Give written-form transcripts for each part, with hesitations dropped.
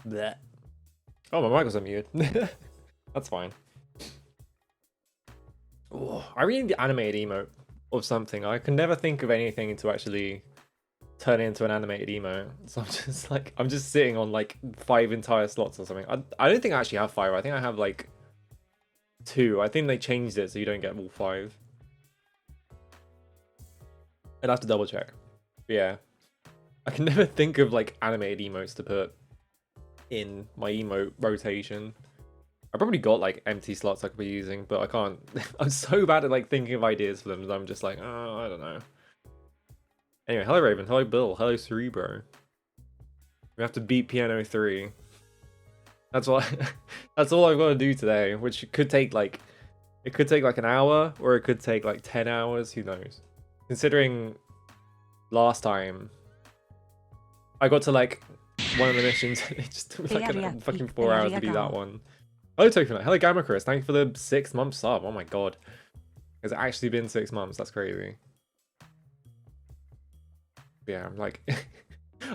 Blech. Oh, my mic was unmuted. That's fine. Oh, I really need the animated emote of something. I can never think of anything to actually turn into an animated emote. So I'm just sitting on like 5 entire slots or something. I don't think I actually have 5. I think I have like 2. I think they changed it so you don't get all 5. I'd have to double check. But yeah. I can never think of like animated emotes to put in my emote rotation. I probably got like empty slots I could be using, but I can't. I'm so bad at like thinking of ideas for them that I'm just like, oh, I don't know. Anyway, hello Raven, hello Bill, hello Cerebro. We have to beat P.N.03. That's what. That's all I've got to do today, which could take like, it could take like an hour, or it could take like 10 hours. Who knows? Considering last time I got to like one of the missions, it just took like a fucking 4 hours to do that one. Hello Token, hello Gamma Chris, thank you for the 6-month sub. Oh my god, it's actually been 6 months. That's crazy. Yeah, I'm like,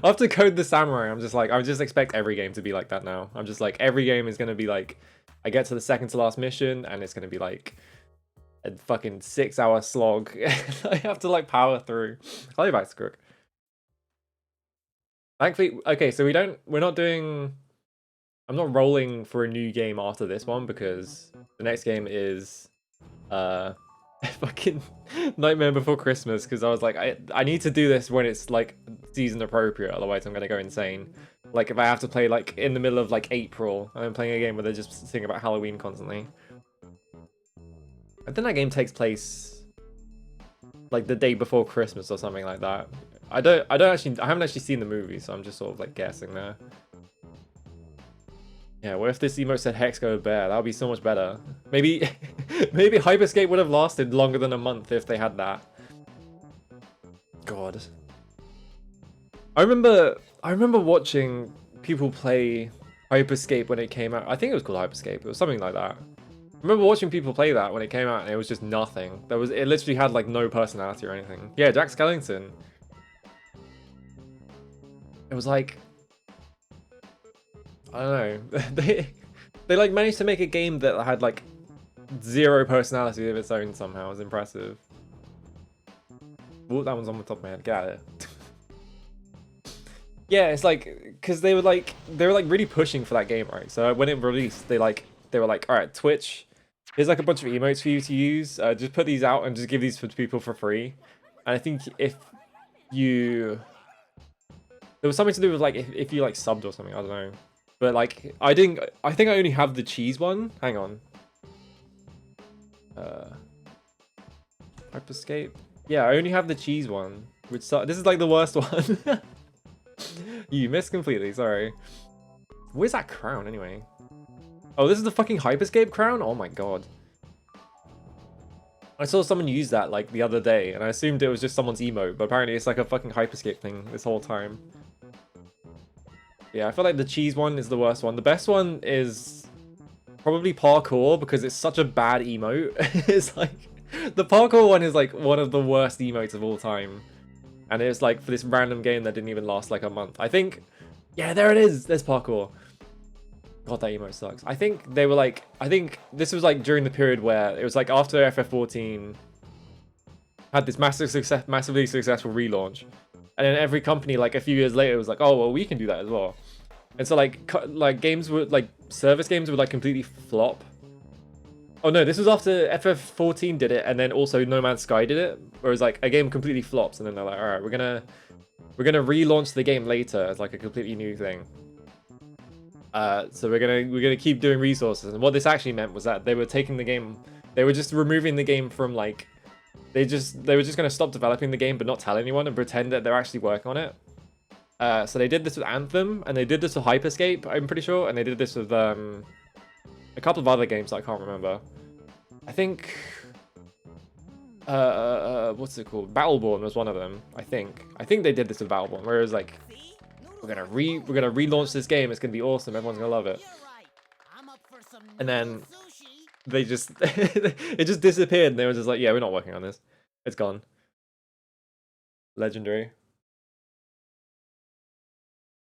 after Code the Samurai, I'm just like, I just expect every game to be like that now. I'm just like, every game is gonna be like, I get to the second to last mission and it's gonna be like a fucking 6-hour slog. I have to like power through. Hello back to Crook. Thankfully, okay, so we're not doing, I'm not rolling for a new game after this one because the next game is fucking Nightmare Before Christmas, because I was like, I need to do this when it's like season appropriate, otherwise I'm gonna go insane. Like if I have to play like in the middle of like April and I'm playing a game where they're just singing about Halloween constantly. I think that game takes place like the day before Christmas or something like that. I haven't actually seen the movie, so I'm just sort of like guessing there. Yeah, what if this emote said Hex Go Bear? That would be so much better. Maybe maybe Hyperscape would have lasted longer than a month if they had that. God. I remember watching people play Hyperscape when it came out. I think it was called Hyperscape. It was something like that. I remember watching people play that when it came out and it was just nothing. It literally had like no personality or anything. Yeah, Jack Skellington. It was like, I don't know. they like managed to make a game that had like 0 personality of its own somehow. It was impressive. Oh, that one's on the top of my head. Get out of it. Yeah, it's like, because they were like really pushing for that game, right? So when it released, they were like, all right, Twitch, here's like a bunch of emotes for you to use. Just put these out and just give these to people for free. And I think if you, there was something to do with like if you like subbed or something, I don't know. But like I think I only have the cheese one. Hang on. Hyperscape. Yeah, I only have the cheese one, which this is like the worst one. You missed completely, sorry. Where's that crown anyway? Oh, this is the fucking Hyperscape crown? Oh my god. I saw someone use that like the other day and I assumed it was just someone's emote, but apparently it's like a fucking Hyperscape thing this whole time. Yeah, I feel like the cheese one is the worst one. The best one is probably parkour because it's such a bad emote. It's like, the parkour one is like one of the worst emotes of all time. And it's like for this random game that didn't even last like a month. I think, yeah, there it is. There's parkour. God, that emote sucks. I think they were like, I think this was like during the period where it was like after FF14 had this massively successful relaunch. And then every company like a few years later was like, oh, well, we can do that as well. And so like games would like service games would like completely flop. Oh no, this was after FF14 did it, and then also No Man's Sky did it. Whereas like a game completely flops, and then they're like, all right, we're gonna relaunch the game later as like a completely new thing. So we're gonna keep doing resources. And what this actually meant was that they were taking the game, they were just removing the game from like, they were just gonna stop developing the game but not tell anyone and pretend that they're actually working on it. So they did this with Anthem, and they did this with Hyperscape, I'm pretty sure, and they did this with a couple of other games that I can't remember. I think what's it called? Battleborn was one of them. I think they did this with Battleborn, where it was like, we're gonna relaunch this game. It's gonna be awesome. Everyone's gonna love it. And then they just it just disappeared, and they were just like, yeah, we're not working on this. It's gone. Legendary.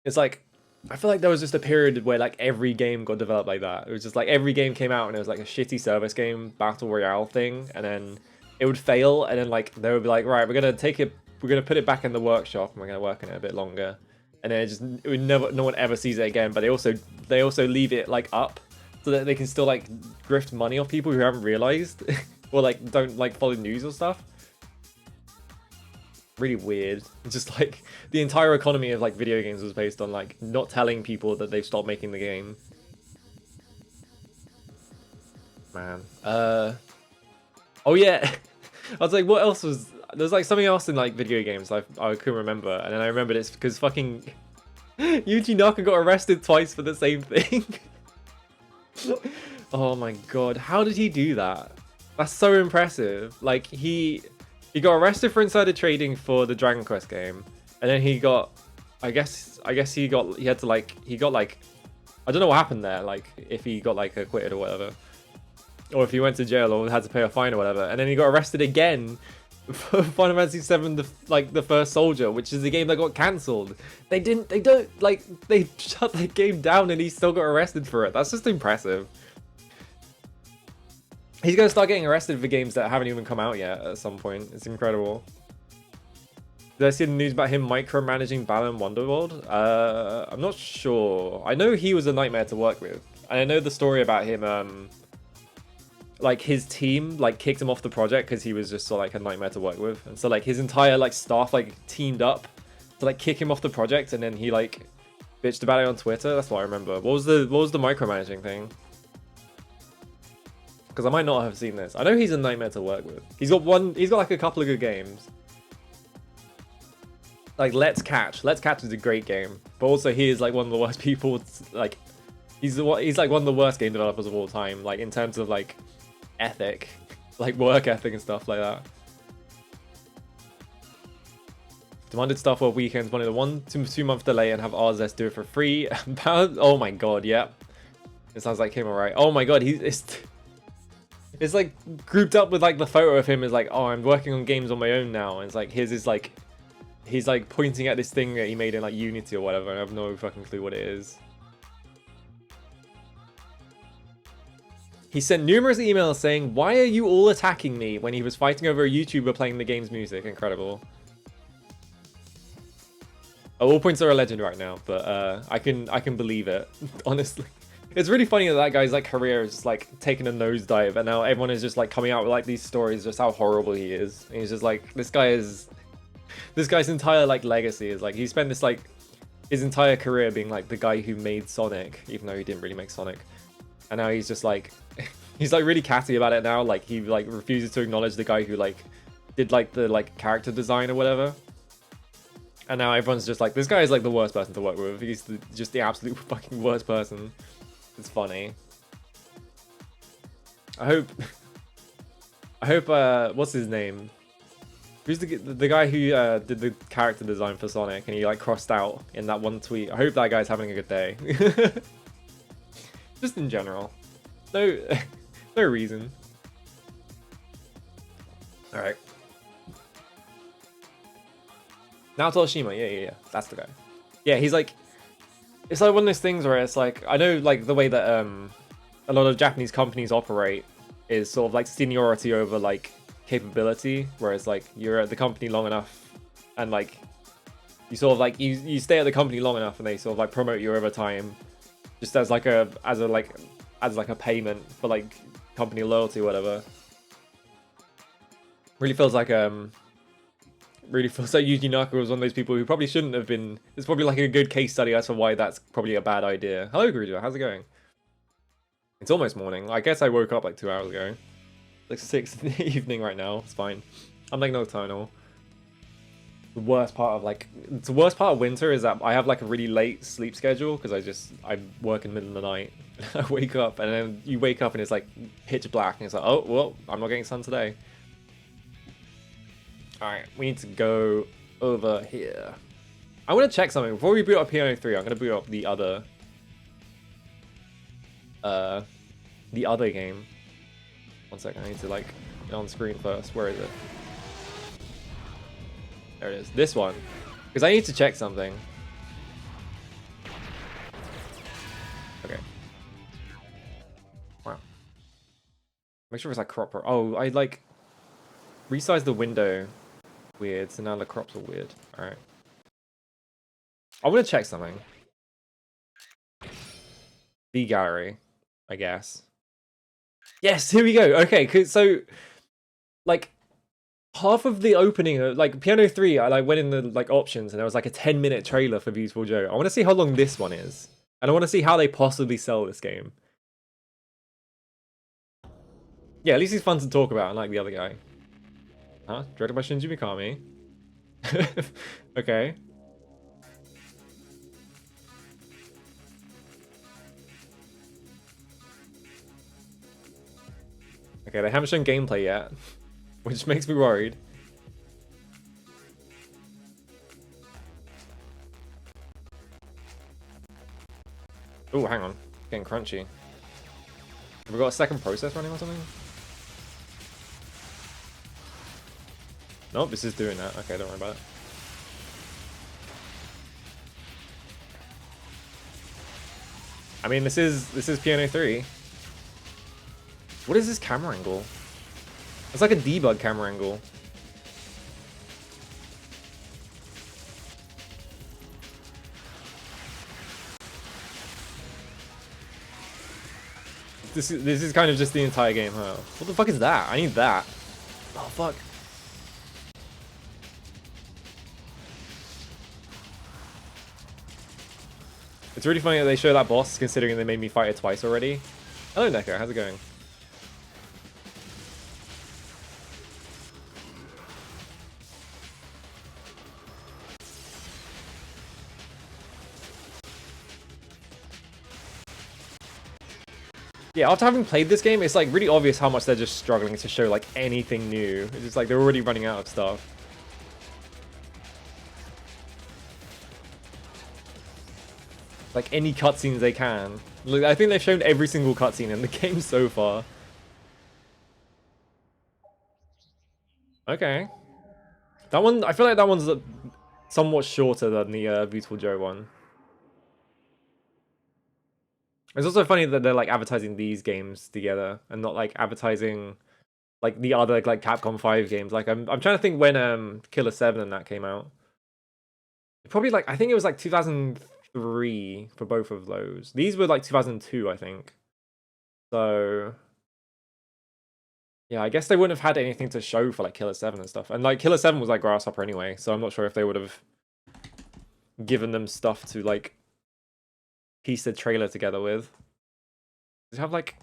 It's like, I feel like there was just a period where like every game got developed like that. It was just like every game came out and it was like a shitty service game battle royale thing, and then it would fail, and then like they would be like, right, we're gonna put it back in the workshop and we're gonna work on it a bit longer, and then it would never, no one ever sees it again. But they also leave it like up so that they can still like grift money off people who haven't realized or like don't like follow news or stuff. Really weird. It's just like the entire economy of like video games was based on like not telling people that they've stopped making the game. Man. Oh yeah. I was like, what else was there's like something else in like video games I couldn't remember, and then I remembered it's because fucking Yuji Naka got arrested twice for the same thing. Oh my god, how did he do that? That's so impressive. Like he got arrested for insider trading for the Dragon Quest game, and then he got, I guess he got like, I don't know what happened there, like if he got like acquitted or whatever, or if he went to jail or had to pay a fine or whatever, and then he got arrested again for Final Fantasy VII, the First Soldier, which is the game that got cancelled. They shut the game down and he still got arrested for it. That's just impressive. He's gonna start getting arrested for games that haven't even come out yet at some point. It's incredible. Did I see the news about him micromanaging Balan Wonderworld? I'm not sure. I know he was a nightmare to work with. And I know the story about him, like his team like kicked him off the project because he was just sort of like a nightmare to work with. And so like his entire like staff like teamed up to like kick him off the project, and then he like bitched about it on Twitter. That's what I remember. What was the micromanaging thing? Because I might not have seen this. I know he's a nightmare to work with. He's got like a couple of good games. Like Let's Catch is a great game, but also he is like one of the worst people. Like he's like one of the worst game developers of all time. Like in terms of like ethic, like work ethic and stuff like that. Demanded stuff for weekends, wanted a 1 to 2 month delay and have RZS do it for free. Oh my god, yep. It sounds like him, alright. Oh my god, it's like grouped up with like the photo of him is like, oh, I'm working on games on my own now. And it's like his is like, he's like pointing at this thing that he made in like Unity or whatever. And I have no fucking clue what it is. He sent numerous emails saying, why are you all attacking me, when he was fighting over a YouTuber playing the game's music. Incredible. All points are a legend right now, but I can believe it, honestly. It's really funny that that guy's like career is just like taking a nosedive, and now everyone is just like coming out with like these stories just how horrible he is. And he's just like, this guy's entire like legacy is like he spent this like his entire career being like the guy who made Sonic, even though he didn't really make Sonic. And now he's just like he's like really catty about it now. Like he like refuses to acknowledge the guy who like did like the like character design or whatever. And now everyone's just like, this guy is like the worst person to work with. He's just the absolute fucking worst person. It's funny. I hope what's his name? Who's the guy who did the character design for Sonic and he like crossed out in that one tweet? I hope that guy's having a good day. Just in general. No reason. Alright. Naoto Oshima, yeah. That's the guy. Yeah, he's like, it's like one of those things where it's like, I know like the way that a lot of Japanese companies operate is sort of like seniority over like capability, where it's like you're at the company long enough and like you sort of like you stay at the company long enough and they sort of like promote you over time just as like a payment for like company loyalty or whatever. Really feels like Yuji Naka was one of those people who probably shouldn't have been. It's probably like a good case study as to why that's probably a bad idea. Hello, Gruja. How's it going? It's almost morning. I guess I woke up like 2 hours ago. Like 6 in the evening right now. It's fine. I'm like nocturnal. The worst part of winter is that I have like a really late sleep schedule because I work in the middle of the night. I wake up and then you wake up and it's like pitch black and it's like, oh well, I'm not getting sun today. Alright, we need to go over here. I want to check something. Before we boot up P.N.03, I'm going to boot up the other game. 1 second, I need to like get on screen first. Where is it? There it is. This one. Because I need to check something. Make sure it's like crop. Oh, I like resized the window weird, so now the crops are weird. All right. I want to check something. The gallery, I guess. Yes, here we go. Okay, so like half of the opening, like P.N.03, I like went in the like options and there was like a 10-minute trailer for Beautiful Joe. I want to see how long this one is, and I want to see how they possibly sell this game. Yeah, at least he's fun to talk about, unlike the other guy. Huh? Directed by Shinji Mikami. Okay. Okay, they haven't shown gameplay yet, which makes me worried. Oh, hang on. Getting crunchy. Have we got a second process running or something? Nope, this is doing that. Okay, don't worry about it. I mean, this is P.N.03. What is this camera angle? It's like a debug camera angle. This is kind of just the entire game, huh? What the fuck is that? I need that. Oh fuck. It's really funny that they show that boss, considering they made me fight it twice already. Hello, Neko. How's it going? Yeah, after having played this game, it's like really obvious how much they're just struggling to show like anything new. It's just like they're already running out of stuff. Like any cutscenes they can. Look, I think they've shown every single cutscene in the game so far. Okay. That one, I feel like that one's somewhat shorter than the Beautiful Joe one. It's also funny that they're like advertising these games together and not like advertising like the other like Capcom 5 games. Like I'm trying to think when Killer 7 and that came out. Probably like I think it was like 2003 for both of those. These were like 2002, I think. So yeah, I guess they wouldn't have had anything to show for like Killer 7 and stuff. And like Killer 7 was like Grasshopper anyway, so I'm not sure if they would have given them stuff to like piece the trailer together with. Does it have like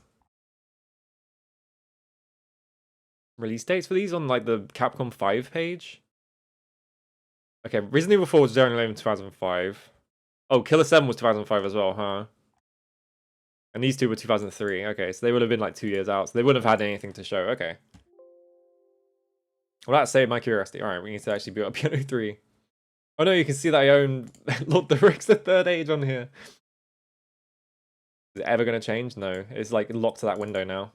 release dates for these on like the Capcom 5 page? Okay, Resident Evil 4 was January 11, 2005. Oh, Killer 7 was 2005 as well, huh? And these two were 2003. Okay, so they would have been like 2 years out. So they wouldn't have had anything to show. Okay. Well, that saved my curiosity. Alright, we need to actually build up P.N.03. Oh no, you can see that I own Lord of the Rings the Third Age on here. Is it ever going to change? No. It's like locked to that window now.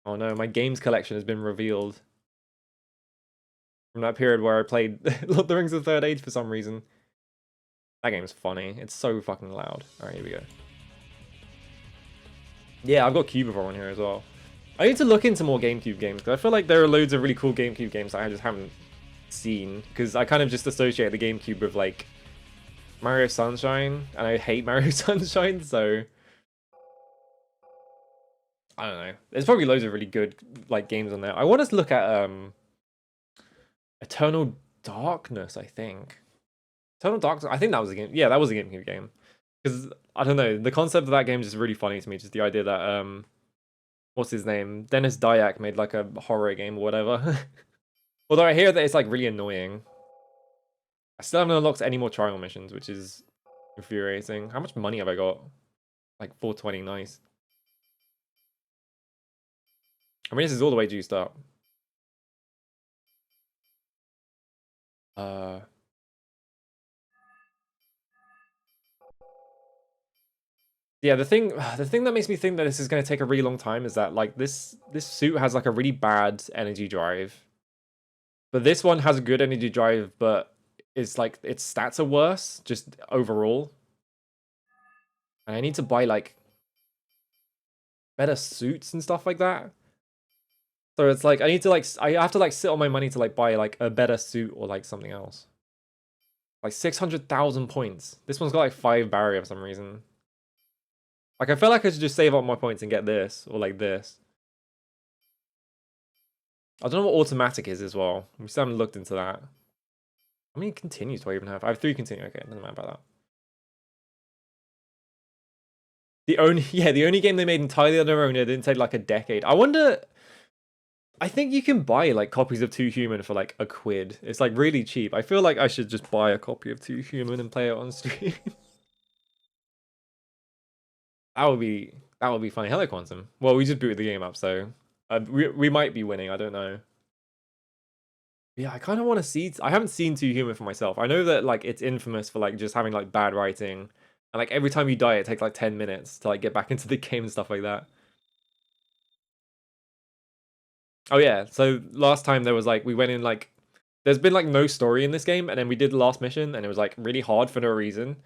Oh no, my games collection has been revealed. From that period where I played Lord of the Rings the Third Age for some reason. That game's funny. It's so fucking loud. Alright, here we go. Yeah, I've got Cubivore on here as well. I need to look into more GameCube games, because I feel like there are loads of really cool GameCube games that I just haven't seen. Because I kind of just associate the GameCube with, like, Mario Sunshine, and I hate Mario Sunshine, so... I don't know. There's probably loads of really good, like, games on there. I want to look at, Eternal Darkness, I think. Eternal Darkness, I think that was a game. Yeah, that was a GameCube game. Because, I don't know, the concept of that game is just really funny to me. Just the idea that, what's his name? Dennis Dyack made like a horror game or whatever. Although I hear that it's like really annoying. I still haven't unlocked any more trial missions, which is infuriating. How much money have I got? Like 420, nice. I mean, this is all the way juiced up. Yeah, the thing that makes me think that this is going to take a really long time is that like this suit has like a really bad energy drive. But this one has a good energy drive, but it's like its stats are worse just overall. And I need to buy like better suits and stuff like that. So it's like I need to like I have to like sit on my money to like buy like a better suit or like something else. Like 600,000 points. This one's got like 5 barrier for some reason. Like I feel like I should just save up my points and get this or like this. I don't know what automatic is as well. We still haven't looked into that. How many continues do I even have? I have 3 continue. Okay, doesn't matter about that. The only game they made entirely on their own. It didn't take like a decade. I wonder. I think you can buy like copies of 2 Human for like £1. It's like really cheap. I feel like I should just buy a copy of 2 Human and play it on stream. that would be funny. Hello, Quantum. Well, we just booted the game up, so we might be winning. I don't know. Yeah, I kind of want to see. I haven't seen 2 Human for myself. I know that like it's infamous for like just having like bad writing, and like every time you die, it takes like 10 minutes to like get back into the game and stuff like that. Oh yeah, so last time there was like we went in like there's been like no story in this game, and then we did the last mission and it was like really hard for no reason.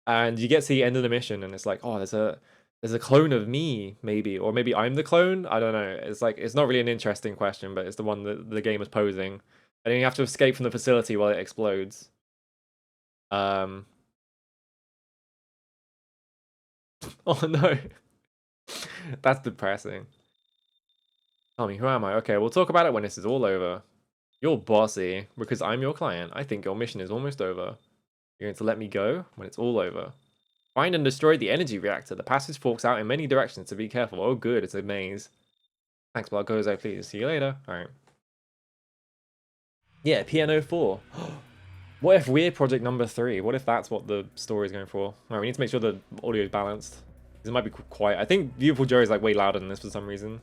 And you get to the end of the mission and it's like, oh, there's a clone of me, maybe, or maybe I'm the clone. I don't know. It's like it's not really an interesting question, but it's the one that the game is posing. And then you have to escape from the facility while it explodes. Oh no. That's depressing. Tell me, who am I? Okay, we'll talk about it when this is all over. You're bossy, because I'm your client. I think your mission is almost over. You're going to let me go when it's all over. Find and destroy the energy reactor. The passage forks out in many directions, so be careful. Oh good, it's a maze. Thanks, well, go as I please. See you later. Alright. Yeah, P.N.04. What if we're project number 3? What if that's what the story is going for? Alright, we need to make sure the audio is balanced. It might be quiet. I think Beautiful Joe is like way louder than this for some reason.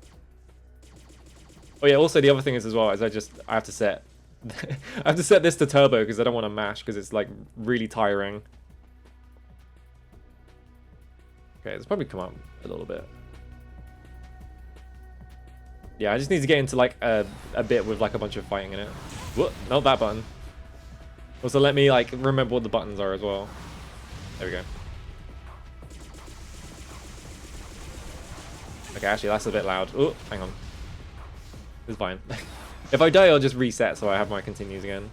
Oh yeah, also the other thing is as well is I have to set I have to set this to turbo because I don't want to mash because it's like really tiring. Okay, it's probably come up a little bit. Yeah, I just need to get into like a bit with like a bunch of fighting in it. Whoop, not that button. Also let me like remember what the buttons are as well. There we go. Okay, actually that's a bit loud. Oh, hang on. It's fine. If I die, I'll just reset so I have my continues again.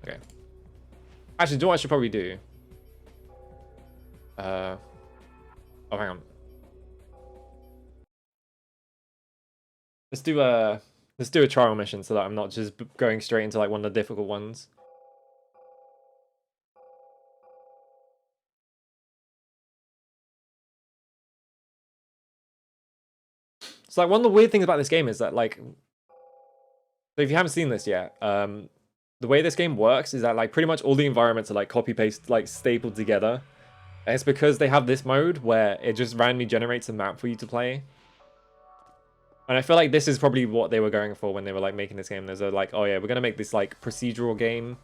Okay. Actually, do you know what I should probably do? Oh, hang on. Let's do a trial mission so that I'm not just going straight into like one of the difficult ones. So like one of the weird things about this game is that like, so if you haven't seen this yet, the way this game works is that like pretty much all the environments are like copy paste like stapled together. And it's because they have this mode where it just randomly generates a map for you to play. And I feel like this is probably what they were going for when they were like making this game. There's a like, oh yeah, we're gonna make this like procedural game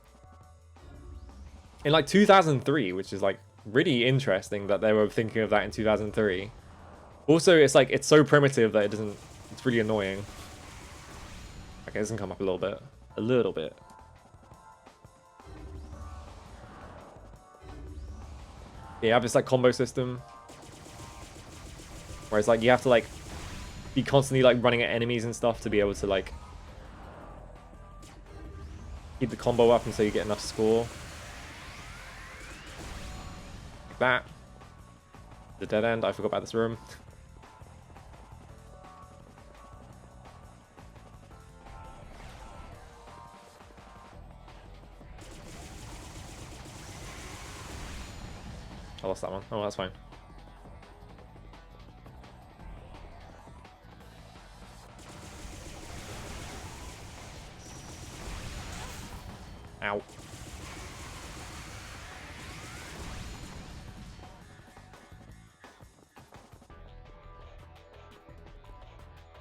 in like 2003, which is like really interesting that they were thinking of that in 2003. Also, it's like it's so primitive that it's really annoying. Okay, this can come up a little bit. A little bit. Yeah, you have this like combo system. Where it's like you have to like be constantly like running at enemies and stuff to be able to like keep the combo up and so you get enough score. Like that. The dead end, I forgot about this room. I lost that one. Oh, that's fine. Ow.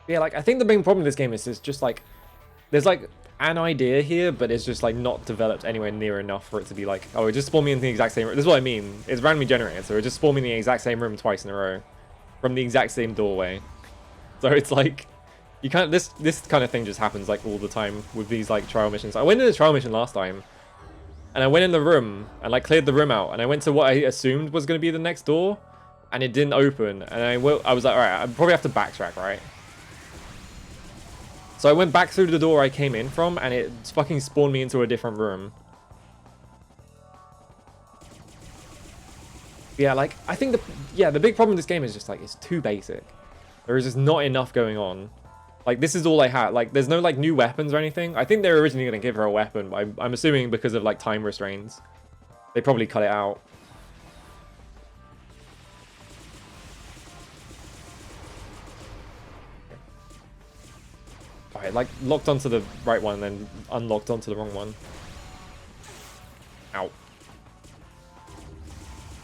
Yeah, like, I think the main problem with this game is just like, there's like an idea here, but it's just like not developed anywhere near enough for it to be like, oh, it just spawned me in the exact same room. This is what I mean. It's randomly generated, so it just spawned me in the exact same room twice in a row from the exact same doorway. So it's like, you can't, this kind of thing just happens like all the time with these like trial missions. I went in the trial mission last time and I went in the room and like cleared the room out and I went to what I assumed was going to be the next door. and it didn't open, and I was like, all right, I probably have to backtrack, right? So I went back through the door I came in from, and it fucking spawned me into a different room. Yeah, like, I think the big problem with this game is just, like, it's too basic. There is just not enough going on. Like, this is all I had. Like, there's no, like, new weapons or anything. I think they were originally going to give her a weapon, but I'm assuming because of, like, time restraints, they probably cut it out. Alright, like, locked onto the right one and then unlocked onto the wrong one. Ow.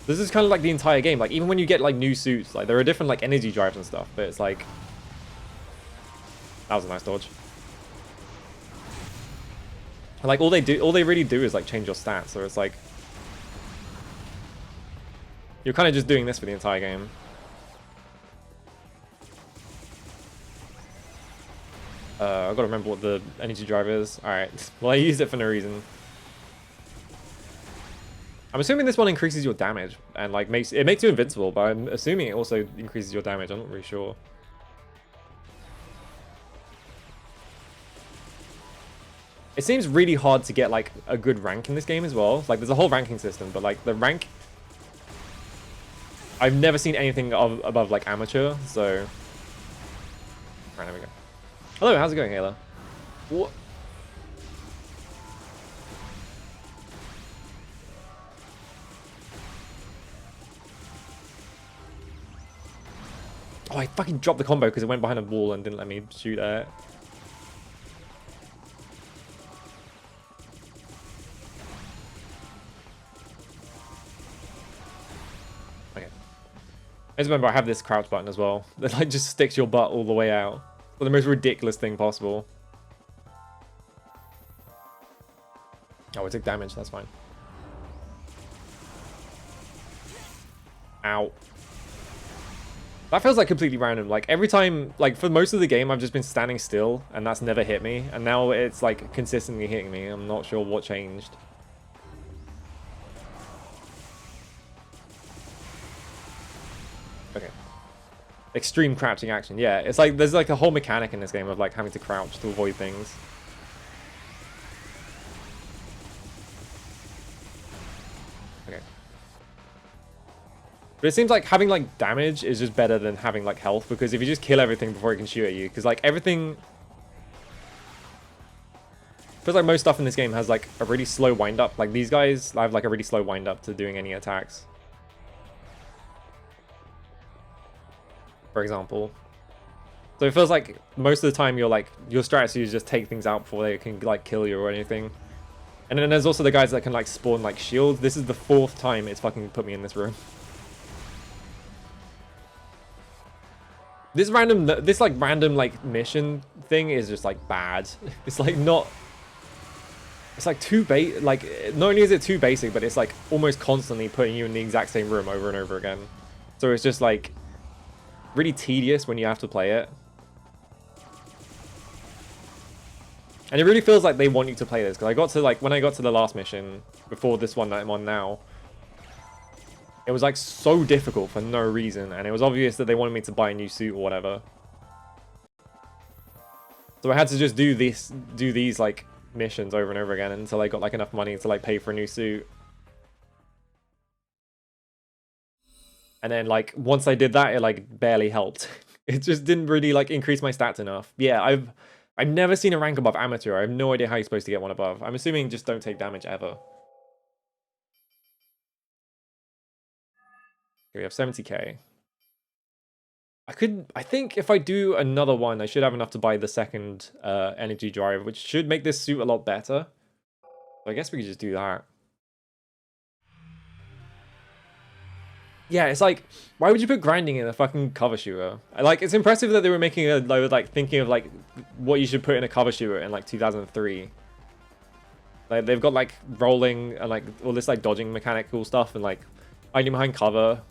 This is kind of like the entire game. Like, even when you get, like, new suits, like, there are different, like, energy drives and stuff, but it's like... That was a nice dodge. And, like, all they really do is, like, change your stats, so it's like... You're kind of just doing this for the entire game. I've got to remember what the energy drive is. Alright. Well, I used it for no reason. I'm assuming this one increases your damage and like makes you invincible, but I'm assuming it also increases your damage. I'm not really sure. It seems really hard to get like a good rank in this game as well. Like there's a whole ranking system, but like the rank, I've never seen anything above like amateur. So, right, there we go. Hello, how's it going, Ayla? What? Oh, I fucking dropped the combo because it went behind a wall and didn't let me shoot at it. Okay. I just remember I have this crouch button as well. That like just sticks your butt all the way out. For the most ridiculous thing possible. Oh, it took damage, that's fine. Ow. That feels like completely random. Like every time, like for most of the game, I've just been standing still and that's never hit me. And now it's like consistently hitting me. I'm not sure what changed. Okay. Extreme crouching action. Yeah, it's like there's like a whole mechanic in this game of like having to crouch to avoid things. Okay. But it seems like having like damage is just better than having like health, because if you just kill everything before it can shoot at you, because like everything feels like most stuff in this game has like a really slow wind up. Like these guys have like a really slow wind up to doing any attacks, for example. So it feels like most of the time you're like your strategy is just take things out before they can like kill you or anything. And then there's also the guys that can like spawn like shields. This is the 4th time it's fucking put me in this room. This random like mission thing is just like bad. It's like not. It's like too like not only is it too basic, but it's like almost constantly putting you in the exact same room over and over again. So it's just like really tedious when you have to play it. And it really feels like they want you to play this, because I got to like when I got to the last mission before this one that I'm on now, it was like so difficult for no reason, and it was obvious that they wanted me to buy a new suit or whatever. So I had to just do these like missions over and over again until I got like enough money to like pay for a new suit. And then like once I did that, it like barely helped. It just didn't really like increase my stats enough. Yeah, I've never seen a rank above amateur. I have no idea how you're supposed to get one above. I'm assuming just don't take damage ever. Here we have 70k. I think if I do another one, I should have enough to buy the second energy drive, which should make this suit a lot better. So I guess we could just do that. Yeah, it's like, why would you put grinding in a fucking cover shooter? Like, it's impressive that they were making a, like, thinking of, like, what you should put in a cover shooter in, like, 2003. Like, they've got, like, rolling and, like, all this, like, dodging mechanical stuff and, like, hiding behind cover.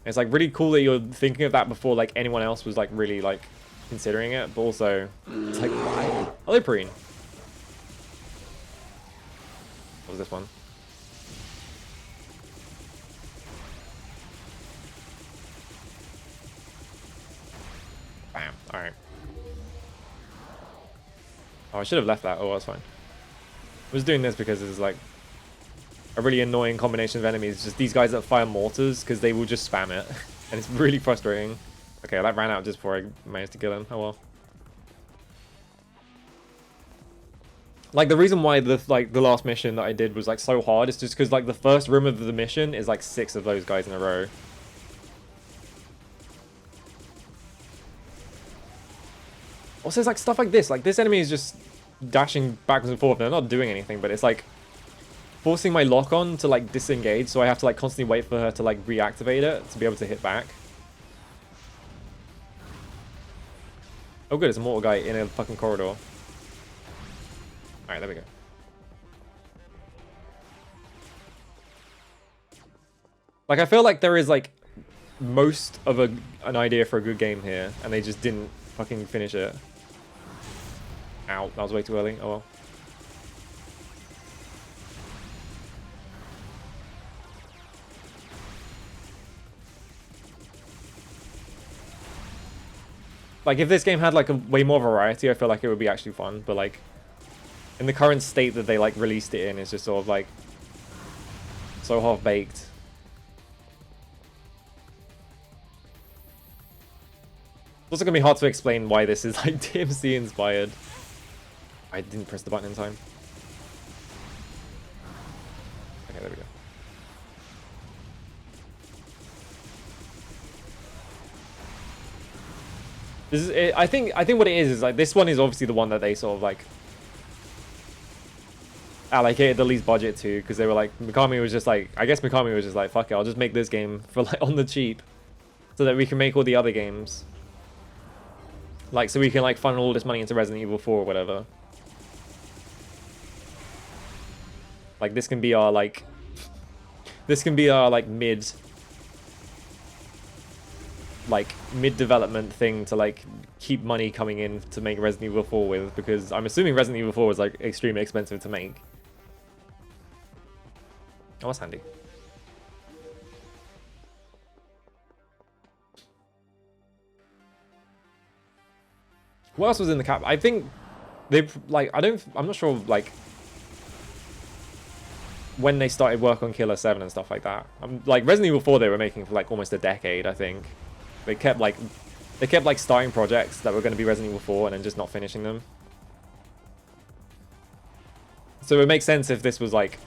It's, like, really cool that you're thinking of that before, like, anyone else was, like, really, like, considering it. But also, it's like, why? Hello, Preen. What was this one? Alright. Oh, I should have left that. Oh, that's fine. I was doing this because it's like a really annoying combination of enemies. Just these guys that fire mortars because they will just spam it. And it's really frustrating. Okay, that ran out just before I managed to kill him. Oh well. Like, the reason why the last mission that I did was like so hard is just because like the first room of the mission is like 6 of those guys in a row. Also, it's like stuff like this. Like, this enemy is just dashing backwards and forth. They're not doing anything, but it's like forcing my lock-on to like disengage, so I have to like constantly wait for her to like reactivate it to be able to hit back. Oh good, it's a mortal guy in a fucking corridor. Alright, there we go. Like, I feel like there is like most of an idea for a good game here, and they just didn't fucking finish it. Ow, that was way too early. Oh well. Like, if this game had like a way more variety, I feel like it would be actually fun, but like in the current state that they like released it in, it's just sort of like so half-baked. It's also gonna be hard to explain why this is like DMC inspired. I didn't press the button in time. Okay, there we go. This is it. I think what it is like this one is obviously the one that they sort of like allocated the least budget to, because they were like, Mikami was just like, I guess Mikami was just like, fuck it, I'll just make this game for like on the cheap so that we can make all the other games. Like, so we can like funnel all this money into Resident Evil 4 or whatever. Like, this can be our like mid development thing to like keep money coming in to make Resident Evil 4 with, because I'm assuming Resident Evil 4 was like extremely expensive to make. Oh, that's handy. What else was in the cap? I think they like, I'm not sure like when they started work on Killer 7 and stuff like that. Like Resident Evil 4 they were making for like almost a decade, I think. They kept like starting projects that were going to be Resident Evil 4 and then just not finishing them. So it makes sense if this was like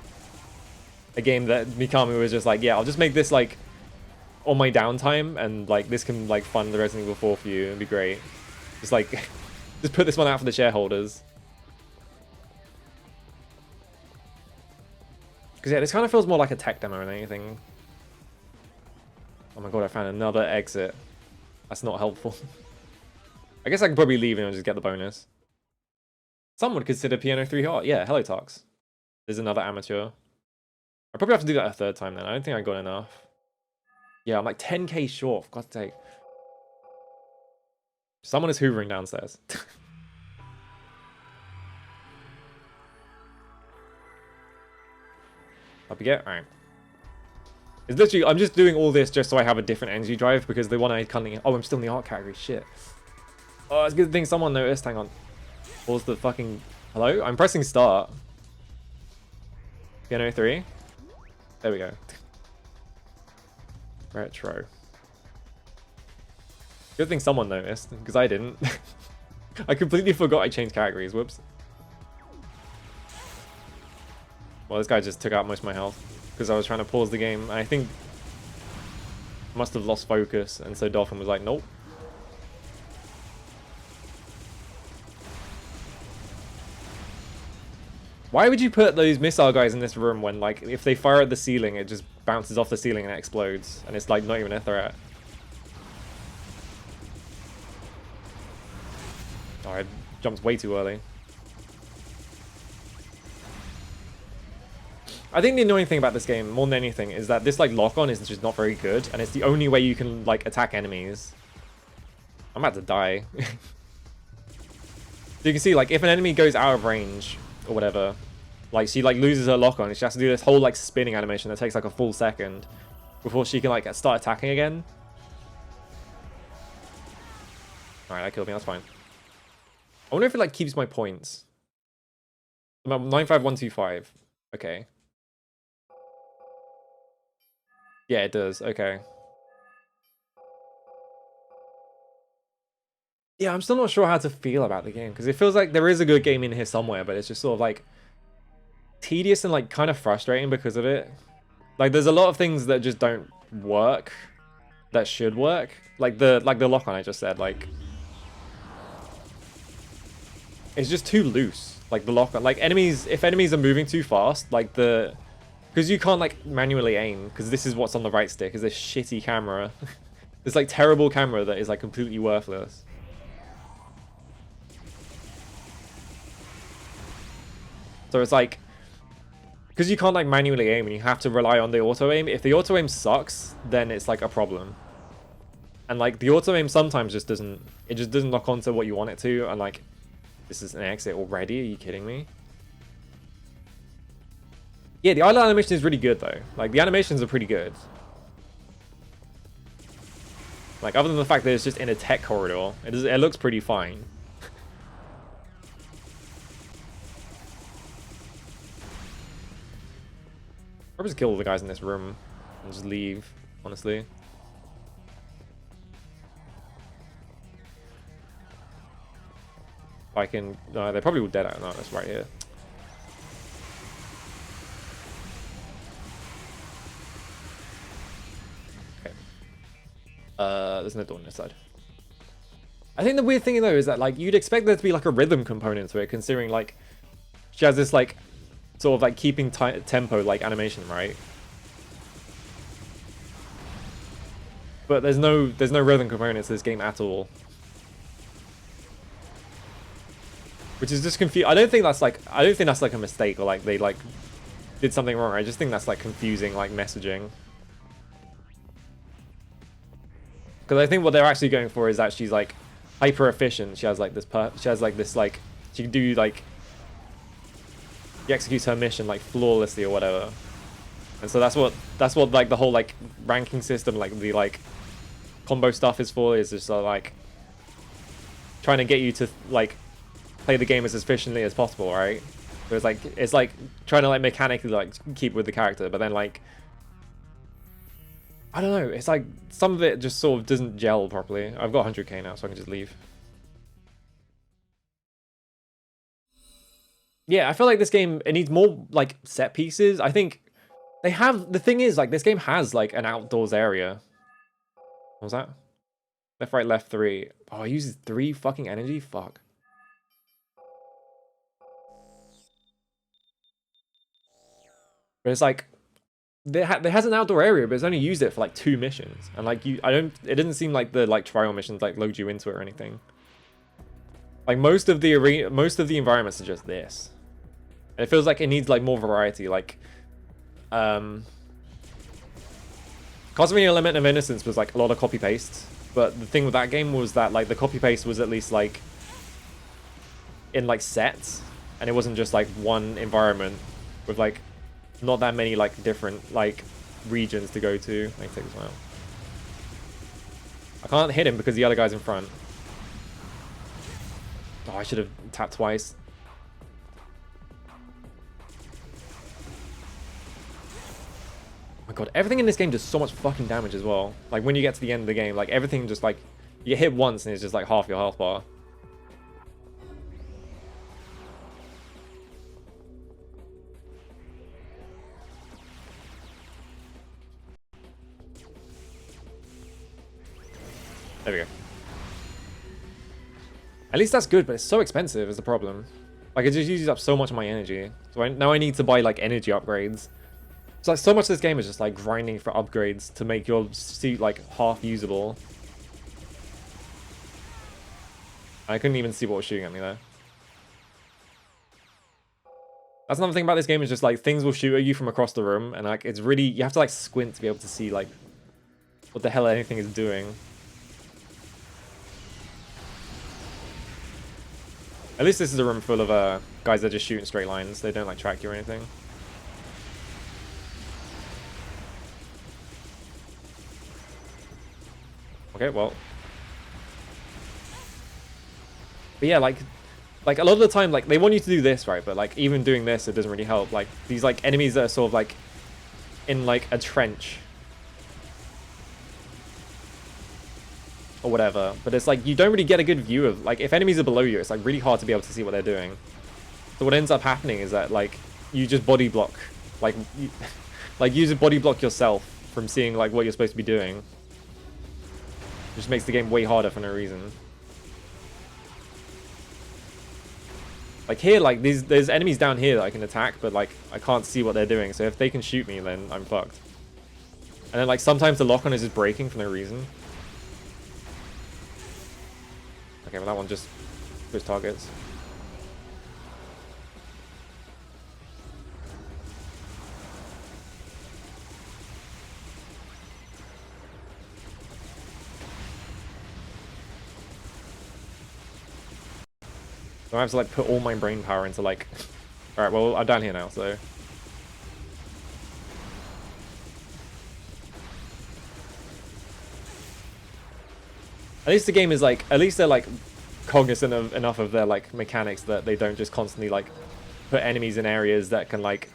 a game that Mikami was just like, yeah, I'll just make this like on my downtime, and like this can like fund the Resident Evil 4 for you. It'd be great. Just like just put this one out for the shareholders. Because yeah, this kind of feels more like a tech demo than anything. Oh my god, I found another exit. That's not helpful. I guess I can probably leave and just get the bonus. Some would consider P.N.03 hot. Yeah, hello Tox. There's another amateur. I probably have to do that a third time then. I don't think I got enough. Yeah, I'm like 10k short, for God's sake. Someone is hoovering downstairs. Up you get? Alright. It's literally, I'm just doing all this just so I have a different energy drive, because the one I can't... Oh, I'm still in the art category, shit. Oh, it's a good thing someone noticed. Hang on. Pause the fucking... Hello? I'm pressing start. P.N.03. There we go. Retro. Good thing someone noticed, because I didn't. I completely forgot I changed categories. Whoops. Well, this guy just took out most of my health because I was trying to pause the game. I think I must have lost focus, and so Dolphin was like, nope. Why would you put those missile guys in this room when, like, if they fire at the ceiling, it just bounces off the ceiling and it explodes, and it's, like, not even a threat? Oh, I jumped way too early. I think the annoying thing about this game, more than anything, is that this, like, lock-on is just not very good, and it's the only way you can, like, attack enemies. I'm about to die. So you can see, like, if an enemy goes out of range, or whatever, like, she, like, loses her lock-on, and she has to do this whole, like, spinning animation that takes, like, a full second before she can, like, start attacking again. Alright, that killed me, that's fine. I wonder if it like keeps my points. 95125. Okay. Yeah, it does. Okay. Yeah, I'm still not sure how to feel about the game because it feels like there is a good game in here somewhere, but it's just sort of like tedious and like kind of frustrating because of it. Like there's a lot of things that just don't work that should work. Like the lock on I just said, like it's just too loose. Like the lock on, like enemies, if enemies are moving too fast, like because you can't like manually aim because this is what's on the right stick is this shitty camera. This like terrible camera that is like completely worthless. So it's like, because you can't like manually aim and you have to rely on the auto aim. If the auto aim sucks, then it's like a problem. And like the auto aim sometimes just doesn't lock onto what you want it to. And like, this is an exit already. Are you kidding me? Yeah, the eyeliner animation is really good though. Like the animations are pretty good. Like other than the fact that it's just in a tech corridor, it looks pretty fine. I'll just kill all the guys in this room and just leave, honestly. If I can... No, they probably will dead out. No, that's right here. Okay. There's no door on this side. I think the weird thing, though, is that, like, you'd expect there to be, like, a rhythm component to it, considering, like, she has this, like, sort of like keeping tempo like animation, right? But there's no rhythm components to this game at all, which is just confusing. I don't think that's like a mistake or like they like did something wrong. I just think that's like confusing like messaging. Because I think what they're actually going for is that she's like hyper efficient. She has like this she can do like, she executes her mission like flawlessly or whatever. And so that's what like the whole like ranking system, like the like combo stuff is for, is just like trying to get you to like play the game as efficiently as possible, right? So it's like trying to like mechanically like keep with the character, but then like I don't know, it's like some of it just sort of doesn't gel properly. I've got 100k now, so I can just leave. Yeah, I feel like this game, it needs more like set pieces. I think they have, the thing is like this game has like an outdoors area. What was that? Left, right, left, 3. Oh, it uses 3 fucking energy? Fuck. But it's like, there has an outdoor area, but it's only used it for like 2 missions. And like it doesn't seem like the like trial missions like load you into it or anything. Like most of the environments are just this. And it feels like it needs like more variety. Like, Castlevania Lament of Innocence was like a lot of copy paste. But the thing with that game was that like the copy paste was at least like in like sets, and it wasn't just like one environment with like not that many like different like regions to go to. Let me take this one out. I can't hit him because the other guy's in front. Oh, I should have tapped twice. Oh my god, everything in this game does so much fucking damage as well. Like when you get to the end of the game, like everything just like, you hit once and it's just like half your health bar. There we go. At least that's good, but it's so expensive is the problem. Like it just uses up so much of my energy. So now I need to buy like energy upgrades. So like so much of this game is just like grinding for upgrades to make your suit like half usable. I couldn't even see what was shooting at me there. That's another thing about this game, is just like things will shoot at you from across the room, and like it's really, you have to like squint to be able to see like what the hell anything is doing. At least this is a room full of guys that just shoot in straight lines. They don't like track you or anything. Okay, well. But yeah, like a lot of the time, like, they want you to do this, right? But, like, even doing this, it doesn't really help. Like, these, like, enemies that are sort of, like, in, like, a trench. Or whatever. But it's, like, you don't really get a good view of, like, if enemies are below you, it's, like, really hard to be able to see what they're doing. So what ends up happening is that, like, you just body block. Like, you, like, you just body block yourself from seeing, like, what you're supposed to be doing. It just makes the game way harder for no reason. Like here, like there's enemies down here that I can attack, but like I can't see what they're doing. So if they can shoot me, then I'm fucked. And then like sometimes the lock-on is just breaking for no reason. Okay, well that one just push targets. So I have to like put all my brain power into like... Alright, well I'm down here now, so... At least the game is like... At least they're like cognizant of enough of their like mechanics that they don't just constantly like put enemies in areas that can like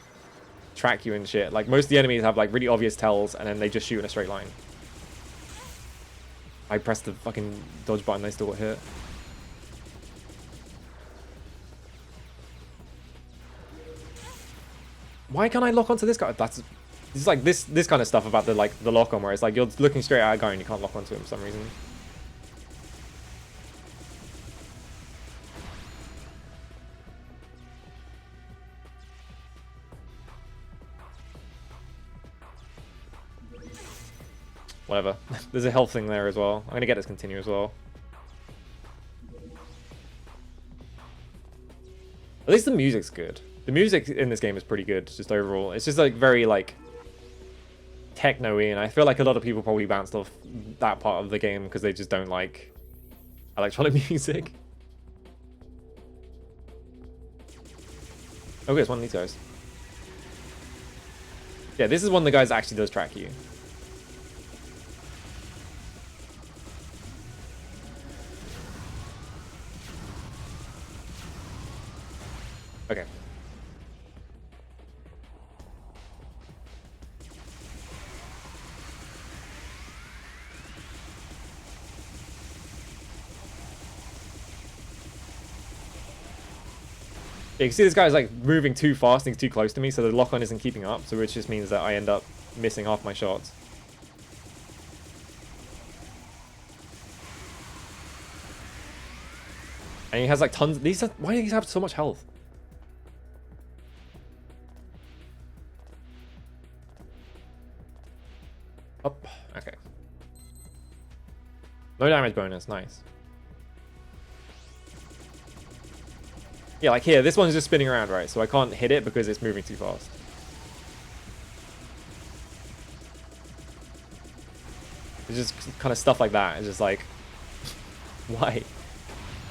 track you and shit. Like most of the enemies have like really obvious tells and then they just shoot in a straight line. I pressed the fucking dodge button, they still got hit. Why can't I lock onto this guy? That's it's like this kind of stuff about the like the lock on where it's like you're looking straight at a guy and you can't lock onto him for some reason. Whatever. There's a health thing there as well. I'm gonna get this continue as well. At least the music's good. The music in this game is pretty good, just overall. It's just like very like techno-y, and I feel like a lot of people probably bounced off that part of the game because they just don't like electronic music. Okay, it's one of these guys. Yeah, this is one of the guys that actually does track you. Okay. Yeah, you can see this guy's like moving too fast and he's too close to me, so the lock-on isn't keeping up, so which just means that I end up missing half my shots. And he has like tons. Why do these have so much health? Up. Okay. No damage bonus. Nice. Yeah, like here, this one's just spinning around, right? So I can't hit it because it's moving too fast. It's just kind of stuff like that. It's just like, why?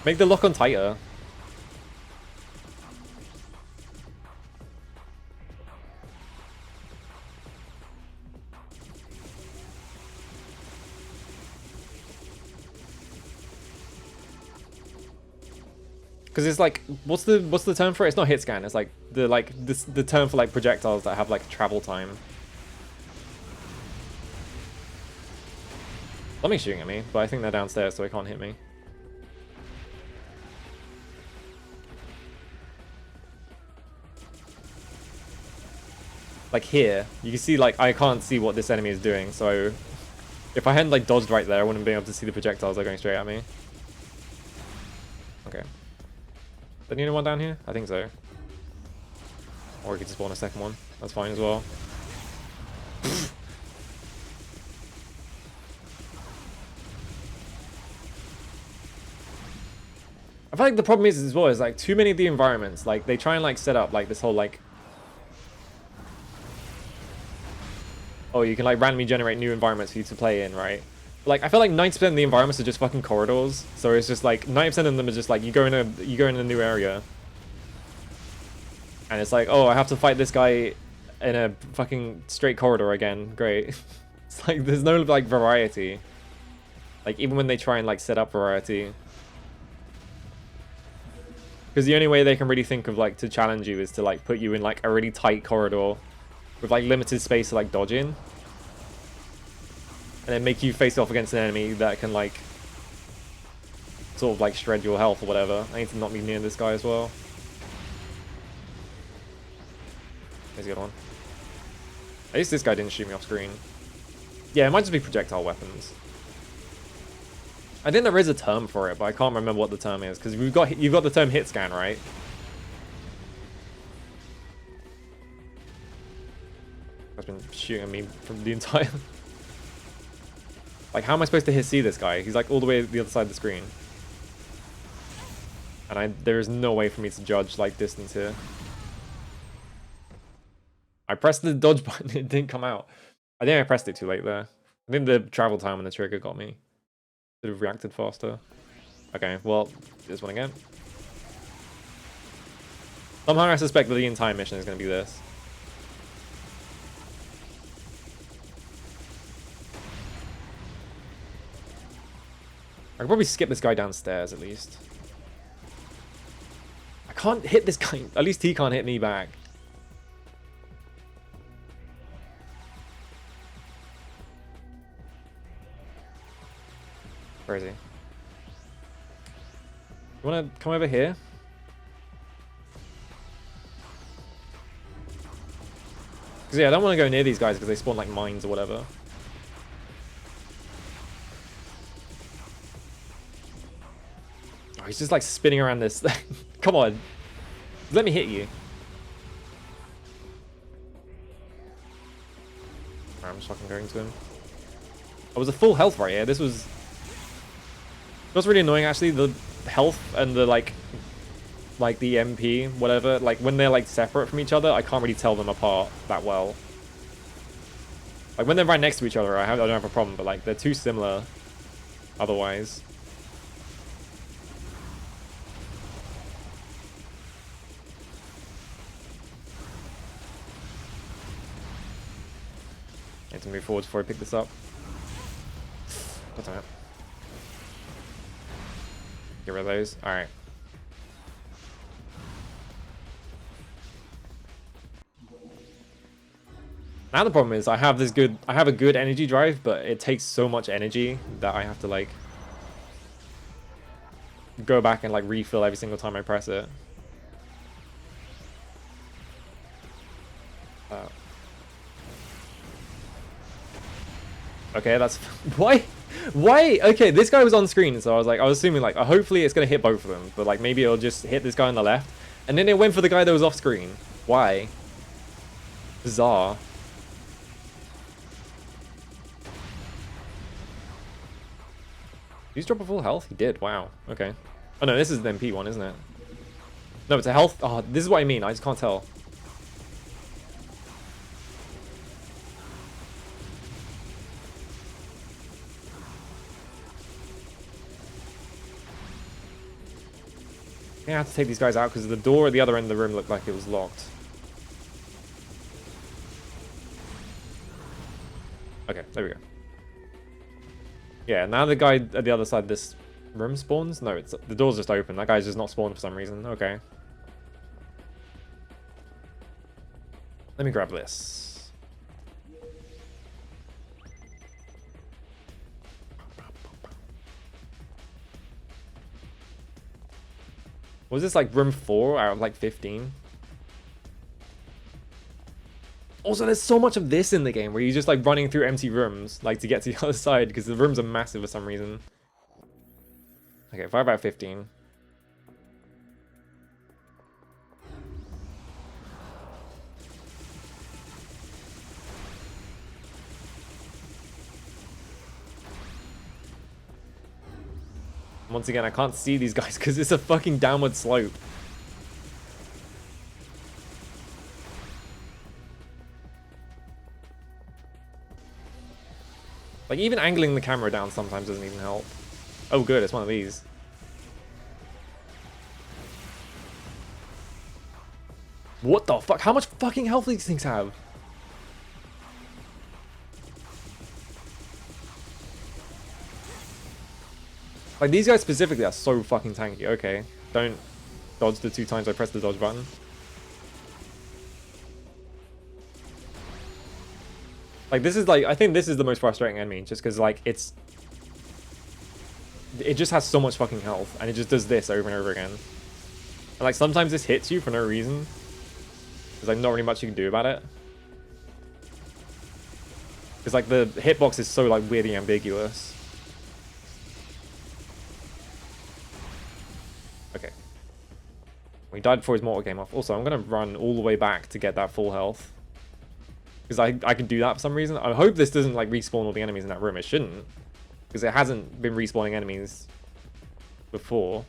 Make the lock-on tighter. Because it's like, what's the term for it? It's not hit scan. It's like the term for like projectiles that have like travel time. Something's shooting at me, but I think they're downstairs, so they can't hit me. Like here, you can see like I can't see what this enemy is doing, so if I hadn't like dodged right there, I wouldn't be able to see the projectiles that are going straight at me. Okay. Did you need one down here? I think so. Or we could just spawn a second one. That's fine as well. I feel like the problem is as well is like too many of the environments, like they try and like set up like this whole like, oh, you can like randomly generate new environments for you to play in, right? Like I feel like 90% of the environments are just fucking corridors. So it's just like 90% of them are just like you go in a new area. And it's like, oh, I have to fight this guy in a fucking straight corridor again. Great. It's like there's no like variety. Like even when they try and like set up variety. Because the only way they can really think of, like, to challenge you is to, like, put you in, like, a really tight corridor with, like, limited space to, like, dodge in. And then make you face off against an enemy that can, like, sort of, like, shred your health or whatever. I need to not be near this guy as well. Here's the other one. At least this guy didn't shoot me off screen. Yeah, it might just be projectile weapons. I think there is a term for it, but I can't remember what the term is, because you've got the term hit scan, right? That's been shooting at me from the entire... Like, how am I supposed to see this guy? He's like all the way to the other side of the screen. And there is no way for me to judge, like, distance here. I pressed the dodge button, it didn't come out. I think I pressed it too late there. I think the travel time on the trigger got me. Should have reacted faster. Okay, well, this one again. Somehow I suspect that the entire mission is going to be this. I could probably skip this guy downstairs at least. I can't hit this guy. At least he can't hit me back. Where is he? You wanna come over here? Because yeah, I don't want to go near these guys because they spawn like mines or whatever. Oh, he's just like spinning around this. Come on. Let me hit you. Alright, I'm just fucking going to him. I was a full health right here. This was... What's really annoying actually, the health and the like the MP, whatever, like when they're like separate from each other, I can't really tell them apart that well. Like when they're right next to each other, I don't have a problem, but like they're too similar otherwise. I need to move forward before I pick this up. God damn it. Get rid of those. Alright. Now the problem is I have a good energy drive, but it takes so much energy that I have to like go back and like refill every single time I press it. Okay, that's why? Okay, this guy was on screen, so I was assuming like, hopefully it's gonna hit both of them, but like maybe it'll just hit this guy on the left, and then it went for the guy that was off screen. Why? Bizarre. Did he drop a full health? He did. Wow. Okay. Oh no, this is the MP one, isn't it? No, it's a health. Oh, this is what I mean. I just can't tell. I have to take these guys out because the door at the other end of the room looked like it was locked. Okay, there we go. Yeah, now the guy at the other side of this room spawns? No, the door's just open. That guy's just not spawned for some reason. Okay. Let me grab this. Was this like room 4 out of like 15? Also, there's so much of this in the game where you're just like running through empty rooms like to get to the other side because the rooms are massive for some reason. Okay, 5 out of 15. Once again, I can't see these guys because it's a fucking downward slope. Like, even angling the camera down sometimes doesn't even help. Oh, good, it's one of these. What the fuck? How much fucking health do these things have? Like, these guys specifically are so fucking tanky. Okay, don't dodge the 2 times I press the dodge button. Like, this is like, I think this is the most frustrating enemy, just because like it just has so much fucking health, and it just does this over and over again. And like sometimes this hits you for no reason. There's like not really much you can do about it. Because like the hitbox is so like weirdly ambiguous. Okay. He died before his mortal came off. Also, I'm gonna run all the way back to get that full health. Because I can do that for some reason. I hope this doesn't like respawn all the enemies in that room. It shouldn't. Because it hasn't been respawning enemies before.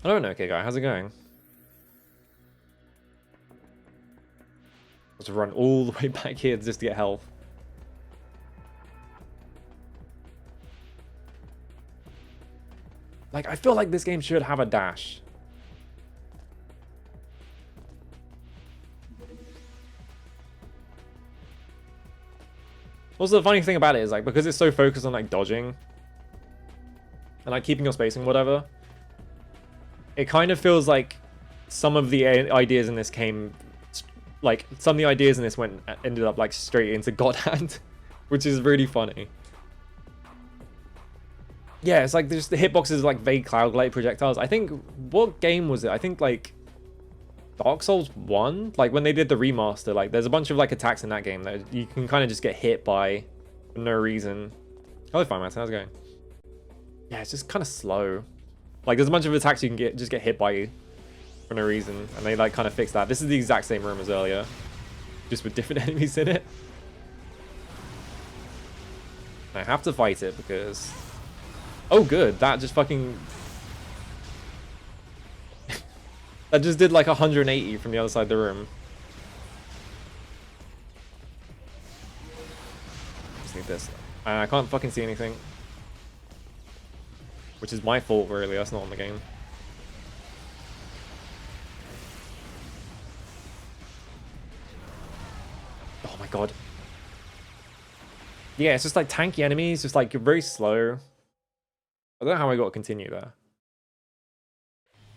I don't know, okay guy, how's it going? Let's run all the way back here just to get health. Like, I feel like this game should have a dash. Also, the funny thing about it is, like, because it's so focused on, like, dodging and, like, keeping your spacing, whatever, it kind of feels like some of the ideas in this came, like, some of the ideas in this ended up, like, straight into God Hand, which is really funny. Yeah, it's like, just the hitboxes, like, vague cloud-like projectiles. I think, what game was it? I think, like, Dark Souls 1, like when they did the remaster, like there's a bunch of like attacks in that game that you can kind of just get hit by for no reason. Hello, fine, man. How's it going? Yeah, it's just kind of slow. Like there's a bunch of attacks you can just get hit by for no reason, and they like kind of fix that. This is the exact same room as earlier, just with different enemies in it. I have to fight it because, oh good, that just fucking. That just did like 180 from the other side of the room. Just need this. I can't fucking see anything. Which is my fault, really. That's not on the game. Oh my god. Yeah, it's just like tanky enemies. Just like, you're very slow. I don't know how I got to continue there.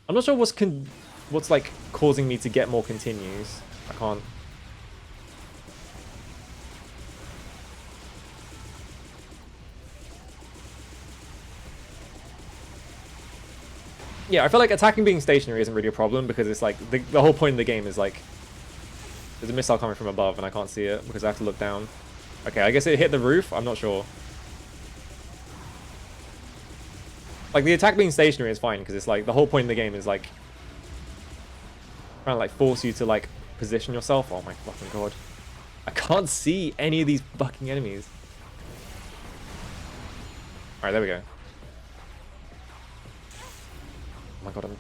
I'm not sure what's like causing me to get more continues. I can't. Yeah, I feel like attacking being stationary isn't really a problem because it's like the whole point of the game is like there's a missile coming from above and I can't see it because I have to look down. Okay, I guess it hit the roof. I'm not sure. Like the attack being stationary is fine because it's like the whole point of the game is like trying to like force you to like position yourself. Oh my fucking god. I can't see any of these fucking enemies. Alright, there we go. Oh my god,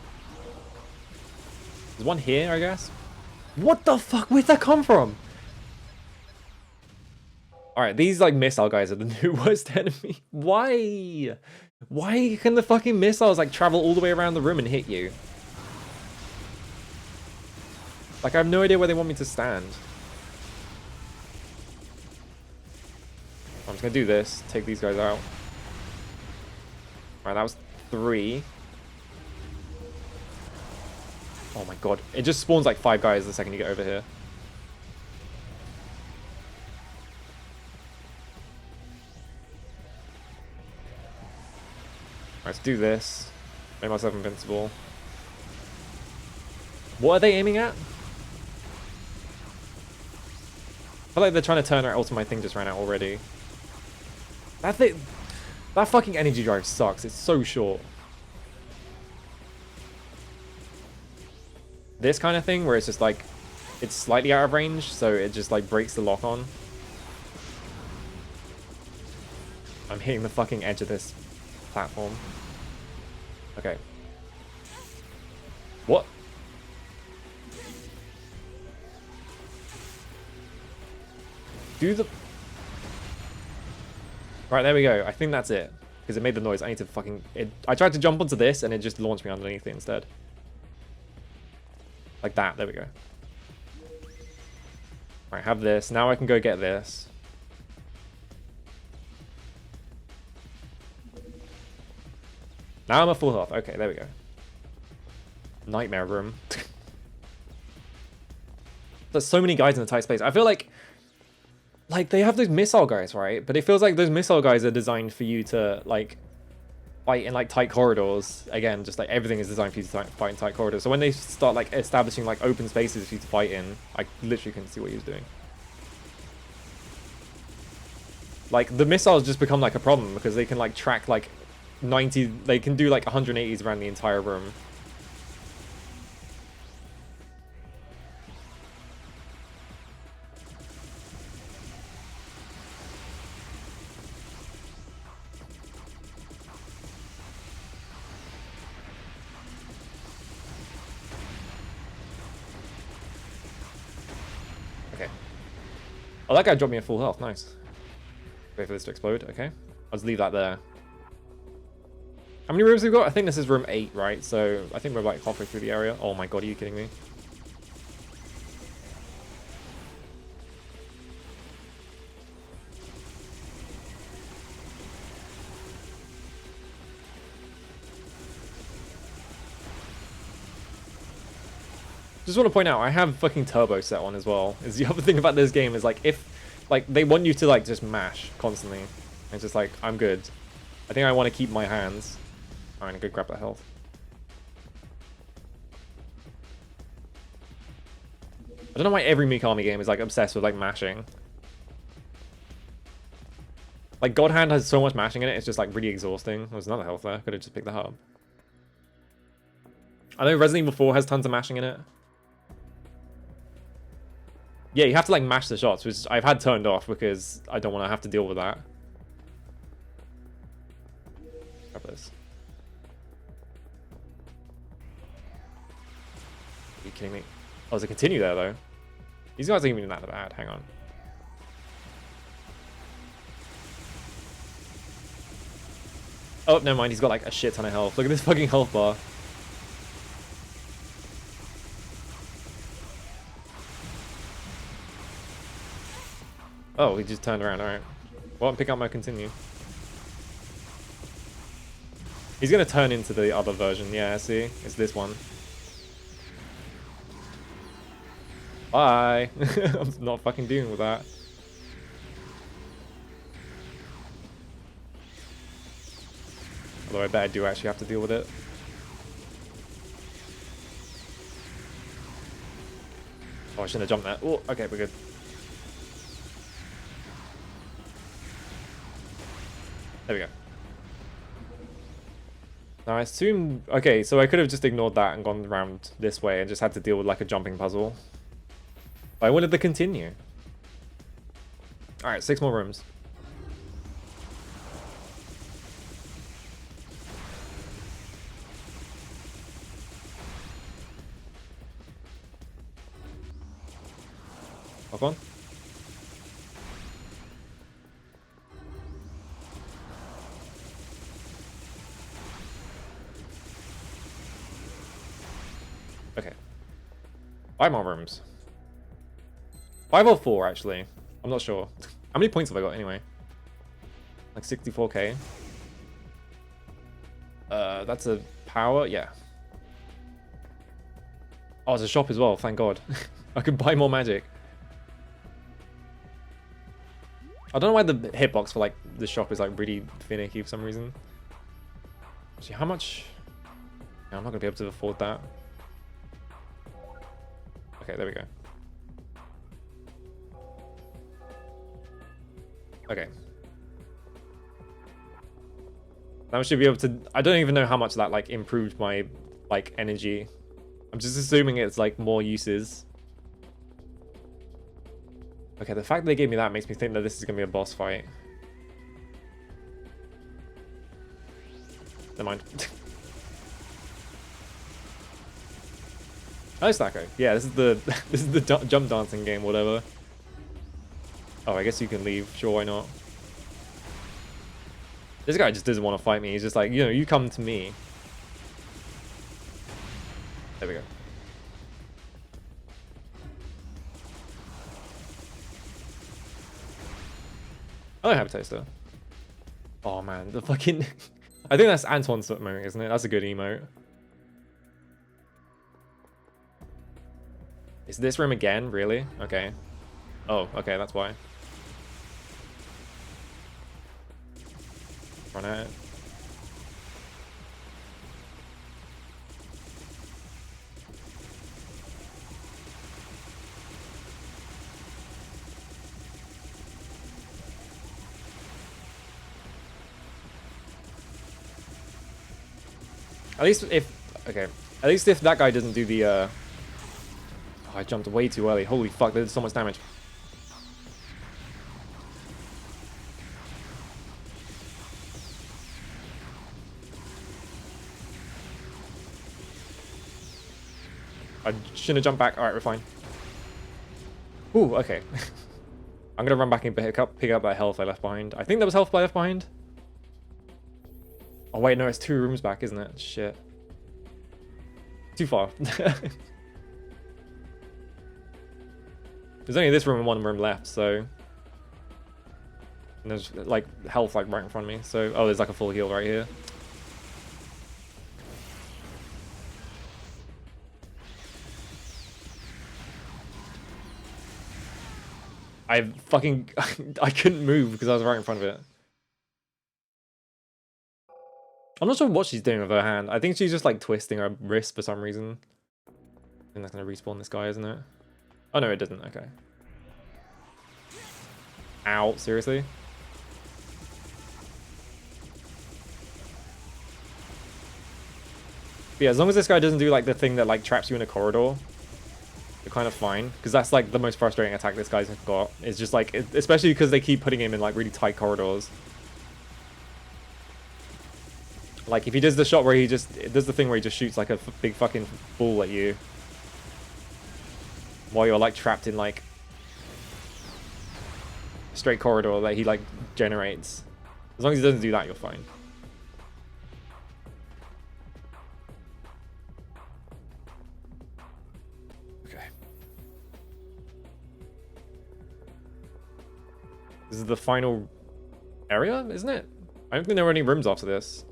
there's one here, I guess. What the fuck? Where'd that come from? Alright, these like missile guys are the new worst enemy. Why? Why can the fucking missiles like travel all the way around the room and hit you? Like, I have no idea where they want me to stand. I'm just gonna do this, take these guys out. Alright, that was 3. Oh my god. It just spawns like 5 guys the second you get over here. Alright, let's do this. Make myself invincible. What are they aiming at? I feel like they're trying to turn out. My thing just ran out already. That fucking energy drive sucks. It's so short. This kind of thing where it's just like it's slightly out of range, so it just like breaks the lock on. I'm hitting the fucking edge of this platform. Okay. What? Do the... Right, there we go. I think that's it. Because it made the noise. I need to fucking... I tried to jump onto this and it just launched me underneath it instead. Like that. There we go. Alright, have this. Now I can go get this. Now I'm at full health. Okay, there we go. Nightmare room. There's so many guys in a tight space. I feel like they have those missile guys, right? But it feels like those missile guys are designed for you to like fight in like tight corridors. Again, just like everything is designed for you to fight in tight corridors. So when they start like establishing like open spaces for you to fight in, I literally couldn't see what he was doing. Like the missiles just become like a problem because they can like track like 90, they can do like 180s around the entire room. Okay. Oh, that guy dropped me a full health. Nice. Wait for this to explode. Okay. I'll just leave that there. How many rooms have we got? I think this is room 8, right? So I think we're like halfway through the area. Oh my god, are you kidding me? Just want to point out, I have fucking turbo set on as well. Is the other thing about this game is like if like they want you to like just mash constantly. It's just like I'm good. I think I want to keep my hands. Alright, go grab that health. I don't know why every Mikami game is like obsessed with like mashing. Like God Hand has so much mashing in it, it's just like really exhausting. There's another health there. Could have just picked that up. I know Resident Evil 4 has tons of mashing in it. Yeah, you have to like mash the shots, which I've had turned off because I don't want to have to deal with that. Grab this. Are you kidding me? Oh, there's a continue there though. These guys aren't even that bad. Hang on. Oh, never mind. He's got like a shit ton of health. Look at this fucking health bar. Oh, he just turned around. Alright. Well, pick up my continue. He's gonna turn into the other version. Yeah, see? It's this one. Bye! I'm not fucking dealing with that. Although I bet I do actually have to deal with it. Oh, I shouldn't have jumped there. Oh, okay, we're good. There we go. Now I assume... Okay, so I could have just ignored that and gone around this way and just had to deal with like a jumping puzzle. But I wanted to continue. Alright, 6 more rooms. Lock on. Okay. 5 more rooms. 5 or 4, actually. I'm not sure. How many points have I got, anyway? Like 64k. That's a power? Yeah. Oh, there's a shop as well, thank god. I could buy more magic. I don't know why the hitbox for, like, the shop is, like, really finicky for some reason. Actually, how much... No, I'm not going to be able to afford that. Okay, there we go. Okay. Now I should be able to... I don't even know how much that, like, improved my, like, energy. I'm just assuming it's, like, more uses. Okay, the fact that they gave me that makes me think that this is going to be a boss fight. Never mind. Oh, Stacko. Yeah, this is the this is the jump dancing game, whatever. Oh, I guess you can leave. Sure, why not? This guy just doesn't want to fight me. He's just like, you know, you come to me. There we go. I don't have a taster. Oh man, the fucking I think that's Antoine's emote, isn't it? That's a good emote. Is this room again? Really? Okay. Oh, okay, that's why. Run at it. At least if... Okay. At least if that guy doesn't do the... Oh, I jumped way too early. Holy fuck, they did so much damage. I shouldn't have jumped back. Alright, we're fine. Ooh, okay. I'm gonna run back and pick up that health I left behind. I think there was health I left behind. Oh wait, no, it's 2 rooms back, isn't it? Shit. Too far. There's only this room and 1 room left, so... And there's, like, health, like, right in front of me, so... Oh, there's, like, a full heal right here. I fucking... I couldn't move because I was right in front of it. I'm not sure what she's doing with her hand. I think she's just, like, twisting her wrist for some reason. And that's gonna respawn this guy, isn't it? Oh, no, it didn't. Okay. Ow, seriously? But yeah, as long as this guy doesn't do, like, the thing that, like, traps you in a corridor, you're kind of fine. Because that's, like, the most frustrating attack this guy's got. It's just, like, especially because they keep putting him in, like, really tight corridors. Like, if he does the shot where he just... It does the thing where he just shoots, like, a big fucking ball at you. While you're, like, trapped in, like... a straight corridor that he, like, generates. As long as he doesn't do that, you're fine. Okay. This is the final area, isn't it? I don't think there were any rooms after this.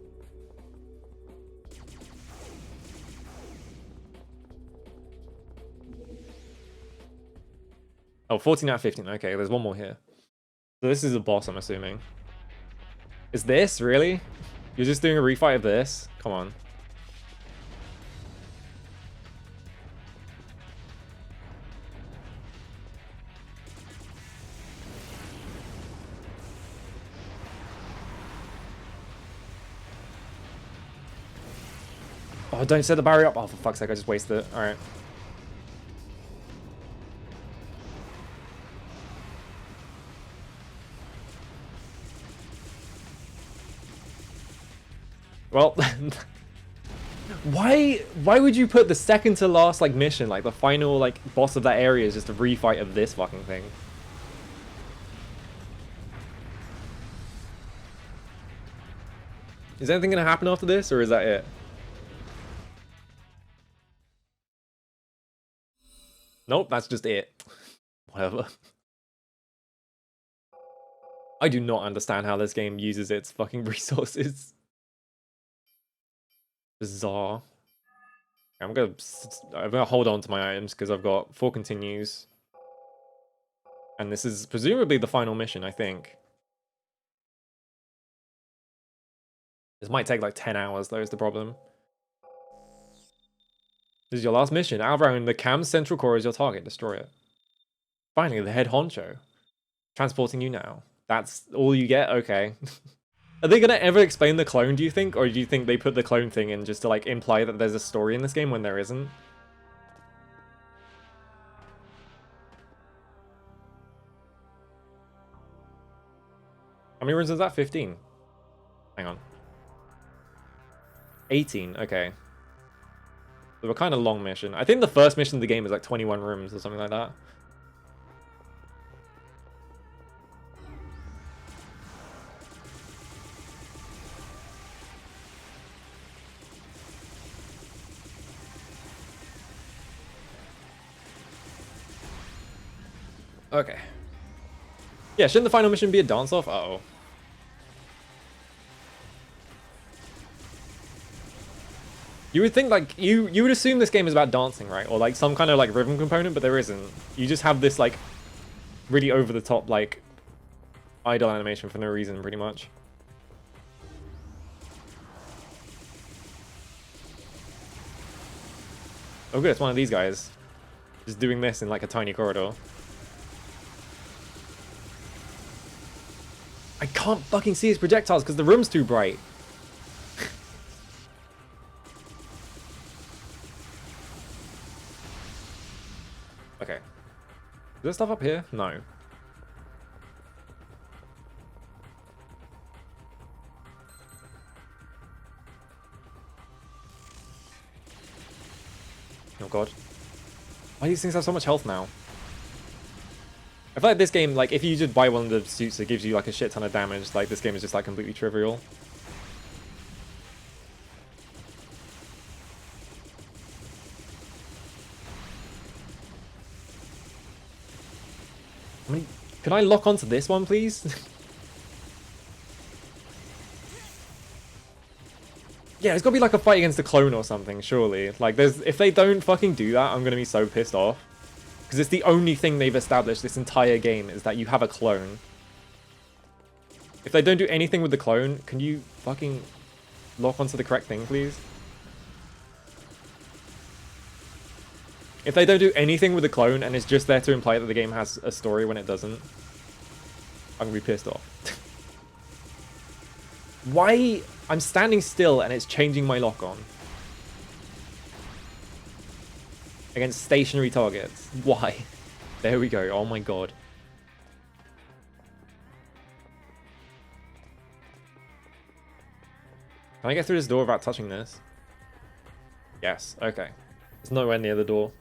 Oh, 14 out of 15. Okay, there's one more here. So this is a boss, I'm assuming. Is this, really? You're just doing a refight of this? Come on. Oh, don't set the barrier up. Oh, for fuck's sake, I just wasted it. Alright. Well, why would you put the second to last, like, mission, like, the final, like, boss of that area is just a refight of this fucking thing? Is anything gonna happen after this, or is that it? Nope, that's just it. Whatever. I do not understand how this game uses its fucking resources. Bizarre. I'm gonna hold on to my items because I've got 4 continues. And this is presumably the final mission, I think. This might take like 10 hours though, is the problem. This is your last mission. Outrun the cam's central core is your target. Destroy it. Finally, the head honcho. Transporting you now. That's all you get? Okay. Are they gonna ever explain the clone, do you think? Or do you think they put the clone thing in just to, like, imply that there's a story in this game when there isn't? How many runs is that? 15? Hang on. 18, okay. So a kind of long mission. I think the first mission of the game is like 21 rooms or something like that. Okay. Yeah, shouldn't the final mission be a dance-off? Uh-oh. You would think, like, you would assume this game is about dancing, right? Or, like, some kind of, like, rhythm component, but there isn't. You just have this, like, really over-the-top, like, idle animation for no reason, pretty much. Oh good, it's one of these guys. Just doing this in, like, a tiny corridor. I can't fucking see his projectiles because the room's too bright. Okay. Is there stuff up here? No. Oh god. Why do these things have so much health now? I feel like this game, like, if you just buy one of the suits that gives you, like, a shit ton of damage, like, this game is just, like, completely trivial. I mean, can I lock onto this one, please? Yeah, it's got to be, like, a fight against a clone or something, surely. Like, if they don't fucking do that, I'm going to be so pissed off. Because it's the only thing they've established this entire game is that you have a clone. If they don't do anything with the clone, can you fucking lock onto the correct thing, please? If they don't do anything with the clone and it's just there to imply that the game has a story when it doesn't, I'm going to be pissed off. Why? I'm standing still and it's changing my lock-on. Against stationary targets. Why? There we go. Oh my god. Can I get through this door without touching this? Yes. Okay. It's nowhere near the door.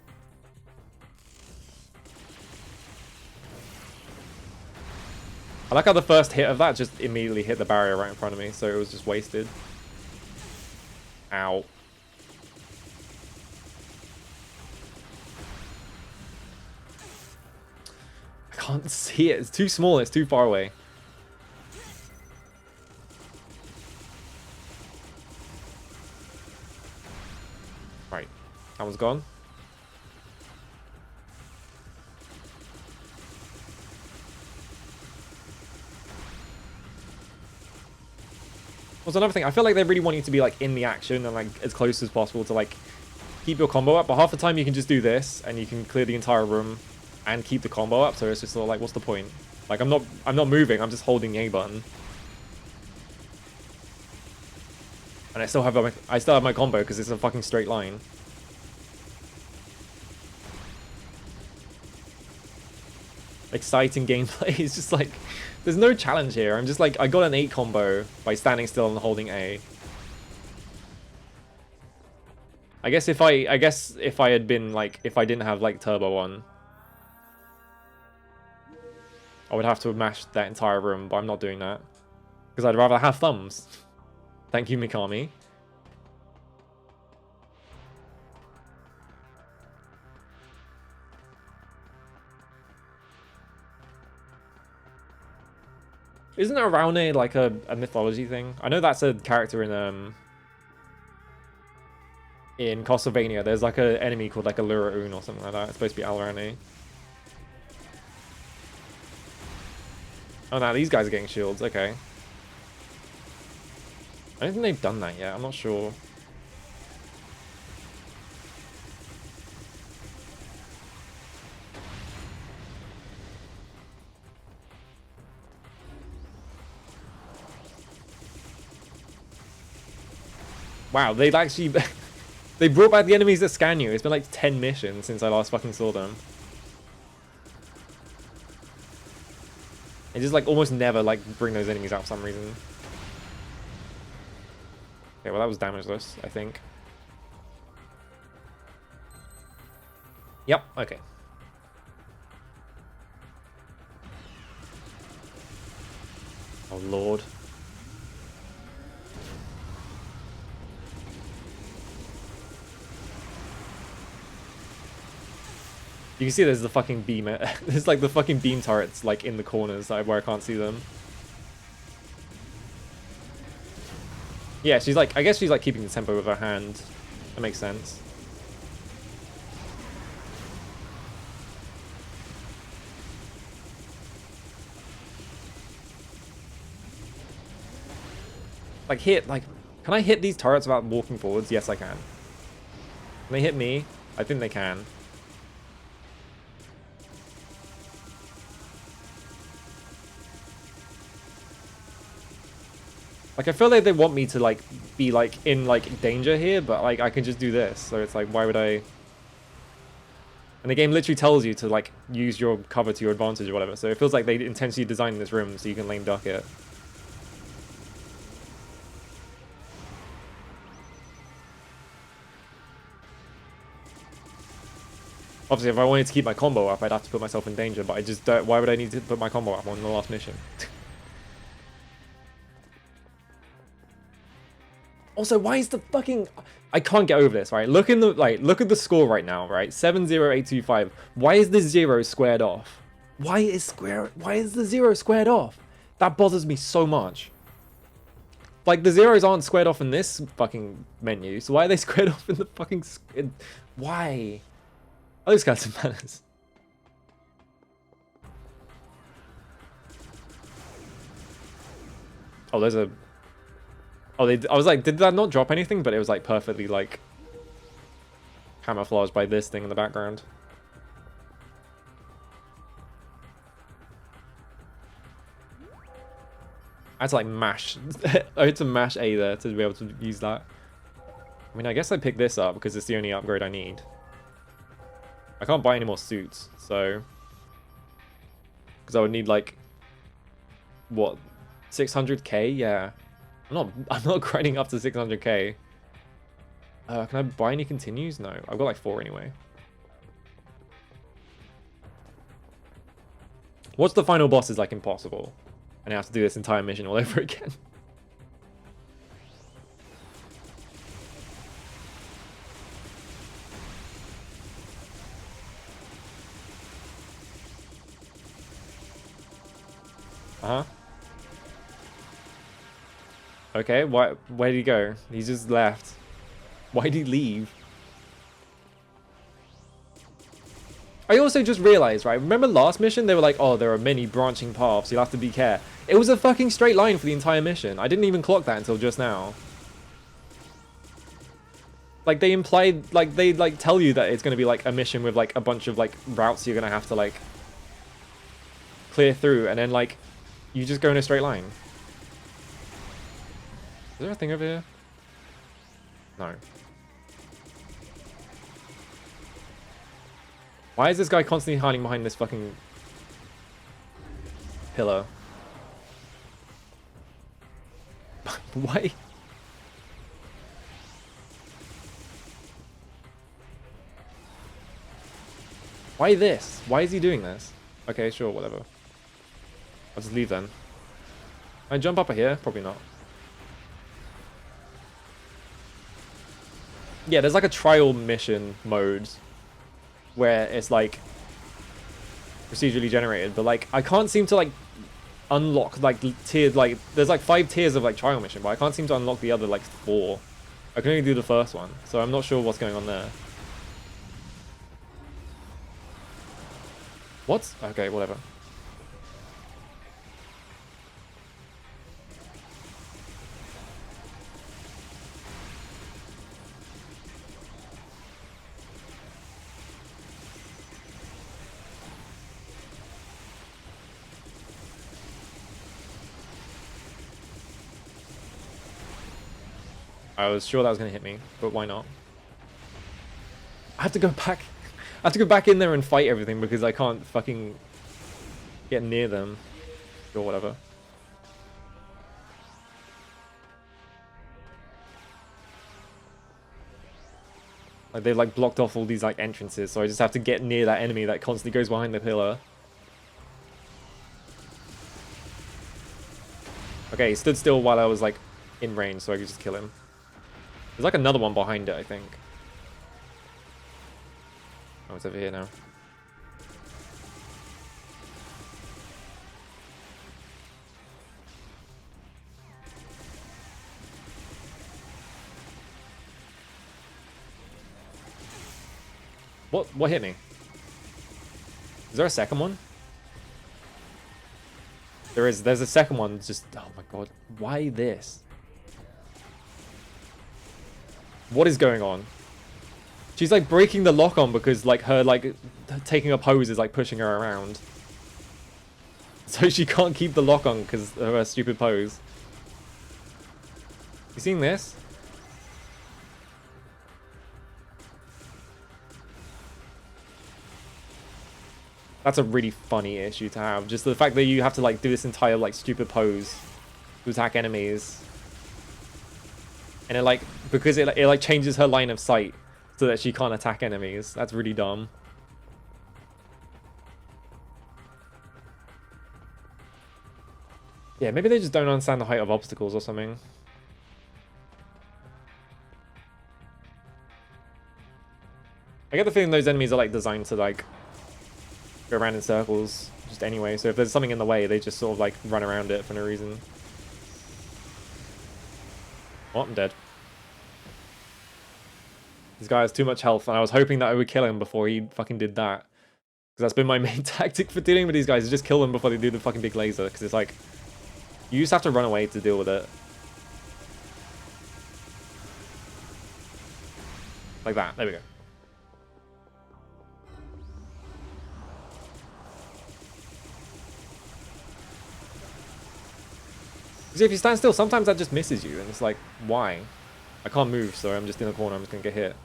I like how the first hit of that just immediately hit the barrier right in front of me, so it was just wasted. Ow. I can't see it. It's too small. It's too far away. Right. That one's gone. Also, another thing, I feel like they really want you to be, like, in the action and, like, as close as possible to, like, keep your combo up. But half the time you can just do this and you can clear the entire room and keep the combo up. So it's just sort of like, what's the point? Like, I'm not moving. I'm just holding the A button. And I still have my combo because it's a fucking straight line. Exciting gameplay. It's just like, there's no challenge here. I'm just like, I got an 8 combo by standing still and holding A. I guess if I had been like, if I didn't have like turbo on, I would have to have mashed that entire room, but I'm not doing that because I'd rather have thumbs. Thank you, Mikami. Isn't Araune like a mythology thing? I know that's a character in Castlevania. There's like an enemy called like Allura-Un or something like that. It's supposed to be Araune. Oh no, these guys are getting shields. Okay. I don't think they've done that yet. I'm not sure. Wow, they've actually... they brought back the enemies that scan you. It's been like 10 missions since I last fucking saw them. They just like almost never like bring those enemies out for some reason. Okay, well that was damageless, I think. Yep, okay. Oh lord. You can see there's the fucking beam. There's like the fucking beam turrets like in the corners where I can't see them. Yeah, she's like, I guess she's like keeping the tempo with her hand. That makes sense. Like, hit, like, can I hit these turrets without walking forwards? Yes, I can. Can they hit me? I think they can. Like, I feel like they want me to, like, be, like, in, like, danger here, but, like, I can just do this. So it's like, why would I... And the game literally tells you to, like, use your cover to your advantage or whatever. So it feels like they intentionally designed this room so you can lame duck it. Obviously, if I wanted to keep my combo up, I'd have to put myself in danger, but I just don't... Why would I need to put my combo up on the last mission? Also, why is the fucking... I can't get over this, right? Look at the score right now, right? 70825. Why is the 0 squared off? Why is the 0 squared off? That bothers me so much. Like, the zeros aren't squared off in this fucking menu, so why are they squared off in the fucking... Why? Oh, these guys are manners. Oh, there's a... Oh, I was like, did that not drop anything? But it was like perfectly like camouflaged by this thing in the background. I had to like mash. I had to mash A there to be able to use that. I mean, I guess I picked this up because it's the only upgrade I need. I can't buy any more suits, so... Because I would need like... What? 600k? Yeah. I'm not grinding up to 600k. Can I buy any continues? No, I've got like 4 anyway. What's the final boss is like impossible. And I have to do this entire mission all over again. Uh-huh. Okay, where did he go? He just left. Why did he leave? I also just realized, right? Remember last mission? They were like, oh, there are many branching paths. You'll have to be careful. It was a fucking straight line for the entire mission. I didn't even clock that until just now. Like, they implied, like, they, like, tell you that it's going to be, like, a mission with, like, a bunch of, like, routes you're going to have to, like, clear through. And then, like, you just go in a straight line. Is there a thing over here? No. Why is this guy constantly hiding behind this fucking pillar? Why? Why this? Why is he doing this? Okay, sure, whatever. I'll just leave then. Can I jump up here? Probably not. Yeah, there's like a trial mission mode where it's like procedurally generated, but like I can't seem to like unlock like tiered, like there's like 5 tiers of like trial mission, but I can't seem to unlock the other like 4. I can only do the first one, so I'm not sure what's going on there. What? Okay, whatever. I was sure that was going to hit me, but why not? I have to go back. I have to go back in there and fight everything because I can't fucking get near them. Or whatever. Like they've like blocked off all these like entrances, so I just have to get near that enemy that constantly goes behind the pillar. Okay, he stood still while I was like in range, so I could just kill him. There's like another one behind it, I think. Oh, it's over here now. What hit me? Is there a second one? There is. There's a second one. Just, oh my god. Why this? What is going on? She's like breaking the lock on because like her like taking a pose is like pushing her around. So she can't keep the lock on because of her stupid pose. You seeing this? That's a really funny issue to have. Just the fact that you have to like do this entire like stupid pose to attack enemies. And it like, because it like changes her line of sight so that she can't attack enemies. That's really dumb. Yeah, maybe they just don't understand the height of obstacles or something. I get the feeling those enemies are like designed to like go around in circles just anyway, so if there's something in the way, they just sort of like run around it for no reason. Oh, I'm dead. This guy has too much health, and I was hoping that I would kill him before he fucking did that. Because that's been my main tactic for dealing with these guys, is just kill them before they do the fucking big laser, because it's like, you just have to run away to deal with it. Like that, there we go. Because if you stand still, sometimes that just misses you, and it's like, why? I can't move, so I'm just in a corner, I'm just gonna get hit.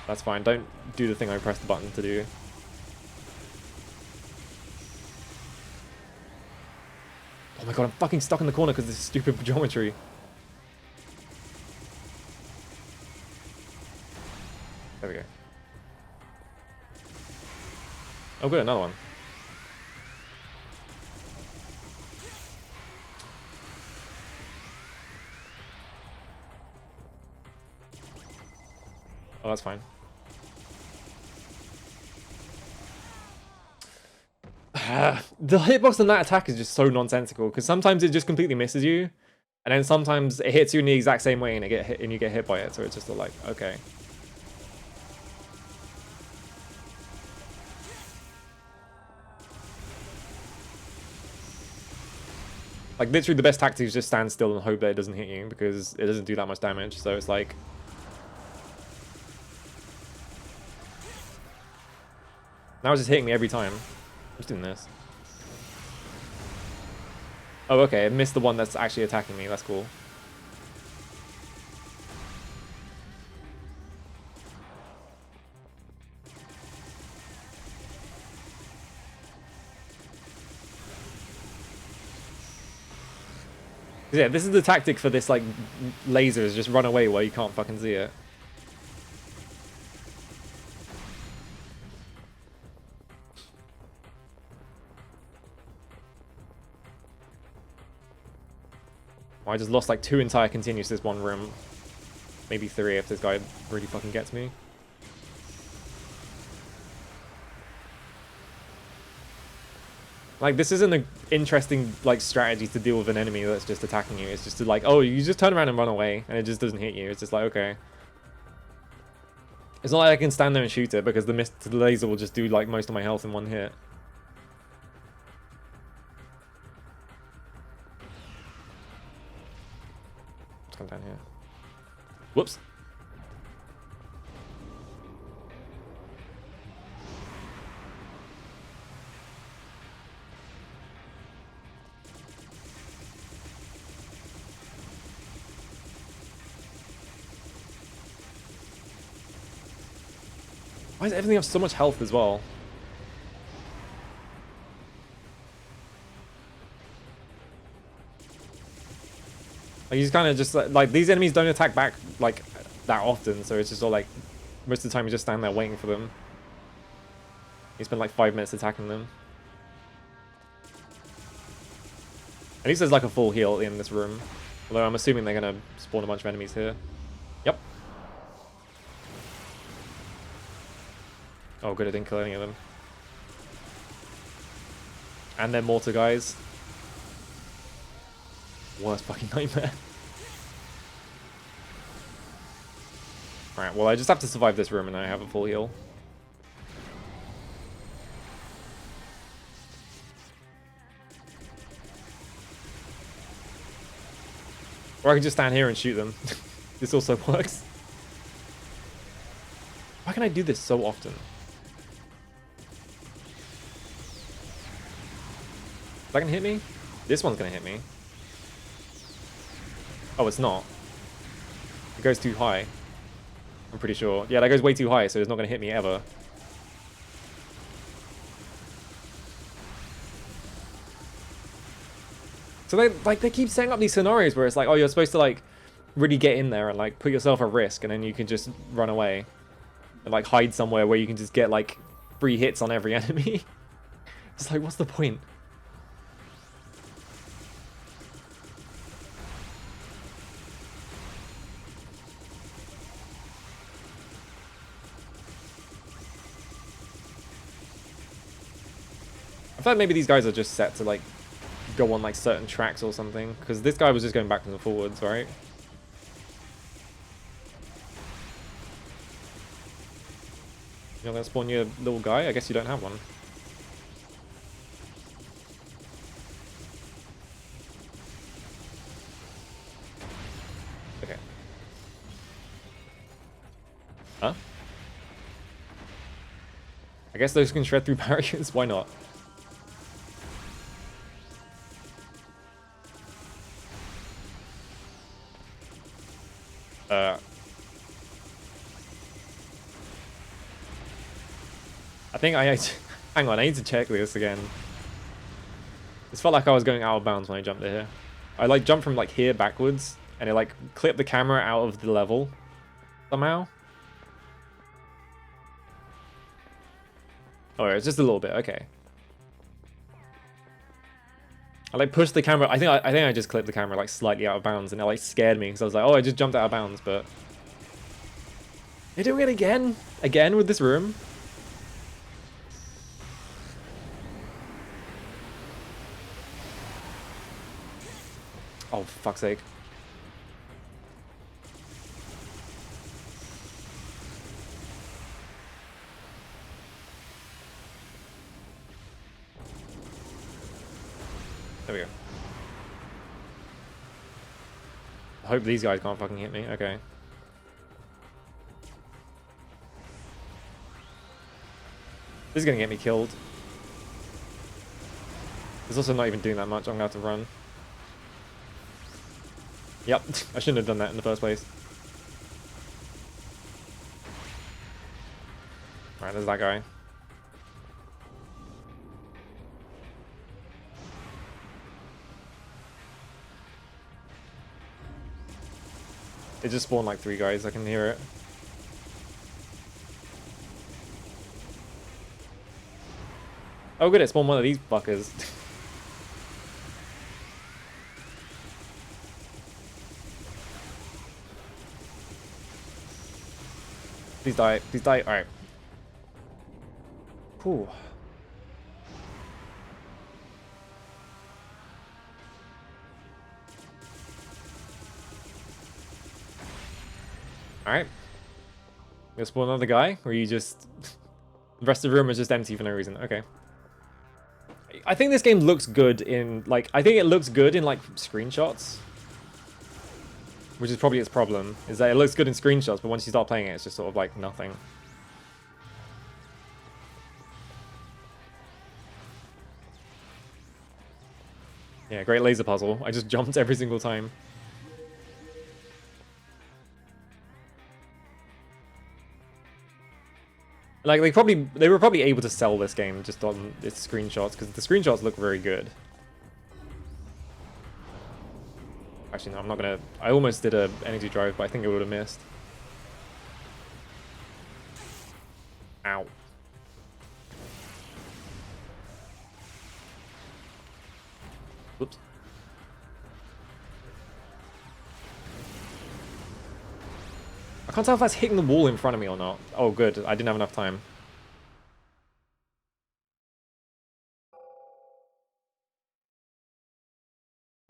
That's fine, don't do the thing I pressed the button to do. Oh my god, I'm fucking stuck in the corner because of this stupid geometry. There we go. Oh good, another one. Oh, that's fine. The hitbox on that attack is just so nonsensical, because sometimes it just completely misses you, and then sometimes it hits you in the exact same way and you get hit by it, so it's just like, okay. Like, literally the best tactic is just stand still and hope that it doesn't hit you, because it doesn't do that much damage, so it's like... Now it's just hitting me every time. I'm just doing this. Oh, okay, I missed the one that's actually attacking me, that's cool. Yeah, this is the tactic for this, like, laser, is just run away where you can't fucking see it. I just lost like 2 entire continues this one room. Maybe 3 if this guy really fucking gets me. Like, this isn't an interesting, like, strategy to deal with an enemy that's just attacking you. It's just to, like, oh, you just turn around and run away, and it just doesn't hit you. It's just like, okay. It's not like I can stand there and shoot it, because the laser will just do, like, most of my health in one hit. Let's come down here. Whoops. Why does everything have so much health as well? Like, he's kind of just like these enemies don't attack back like that often, so it's just all like most of the time you just stand there waiting for them. You spend like 5 minutes attacking them. At least there's like a full heal in this room, although I'm assuming they're gonna spawn a bunch of enemies here. Yep. Oh good, I didn't kill any of them. And they're mortar guys. Worst fucking nightmare. Alright, well I just have to survive this room and then I have a full heal. Or I can just stand here and shoot them. This also works. Why can I do this so often? Is that gonna hit me? This one's gonna hit me. Oh, it's not. It goes too high. I'm pretty sure. Yeah, that goes way too high, so it's not gonna hit me ever. So they keep setting up these scenarios where it's like, oh, you're supposed to like really get in there and like put yourself at risk, and then you can just run away and like hide somewhere where you can just get like 3 hits on every enemy. It's like, what's the point? I feel like maybe these guys are just set to like go on like certain tracks or something, because this guy was just going backwards and forwards, right? You're not gonna spawn your little guy? I guess you don't have one. Okay. Huh? I guess those can shred through barriers. Why not? I think I hang on, I need to check this again. This felt like I was going out of bounds when I jumped here. I like jumped from like here backwards, and it like clipped the camera out of the level somehow. Oh, it's just a little bit. Okay. I like pushed the camera. I think I just clipped the camera like slightly out of bounds, and it like scared me because I was like, oh, I just jumped out of bounds. But they're doing it again with this room. Oh, for fuck's sake. There we go. I hope these guys can't fucking hit me. Okay. This is gonna get me killed. It's also not even doing that much. I'm gonna have to run. Yep, I shouldn't have done that in the first place. Alright, there's that guy. It just spawned like 3 guys, I can hear it. Oh good, it spawned one of these fuckers. Please die, please die. Alright. Cool. Alright. Gonna spawn another guy, or you just... The rest of the room is just empty for no reason. Okay. I think this game looks good in, like... I think it looks good in, like, screenshots. Which is probably its problem, is that it looks good in screenshots, but once you start playing it, it's just sort of like nothing. Yeah, great laser puzzle. I just jumped every single time. Like, they were probably able to sell this game just on its screenshots, because the screenshots look very good. Actually, no, I'm not gonna... I almost did a energy drive, but I think it would have missed. Ow. Whoops. I can't tell if that's hitting the wall in front of me or not. Oh, good. I didn't have enough time.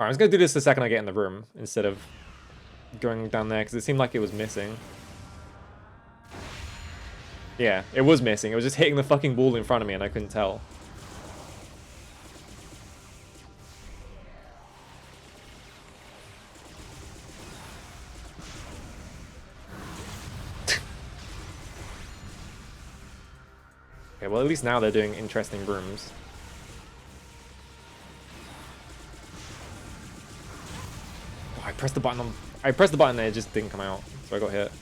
Alright, I'm just gonna do this the second I get in the room, instead of going down there, because it seemed like it was missing. Yeah, it was missing. It was just hitting the fucking wall in front of me and I couldn't tell. Okay, well at least now they're doing interesting rooms. Oh, I pressed the button on... I pressed the button and it just didn't come out, so I got hit.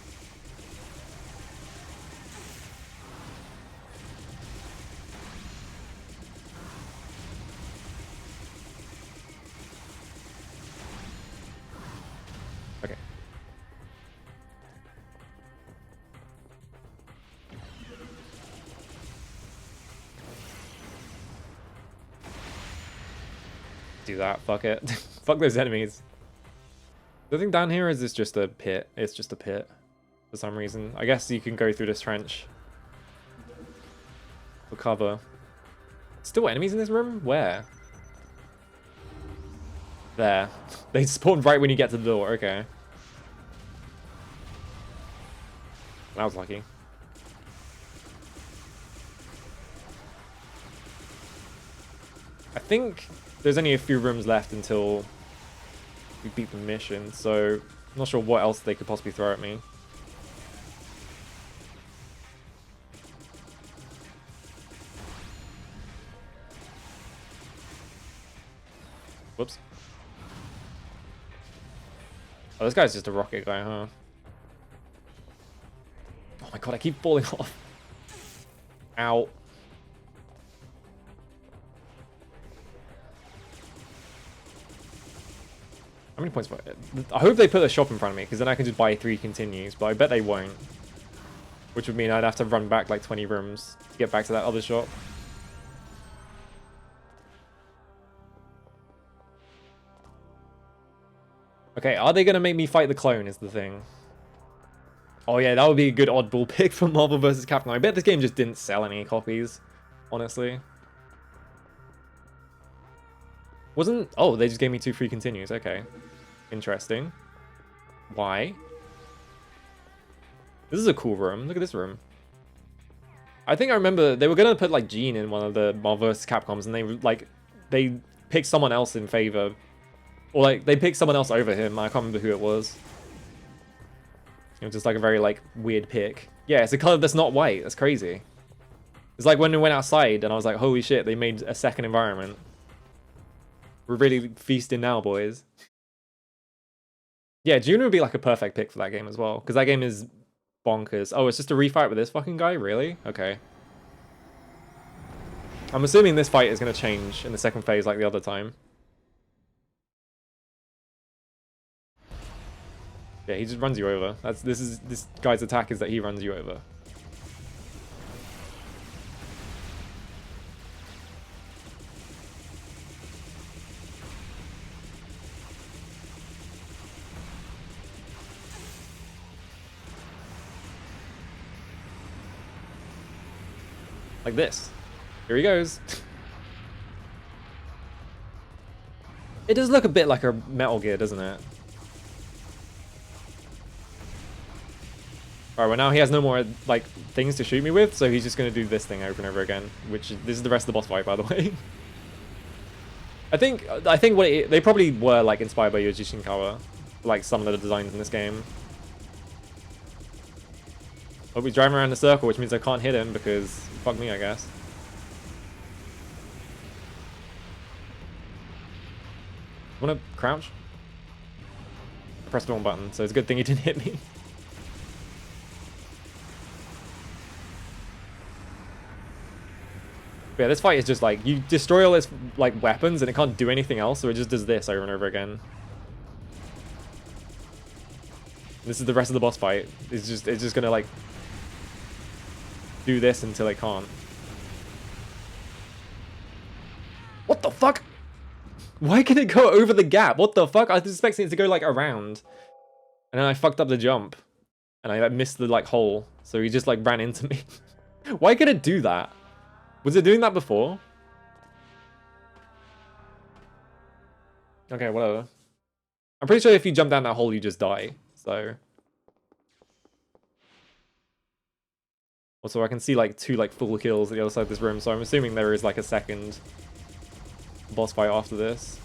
Okay. Do that, fuck it. Fuck those enemies. The thing down here is it's just a pit. It's just a pit for some reason. I guess you can go through this trench for cover. Still enemies in this room? Where? There. They spawn right when you get to the door. Okay. That was lucky. I think there's only a few rooms left until we beat the mission, so I'm not sure what else they could possibly throw at me. Whoops. Oh, this guy's just a rocket guy, huh? Oh my god, I keep falling off. Ow. How many points for it? I hope they put a shop in front of me, because then I can just buy 3 continues, but I bet they won't. Which would mean I'd have to run back like 20 rooms to get back to that other shop. Okay, are they going to make me fight the clone is the thing. Oh yeah, that would be a good oddball pick for Marvel vs. Capcom. I bet this game just didn't sell any copies, honestly. Wasn't... Oh, they just gave me 2 free continues. Okay. Interesting. Why? This is a cool room. Look at this room. I think I remember they were going to put like Gene in one of the Marvel vs. Capcoms and they picked someone else in favor. Or like they picked someone else over him. I can't remember who it was. It was just like a very like weird pick. Yeah, it's a color that's not white. That's crazy. It's like when we went outside and I was like, holy shit, they made a second environment. We're really feasting now, boys. Yeah, June would be like a perfect pick for that game as well, because that game is bonkers. Oh, it's just a refight with this fucking guy? Really? Okay. I'm assuming this fight is going to change in the second phase like the other time. Yeah, he just runs you over. This guy's attack is that he runs you over. Like this. Here he goes. It does look a bit like a Metal Gear, doesn't it? Alright, well now he has no more like things to shoot me with, so he's just gonna do this thing over and over again. This is the rest of the boss fight, by the way. I think they probably were like inspired by Yoji Shinkawa, like some of the designs in this game. But we're driving around the circle, which means I can't hit him because fuck me, I guess. Wanna crouch? I pressed the wrong button, so it's a good thing he didn't hit me. But yeah, this fight is just like, you destroy all its like weapons and it can't do anything else, so it just does this over and over again. This is the rest of the boss fight. It's just gonna like do this until it can't. What the fuck? Why can it go over the gap? What the fuck? I was expecting it to go like around. And then I fucked up the jump. And I like, missed the like hole. So he just like ran into me. Why could it do that? Was it doing that before? Okay, whatever. I'm pretty sure if you jump down that hole, you just die. So... Also, I can see like 2 like full kills at the other side of this room, so I'm assuming there is like a second boss fight after this.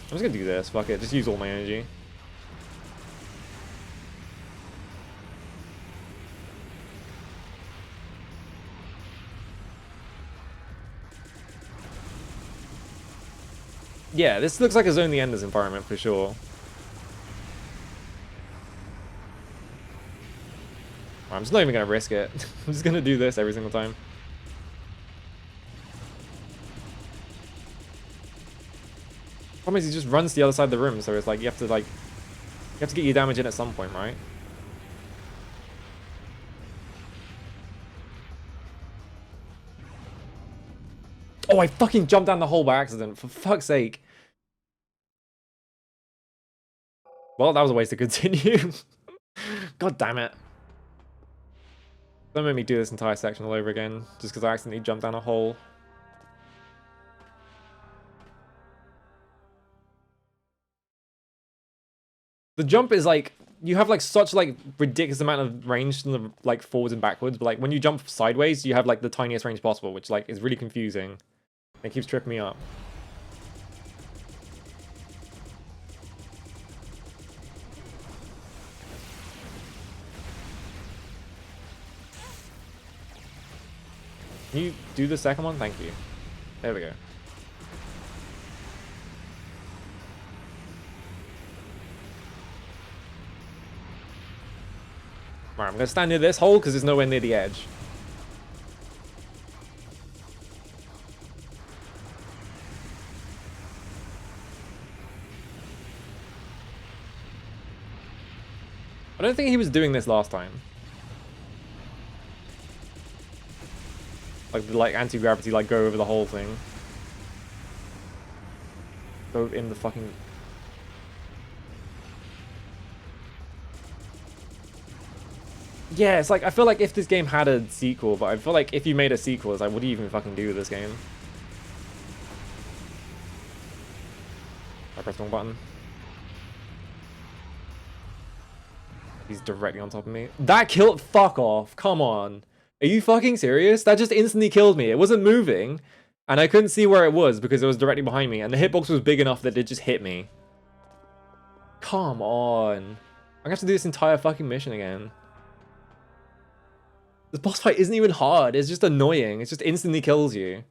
I'm just gonna do this, fuck it, just use all my energy. Yeah, this looks like a Zone the Enders environment for sure. I'm just not even gonna risk it. I'm just gonna do this every single time. Problem is he just runs to the other side of the room, so it's like you have to get your damage in at some point, right? Oh, I fucking jumped down the hole by accident, for fuck's sake. Well, that was a waste to continue. God damn it. Don't make me do this entire section all over again, just because I accidentally jumped down a hole. The jump is like, you have like such like ridiculous amount of range from the like forwards and backwards, but like when you jump sideways, you have like the tiniest range possible, which like is really confusing. It keeps tripping me up. Can you do the second one? Thank you. There we go. Alright, I'm gonna stand near this hole because there's nowhere near the edge. I don't think he was doing this last time. Like the like anti-gravity like go over the whole thing. Go in the fucking... Yeah, it's like, I feel like if this game had a sequel, but I feel like if you made a sequel, it's like, what do you even fucking do with this game? I pressed the wrong button. He's directly on top of me. That killed... Fuck off. Come on. Are you fucking serious? That just instantly killed me. It wasn't moving, and I couldn't see where it was because it was directly behind me, and the hitbox was big enough that it just hit me. Come on. I'm gonna have to do this entire fucking mission again. This boss fight isn't even hard. It's just annoying. It just instantly kills you.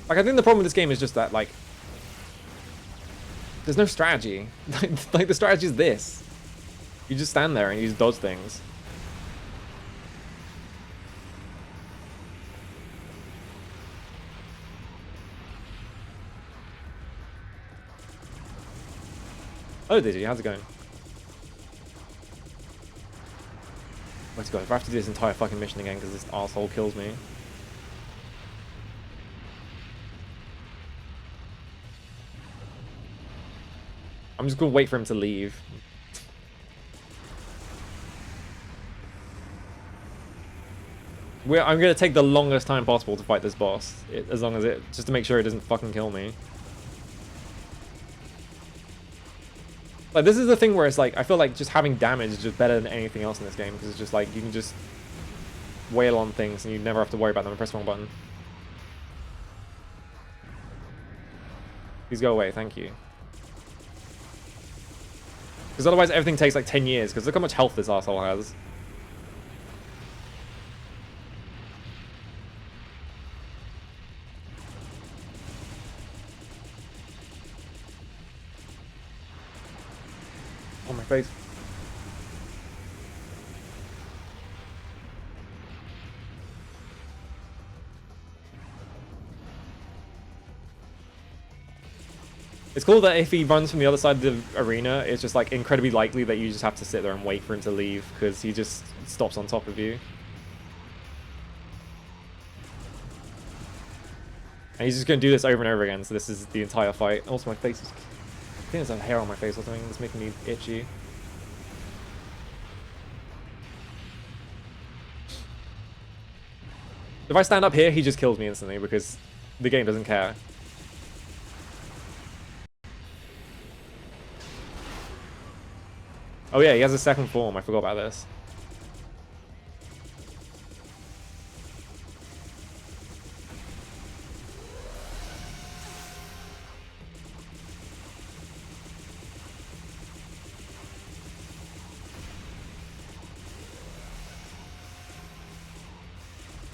Like, I think the problem with this game is just that, like, there's no strategy. Like, the strategy is this. You just stand there and you just dodge things. Oh, did you? How's it going? Let's go. If I have to do this entire fucking mission again because this arsehole kills me. I'm just gonna wait for him to leave. I'm gonna take the longest time possible to fight this boss, as long as just to make sure it doesn't fucking kill me. Like, this is the thing where it's like, I feel like just having damage is just better than anything else in this game, because it's just like, you can just wail on things and you never have to worry about them. I press the wrong button. Please go away, thank you. Because otherwise everything takes like 10 years, because look how much health this arsehole has. On my face. It's cool that if he runs from the other side of the arena, it's just like incredibly likely that you just have to sit there and wait for him to leave, because he just stops on top of you. And he's just going to do this over and over again, so this is the entire fight. Also, my face is... I think there's some hair on my face or something that's making me itchy. If I stand up here, he just kills me instantly because the game doesn't care. Oh yeah, he has a second form. I forgot about this.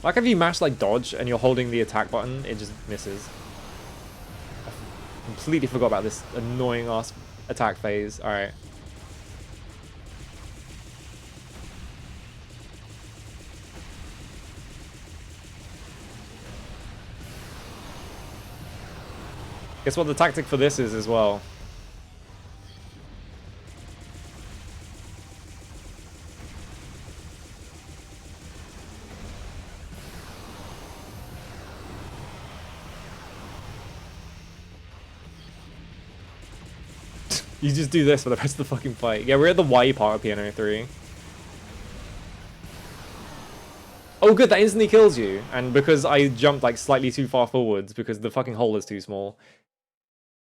Like if you mash like dodge and you're holding the attack button, it just misses. I completely forgot about this annoying ass attack phase. Alright. Guess what the tactic for this is as well. You just do this for the rest of the fucking fight. Yeah, we're at the Y part of P.N.03. Oh good, that instantly kills you. And because I jumped like slightly too far forwards because the fucking hole is too small.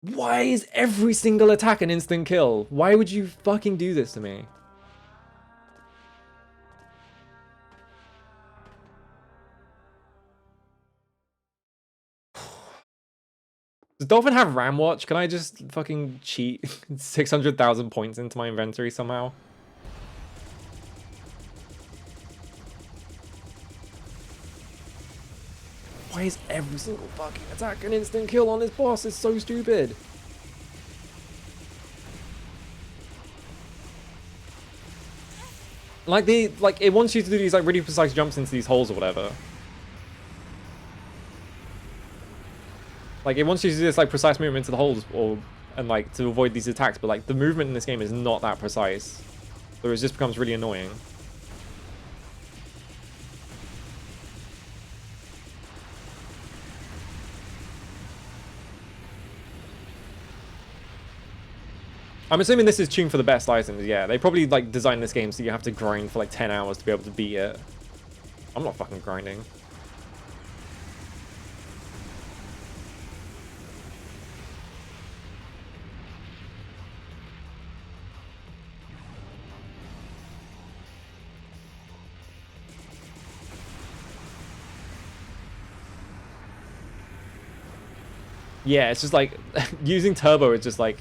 Why is every single attack an instant kill? Why would you fucking do this to me? Does Dolphin have RAM Watch? Can I just fucking cheat 600,000 points into my inventory somehow? Why is every single fucking attack an instant kill on this boss? It's so stupid. Like it wants you to do these like really precise jumps into these holes or whatever. Like it wants you to do this like precise movement into the holes and like to avoid these attacks, but like the movement in this game is not that precise. So it just becomes really annoying. I'm assuming this is tuned for the best items, yeah. They probably like designed this game so you have to grind for like 10 hours to be able to beat it. I'm not fucking grinding. Yeah, it's just like using turbo is just like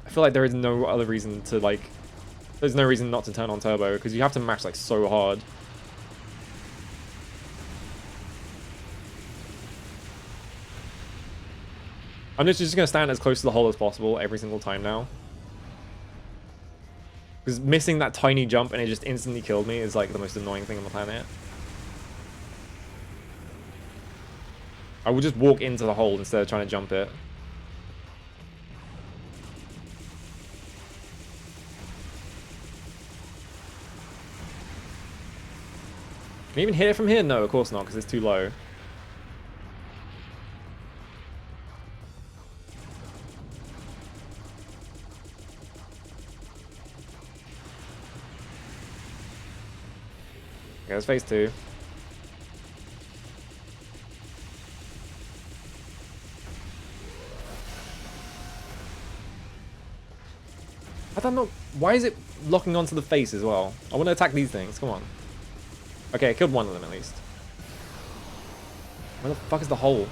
I feel like there is no other reason to like there's no reason not to turn on turbo because you have to mash like so hard. I'm literally just gonna stand as close to the hole as possible every single time now. Because missing that tiny jump and it just instantly killed me is like the most annoying thing on the planet. I will just walk into the hole instead of trying to jump it. Can you even hit it from here? No, of course not, because it's too low. Okay, that's phase 2. I don't know. Why is it locking onto the face as well? I want to attack these things. Come on. Okay, I killed one of them at least. Where the fuck is the hole?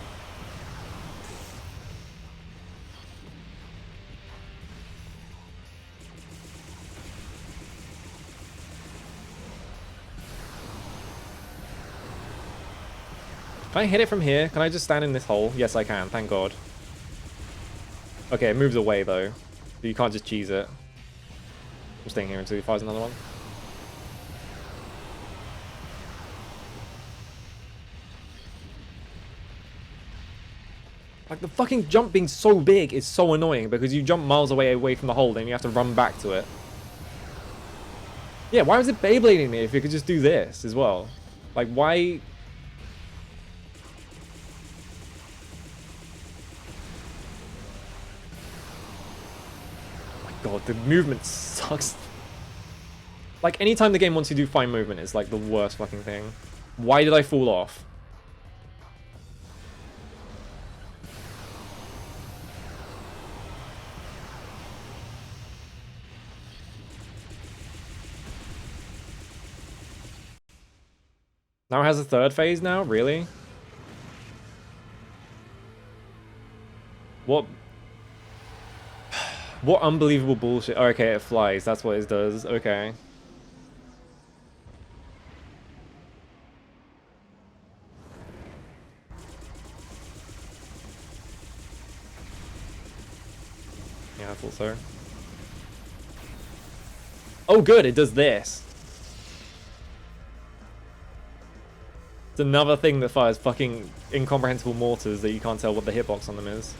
Can I hit it from here? Can I just stand in this hole? Yes, I can. Thank God. Okay, it moves away though. So you can't just cheese it. I'm staying here until he fires another one. Like, the fucking jump being so big is so annoying because you jump miles away from the hole, then you have to run back to it. Yeah, why was it Beyblading me if you could just do this as well? Like, why... Oh my god, the movement sucks. Like, anytime the game wants you to do fine movement, it's like the worst fucking thing. Why did I fall off? Now it has a third phase now? Really? What? What unbelievable bullshit. Oh, okay, it flies. That's what it does. Okay. Yeah, I thought so. Oh, good. It does this. It's another thing that fires fucking incomprehensible mortars that you can't tell what the hitbox on them is.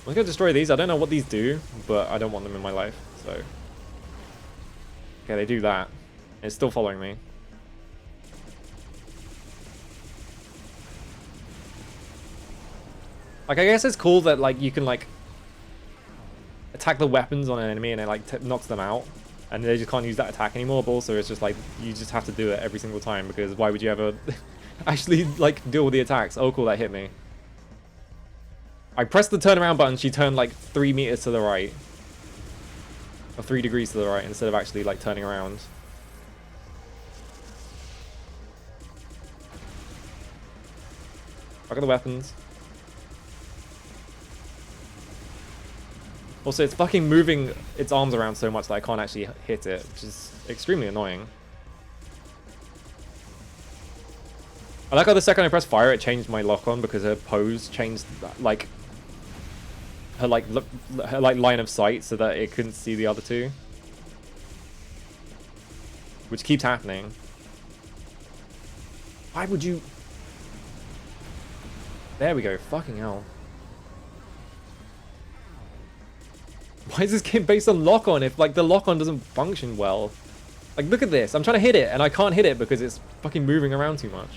I'm gonna destroy these. I don't know what these do, but I don't want them in my life, so. Okay, they do that. It's still following me. Like, I guess it's cool that, like, you can, like, attack the weapons on an enemy and it, like, knocks them out. And they just can't use that attack anymore, but also it's just, like, you just have to do it every single time, because why would you ever actually, like, deal with the attacks? Oh, cool, that hit me. I pressed the turnaround button, she turned, like, 3 meters to the right. Or 3 degrees to the right, instead of actually, like, turning around. Look at the weapons. Also, it's fucking moving its arms around so much that I can't actually hit it, which is extremely annoying. I like how the second I press fire, it changed my lock-on because her pose changed, like, her line of sight so that it couldn't see the other two. Which keeps happening. Why would you... There we go, fucking hell. Why is this game based on lock-on if, like, the lock-on doesn't function well? Like, look at this. I'm trying to hit it, and I can't hit it because it's fucking moving around too much.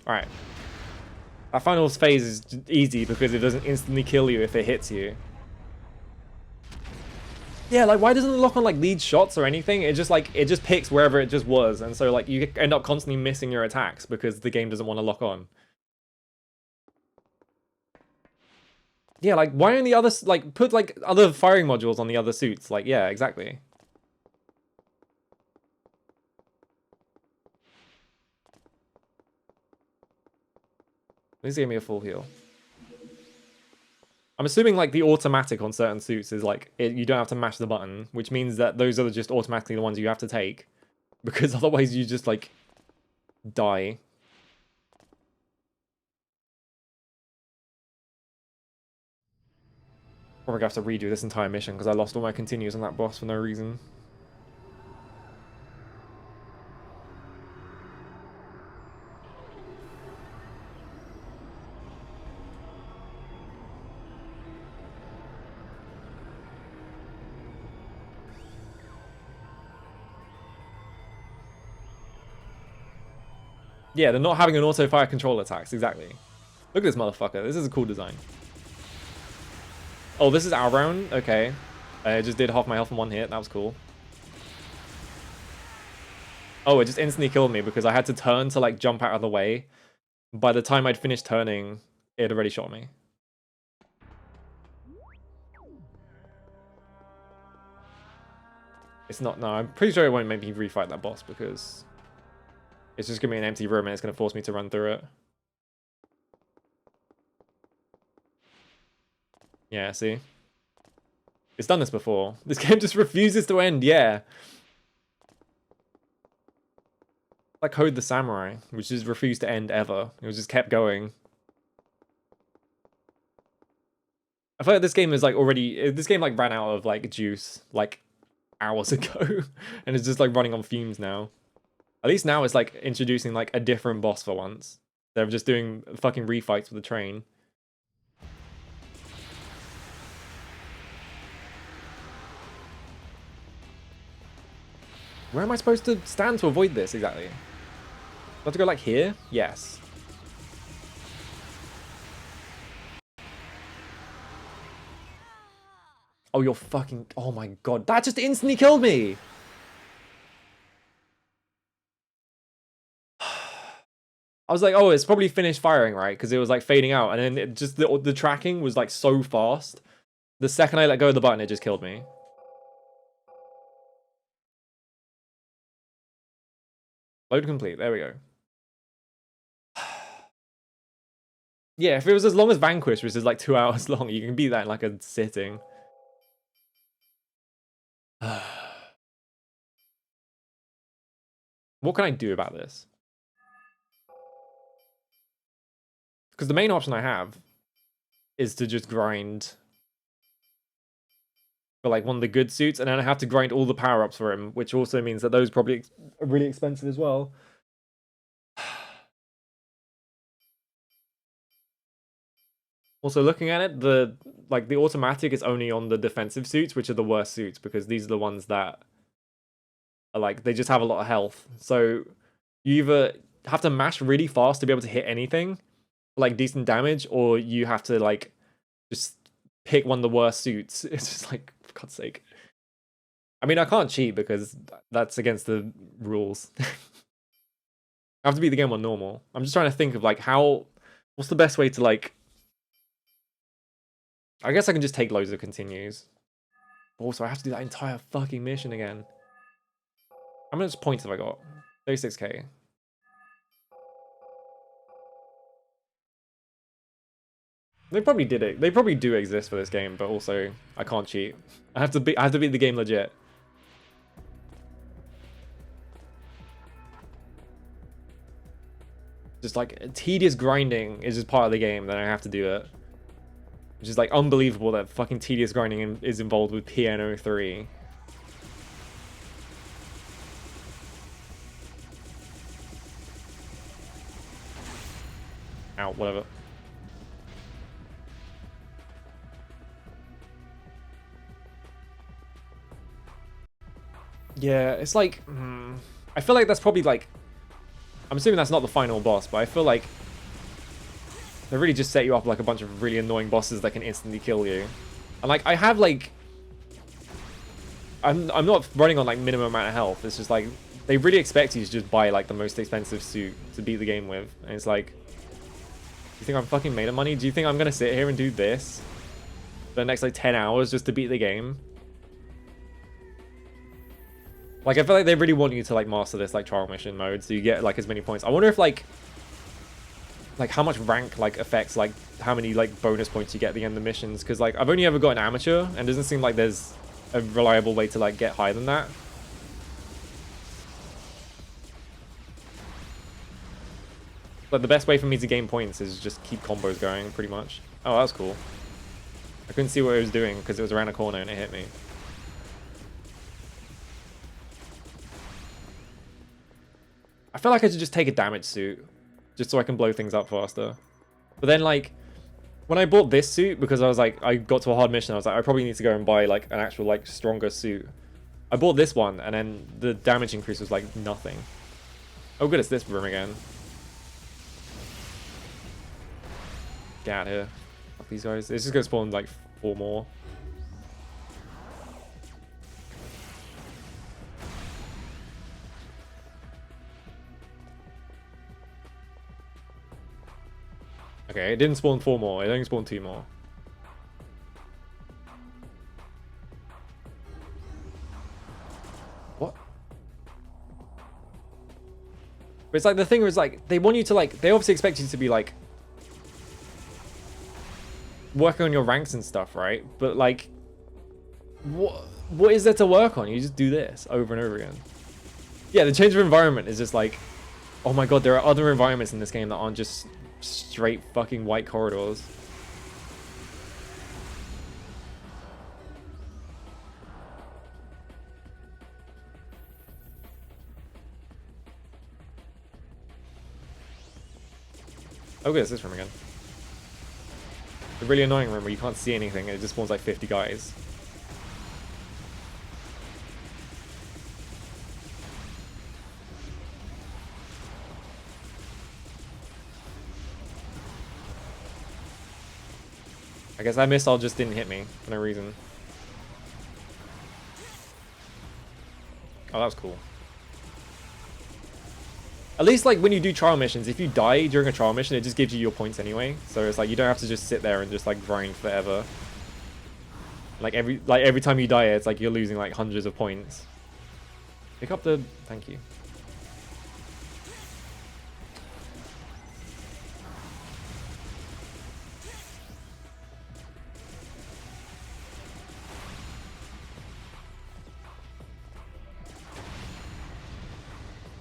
Alright. That final phase is easy because it doesn't instantly kill you if it hits you. Yeah, like, why doesn't it lock on, like, lead shots or anything? It just, like, it just picks wherever it just was. And so, like, you end up constantly missing your attacks because the game doesn't want to lock on. Yeah, like, why aren't the other, like, put, like, other firing modules on the other suits? Like, yeah, exactly. Please give me a full heal. I'm assuming, like, the automatic on certain suits is, like, you don't have to mash the button, which means that those are just automatically the ones you have to take. Because otherwise you just, like, die. Probably gonna have to redo this entire mission because I lost all my continues on that boss for no reason. Yeah, they're not having an auto fire control attacks, exactly. Look at this motherfucker. This is a cool design. Oh, this is our round? Okay. I just did half my health in one hit. That was cool. Oh, it just instantly killed me because I had to turn to, like, jump out of the way. By the time I'd finished turning, it had already shot me. It's not... No, I'm pretty sure it won't make me refight that boss because... It's just going to be an empty room and it's going to force me to run through it. Yeah, see? It's done this before. This game just refuses to end, yeah. Like Code the Samurai, which just refused to end ever. It was just kept going. I feel like this game is like already, this game like ran out of like juice like hours ago, and it's just like running on fumes now. At least now it's like introducing like a different boss for once. They're just doing fucking refights with the train. Where am I supposed to stand to avoid this exactly? Do I have to go like here? Yes. Oh, you're fucking... Oh my god. That just instantly killed me! I was like, oh, it's probably finished firing, right? Because it was like fading out. And then it just the tracking was like so fast. The second I let go of the button, it just killed me. Load complete. There we go. Yeah, if it was as long as Vanquish, which is like 2 hours long, you can beat that in like a sitting. What can I do about this? Because the main option I have is to just grind for like one of the good suits, and then I have to grind all the power-ups for him, which also means that those probably are really expensive as well. Also, looking at it, the automatic is only on the defensive suits, which are the worst suits, because these are the ones that are like, they just have a lot of health. So you either have to mash really fast to be able to hit anything, like decent damage, or you have to like just pick one of the worst suits. It's just like, for God's sake. I mean, I can't cheat because that's against the rules. I have to beat the game on normal. I'm just trying to think of like what's the best way to like... I guess I can just take loads of continues. Also, I have to do that entire fucking mission again. How much points have I got? 36k. They probably did it. They probably do exist for this game, but also I can't cheat. I have to beat the game legit. Just like tedious grinding is just part of the game, then I have to do it. Which is like unbelievable that fucking tedious grinding is involved with P.N.03. Ow, whatever. Yeah, it's like... I feel like that's probably like... I'm assuming that's not the final boss, but I feel like they really just set you up like a bunch of really annoying bosses that can instantly kill you. And like, I have like... I'm not running on like minimum amount of health. It's just like, they really expect you to just buy like the most expensive suit to beat the game with. And it's like, you think I'm fucking made of money? Do you think I'm gonna sit here and do this for the next like 10 hours just to beat the game? Like, I feel like they really want you to like master this like trial mission mode so you get like as many points. I wonder if like how much rank like affects like how many like bonus points you get at the end of the missions, because like I've only ever got an amateur and it doesn't seem like there's a reliable way to like get higher than that. But the best way for me to gain points is just keep combos going pretty much. Oh, that was cool. I couldn't see what it was doing because it was around a corner and it hit me. I feel like I should just take a damage suit just so I can blow things up faster. But then like, when I bought this suit, because I was like, I got to a hard mission, I was like, I probably need to go and buy like an actual like stronger suit. I bought this one and then the damage increase was like nothing. Oh good, it's this room again. Get out of here. Fuck these guys. It's just gonna spawn like 4 more. Okay, it didn't spawn 4 more. It only spawned 2 more. What? But it's like the thing was like, they want you to like, they obviously expect you to be like working on your ranks and stuff, right? But like, what is there to work on? You just do this over and over again. Yeah, the change of environment is just like, oh my god, there are other environments in this game that aren't just straight fucking white corridors. Oh good, it's this room again. The really annoying room where you can't see anything and it just spawns like 50 guys. I guess that missile just didn't hit me for no reason. Oh, that was cool. At least, like, when you do trial missions, if you die during a trial mission, it just gives you your points anyway. So it's like, you don't have to just sit there and just, like, grind forever. Like, every time you die, it's like you're losing, like, hundreds of points. Pick up the... Thank you.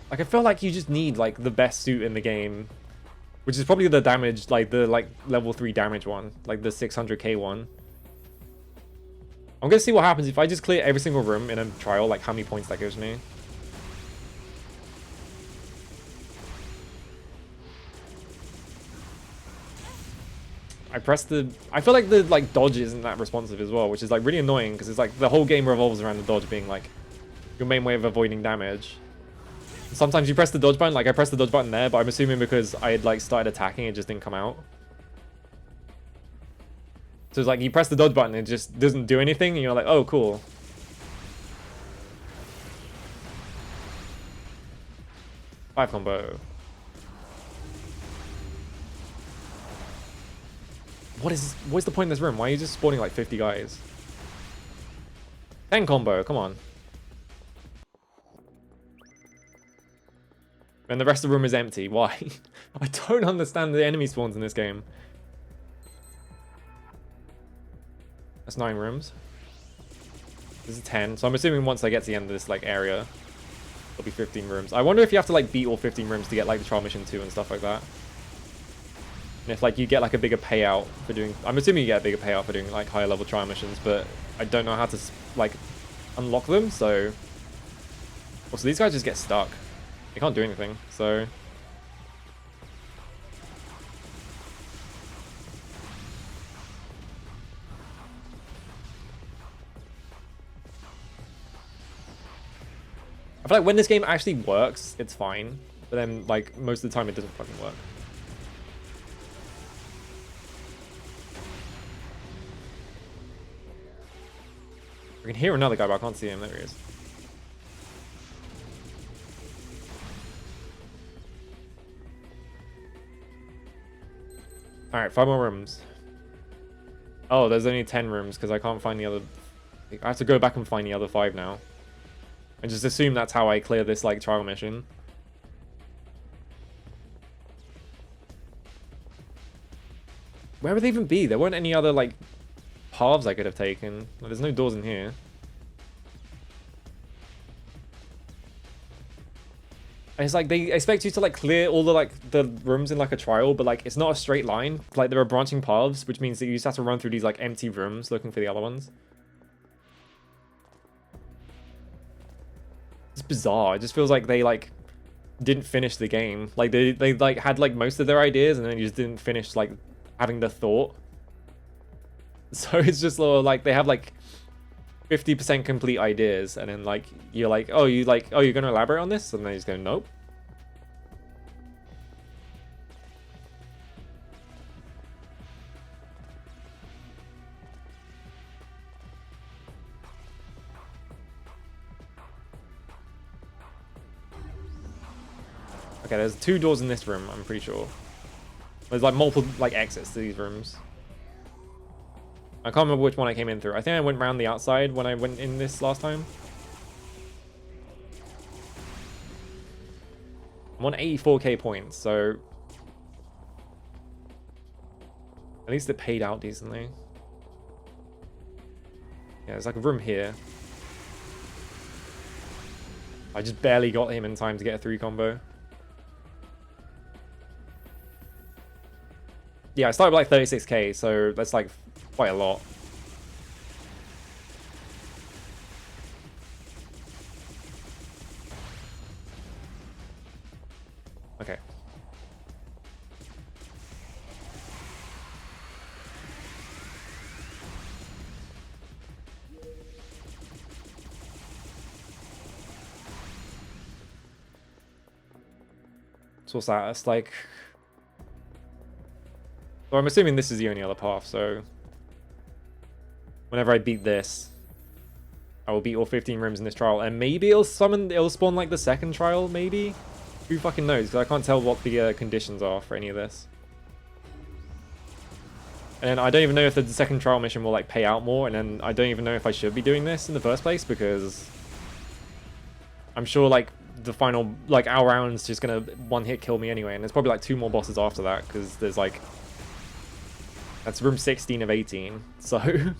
Like, I feel like you just need, like, the best suit in the game. Which is probably the damage, like, the, like, level 3 damage one. Like, the 600k one. I'm gonna see what happens if I just clear every single room in a trial, like, how many points that gives me. I pressed the... I feel like the, like, dodge isn't that responsive as well, which is, like, really annoying, because it's, like, the whole game revolves around the dodge being, like, your main way of avoiding damage. Sometimes you press the dodge button, like I pressed the dodge button there, but I'm assuming because I had like started attacking, it just didn't come out. So it's like you press the dodge button, it just doesn't do anything, and you're like, oh, cool. Five combo. What's the point in this room? Why are you just spawning like 50 guys? 10 combo, come on. And the rest of the room is empty. Why? I don't understand the enemy spawns in this game. That's 9 rooms. This is 10. So I'm assuming once I get to the end of this like area, there'll be 15 rooms. I wonder if you have to like beat all 15 rooms to get like the trial mission 2 and stuff like that. And if like you get like a bigger payout for doing... I'm assuming you get a bigger payout for doing like higher level trial missions, but I don't know how to like unlock them, so... Also, these guys just get stuck. They can't do anything, so... I feel like when this game actually works, it's fine. But then, like, most of the time it doesn't fucking work. I can hear another guy, but I can't see him. There he is. Alright, 5 more rooms. Oh, there's only 10 rooms because I can't find the other... I have to go back and find the other 5 now. And just assume that's how I clear this, like, trial mission. Where would they even be? There weren't any other, like, paths I could have taken. There's no doors in here. And it's like, they expect you to, like, clear all the, like, the rooms in, like, a trial, but, like, it's not a straight line. Like, there are branching paths, which means that you just have to run through these, like, empty rooms looking for the other ones. It's bizarre. It just feels like they, like, didn't finish the game. Like, they like, had, like, most of their ideas, and then you just didn't finish, like, having the thought. So it's just, like, they have, like, 50% complete ideas, and then, like, you're like, oh, you're gonna elaborate on this? And they just go, nope. Okay, there's 2 doors in this room, I'm pretty sure. There's, like, multiple, like, exits to these rooms. I can't remember which one I came in through. I think I went around the outside when I went in this last time. I'm on 84k points, so... At least it paid out decently. Yeah, there's like a room here. I just barely got him in time to get a 3 combo. Yeah, I started with like 36k, so that's like quite a lot. Okay. So what's that? It's like... So I'm assuming this is the only other path, so... Whenever I beat this, I will beat all 15 rooms in this trial, and maybe it'll spawn like the second trial, maybe? Who fucking knows, because I can't tell what the conditions are for any of this. And I don't even know if the second trial mission will like pay out more, and then I don't even know if I should be doing this in the first place, because I'm sure like the final, like our round's just gonna one-hit kill me anyway, and there's probably like 2 more bosses after that, because there's like... That's room 16 of 18, so...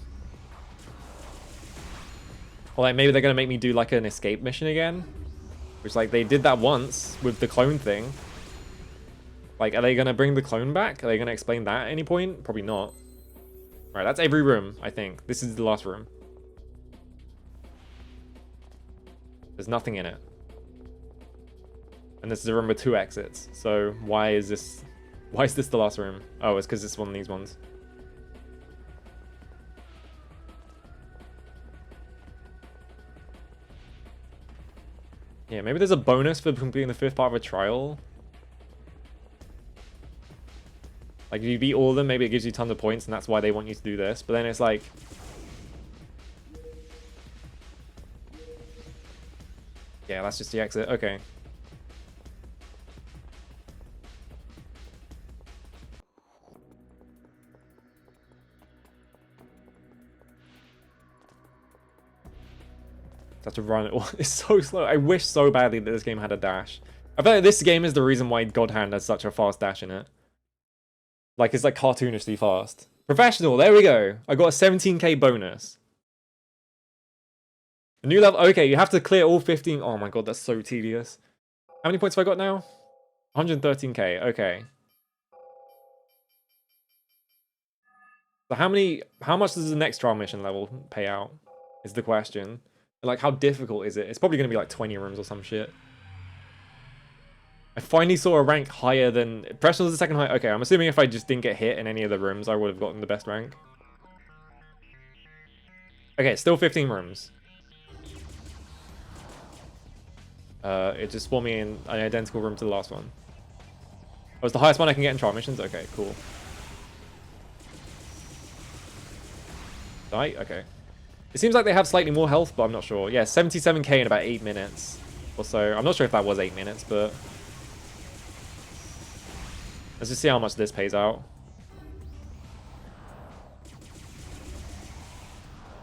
Or like maybe they're gonna make me do like an escape mission again, which like they did that once with the clone thing. Like, are they gonna bring the clone back? Are they gonna explain that at any point? Probably not. Alright, that's every room, I think. This is the last room. There's nothing in it. And this is a room with 2 exits. So why is this the last room? Oh, it's because it's one of these ones. Yeah, maybe there's a bonus for completing the 5th part of a trial. Like, if you beat all of them, maybe it gives you tons of points, and that's why they want you to do this. But then it's like... Yeah, that's just the exit. Okay. Have to run it. It's so slow. I wish so badly that this game had a dash. I feel like this game is the reason why God Hand has such a fast dash in it. Like, it's like cartoonishly fast. Professional, there we go. I got a 17k bonus. A new level. Okay, you have to clear all 15. Oh my god, that's so tedious. How many points have I got now? 113k. Okay. So how much does the next trial mission level pay out? Is the question. Like, how difficult is it? It's probably going to be like 20 rooms or some shit. I finally saw a rank higher than... Professional is the second high. Okay, I'm assuming if I just didn't get hit in any of the rooms, I would have gotten the best rank. Okay, still 15 rooms. It just spawned me in an identical room to the last one. Oh, it's the highest one I can get in trial missions? Okay, cool. Die? Okay. It seems like they have slightly more health, but I'm not sure. Yeah, 77k in about 8 minutes or so. I'm not sure if that was 8 minutes, but... Let's just see how much this pays out.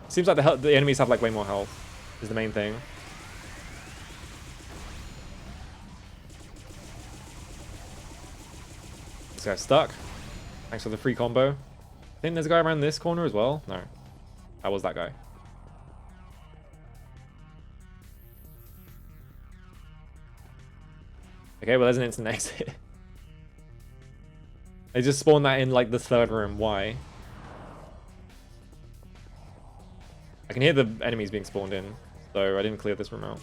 Seems like the enemies have like way more health, is the main thing. This guy's stuck. Thanks for the free combo. I think there's a guy around this corner as well. No, that was that guy. Okay, well, there's an instant exit. They just spawned that in, like, the 3rd room. Why? I can hear the enemies being spawned in, so I didn't clear this room out.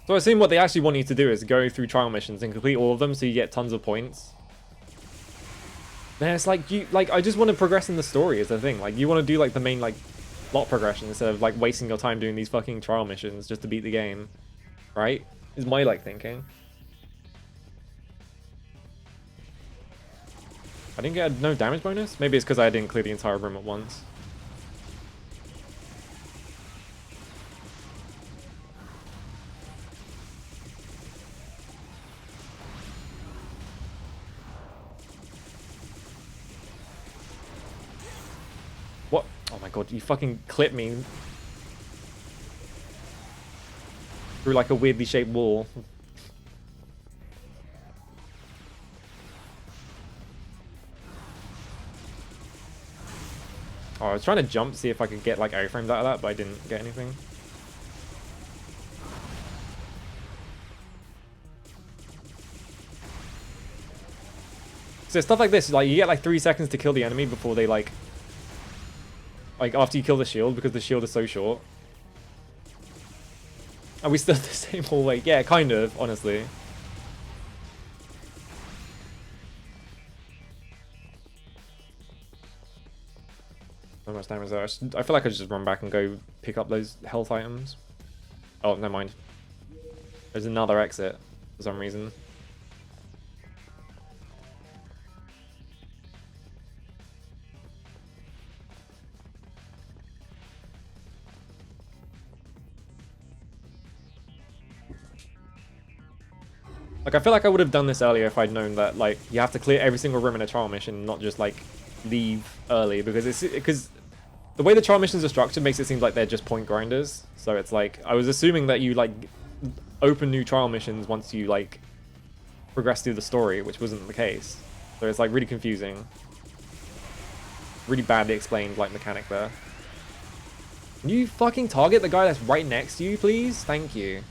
So I assume what they actually want you to do is go through trial missions and complete all of them so you get tons of points. Man, it's like, I just want to progress in the story is the thing. Like, you want to do, like, the main, like, plot progression instead of, like, wasting your time doing these fucking trial missions just to beat the game. Right? Is my, like, thinking. I didn't get a no damage bonus? Maybe it's because I didn't clear the entire room at once. What? Oh my god, you fucking clipped me. Through like a weirdly shaped wall. Oh, I was trying to jump, see if I could get like A-frames out of that, but I didn't get anything. So stuff like this, like you get like 3 seconds to kill the enemy before they like after you kill the shield, because the shield is so short. Are we still the same hallway? Yeah, kind of, honestly. So much damage there. I feel like I should just run back and go pick up those health items. Oh, never mind. There's another exit for some reason. Like, I feel like I would have done this earlier if I'd known that, like, you have to clear every single room in a trial mission, not just, like, leave early, because the way the trial missions are structured makes it seem like they're just point grinders. So it's like, I was assuming that you, like, open new trial missions once you, like, progress through the story, which wasn't the case. So it's, like, really confusing. Really badly explained, like, mechanic there. Can you fucking target the guy that's right next to you, please? Thank you.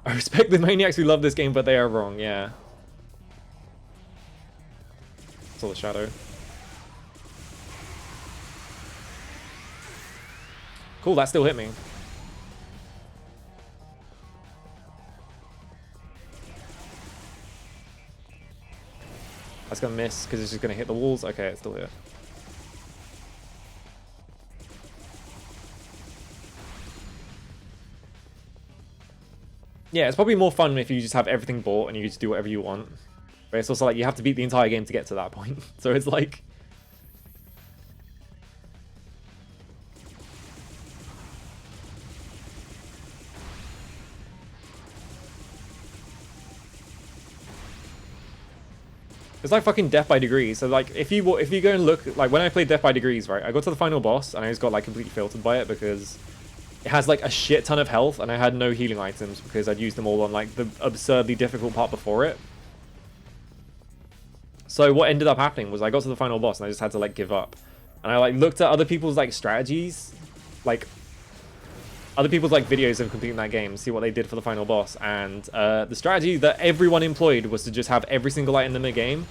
I respect the maniacs who love this game, but they are wrong, yeah. Saw the shadow. Cool, that still hit me. That's gonna miss because it's just gonna hit the walls. Okay, it's still here. Yeah, it's probably more fun if you just have everything bought and you just do whatever you want. But it's also like you have to beat the entire game to get to that point. So it's like... It's like fucking Death by Degrees. So like if you go and look, like when I played Death by Degrees, right, I got to the final boss and I just got like completely filtered by it because it has like a shit ton of health and I had no healing items because I'd used them all on like the absurdly difficult part before it. So what ended up happening was I got to the final boss and I just had to like give up. And I like looked at other people's like strategies, like other people's like videos of completing that game, see what they did for the final boss. And the strategy that everyone employed was to just have every single item in the game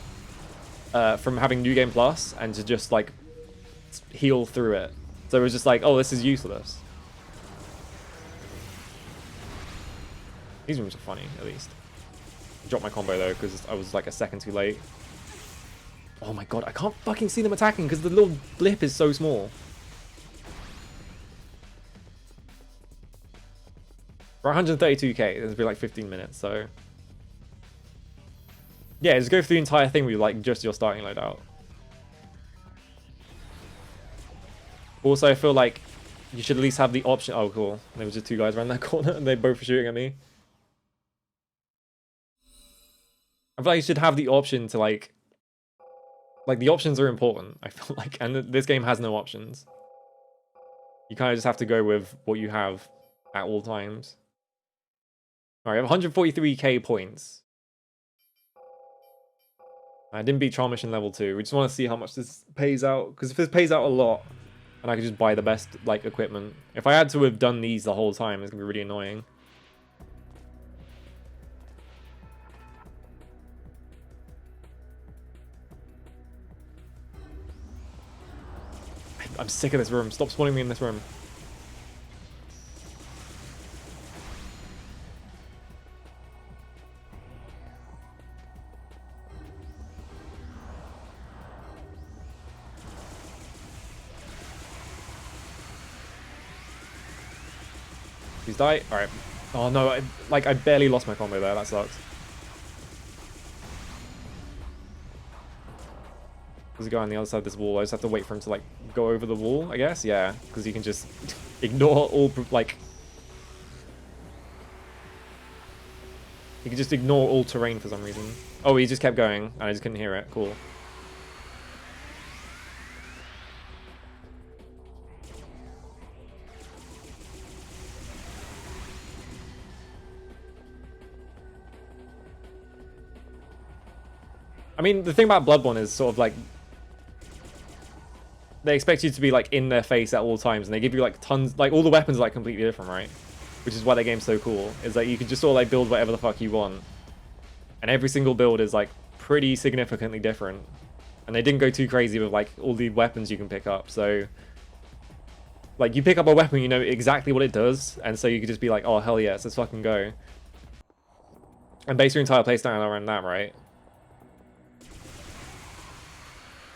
from having New Game Plus and to just like heal through it. So it was just like, oh, this is useless. These rooms are funny, at least. Dropped my combo though, because I was like a second too late. Oh my god, I can't fucking see them attacking because the little blip is so small. For 132k, it'll be like 15 minutes, so... Yeah, just go through the entire thing with like just your starting loadout. Also, I feel like you should at least have the option... Oh, cool. There was just two guys around that corner and they both were shooting at me. I feel like you should have the option to like the options are important, I feel like, and this game has no options. You kind of just have to go with what you have at all times. Alright, I have 143k points. I didn't beat Trial Mission level 2. We just want to see how much this pays out, because if this pays out a lot, then I could just buy the best like equipment. If I had to have done these the whole time, it's gonna be really annoying. I'm sick of this room. Stop spawning me in this room. Please die. Alright. Oh no, I barely lost my combo there. That sucks. There's a guy on the other side of this wall. I just have to wait for him to like go over the wall, I guess. Yeah, because you can just ignore all like you can just ignore all terrain for some reason. Oh, he just kept going and I just couldn't hear it. Cool. I mean, the thing about Bloodborne is sort of like they expect you to be like in their face at all times, and they give you like tons, like all the weapons are like completely different, right? Which is why that game's so cool. Is that you can just sort of like build whatever the fuck you want, and every single build is like pretty significantly different. And they didn't go too crazy with like all the weapons you can pick up. So like you pick up a weapon, you know exactly what it does, and so you could just be like, oh hell yes, let's fucking go, and base your entire playstyle around that, right?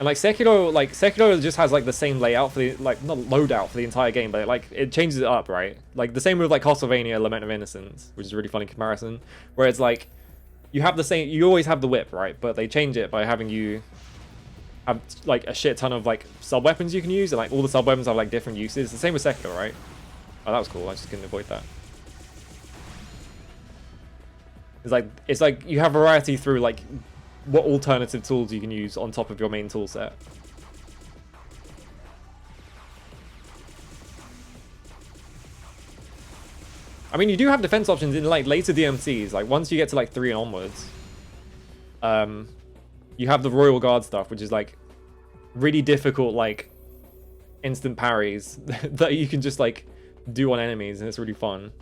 And like Sekiro just has like the same layout for the like not loadout for the entire game, but it changes it up, right? Like the same with like Castlevania Lament of Innocence, which is a really funny comparison, where it's like you have the same, you always have the whip, right? But they change it by having you have like a shit ton of like sub weapons you can use, and like all the sub weapons have like different uses. The same with Sekiro, right? Oh, that was cool. I just couldn't avoid that. It's like you have variety through like what alternative tools you can use on top of your main tool set. I mean, you do have defense options in like later DMCs. Like once you get to like 3 and onwards, you have the Royal Guard stuff, which is like really difficult, like instant parries that you can just like do on enemies, and it's really fun.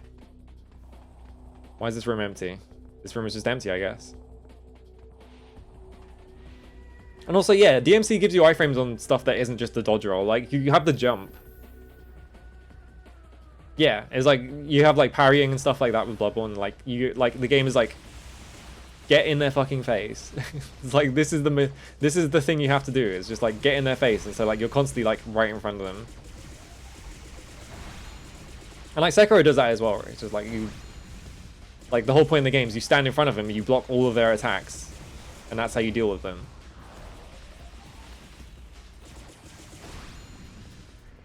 Why is this room empty? This room is just empty, I guess. And also, yeah, DMC gives you iframes on stuff that isn't just the dodge roll. Like, you have the jump. Yeah, it's like, you have, like, parrying and stuff like that with Bloodborne. Like, the game is like, get in their fucking face. It's like, this is the thing you have to do. It's just, like, get in their face. And so, like, you're constantly, like, right in front of them. And, like, Sekiro does that as well, right? It's just, like, like, the whole point in the game is you stand in front of them, you block all of their attacks. And that's how you deal with them.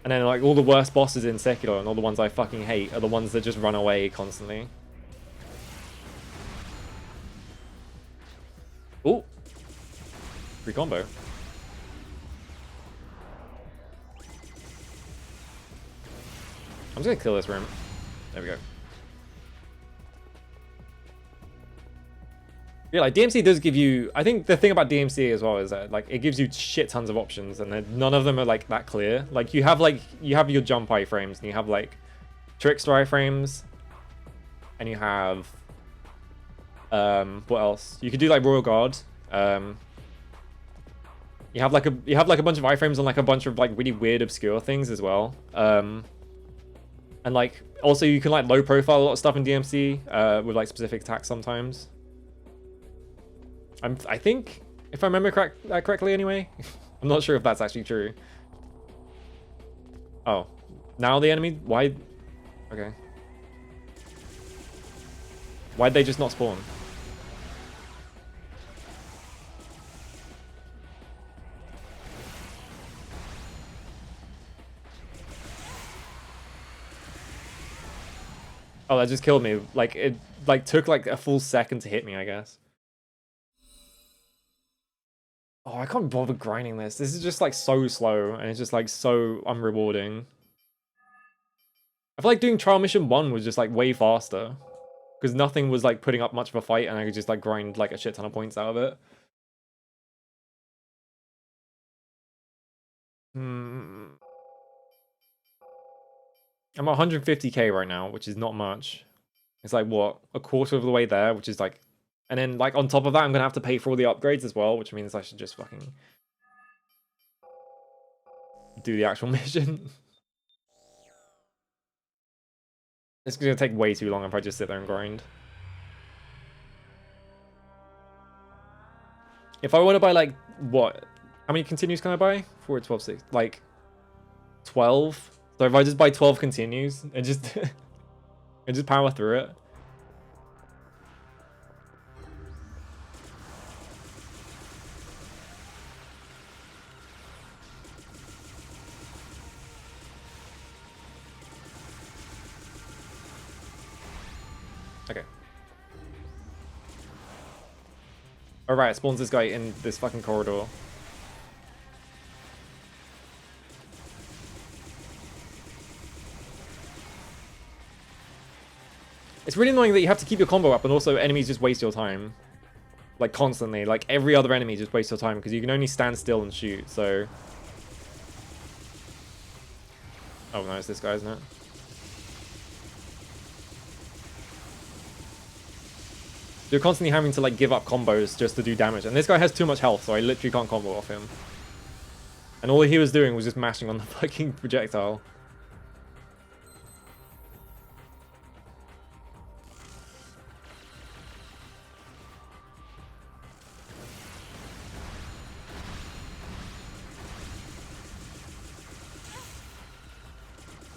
And then, like, all the worst bosses in Sekiro and all the ones I fucking hate are the ones that just run away constantly. Ooh. Free combo. I'm just gonna kill this room. There we go. Yeah, like DMC does give you, I think the thing about DMC as well is that like it gives you shit tons of options, and then none of them are like that clear. Like you have your jump iframes, and you have like trickster iframes, and you have what else? You could do like Royal Guard. You have like a bunch of iframes on like a bunch of like really weird obscure things as well. And like also you can like low profile a lot of stuff in DMC with like specific attacks sometimes. I think, if I remember correctly anyway. I'm not sure if that's actually true. Oh. Now the enemy? Why? Okay. Why'd they just not spawn? Oh, that just killed me. Like, it like took like a full second to hit me, I guess. Oh, I can't bother grinding this. This is just like so slow, and it's just like so unrewarding. I feel like doing Trial Mission 1 was just like way faster, because nothing was like putting up much of a fight, and I could just like grind like a shit ton of points out of it. I'm at 150k right now, which is not much. It's like, what, a quarter of the way there, which is like... And then, like, on top of that, I'm going to have to pay for all the upgrades as well, which means I should just fucking... do the actual mission. It's going to take way too long if I just sit there and grind. If I want to buy, like, what? How many continues can I buy? 4, 12, 6. Like, 12? So if I just buy 12 continues and just... and just power through it. Okay. Alright, spawns this guy in this fucking corridor. It's really annoying that you have to keep your combo up, and also enemies just waste your time. Like, constantly. Like, every other enemy just wastes your time, because you can only stand still and shoot, so... Oh no, it's this guy, isn't it? You're constantly having to, like, give up combos just to do damage. And this guy has too much health, so I literally can't combo off him. And all he was doing was just mashing on the fucking projectile.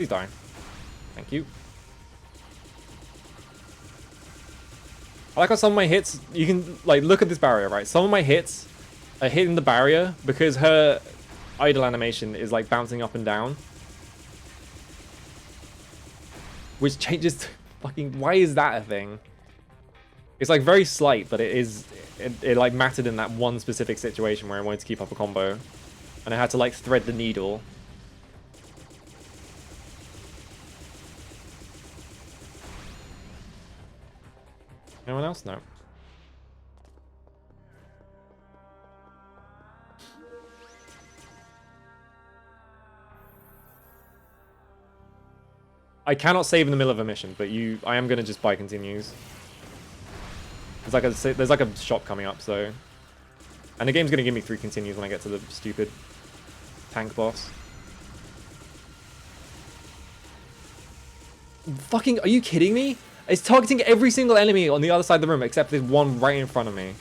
Please die. Thank you. I like how some of my hits, you can, like, look at this barrier, right? Some of my hits are hitting the barrier because her idle animation is, like, bouncing up and down. Which changes fucking... Why is that a thing? It's, like, very slight, but it is... It, like, mattered in that one specific situation where I wanted to keep up a combo. And I had to, like, thread the needle. Anyone else? No. I cannot save in the middle of a mission, but I am gonna just buy continues. There's like a shop coming up, so, and the game's gonna give me 3 continues when I get to the stupid tank boss. Fucking, are you kidding me? It's targeting every single enemy on the other side of the room except this one right in front of me.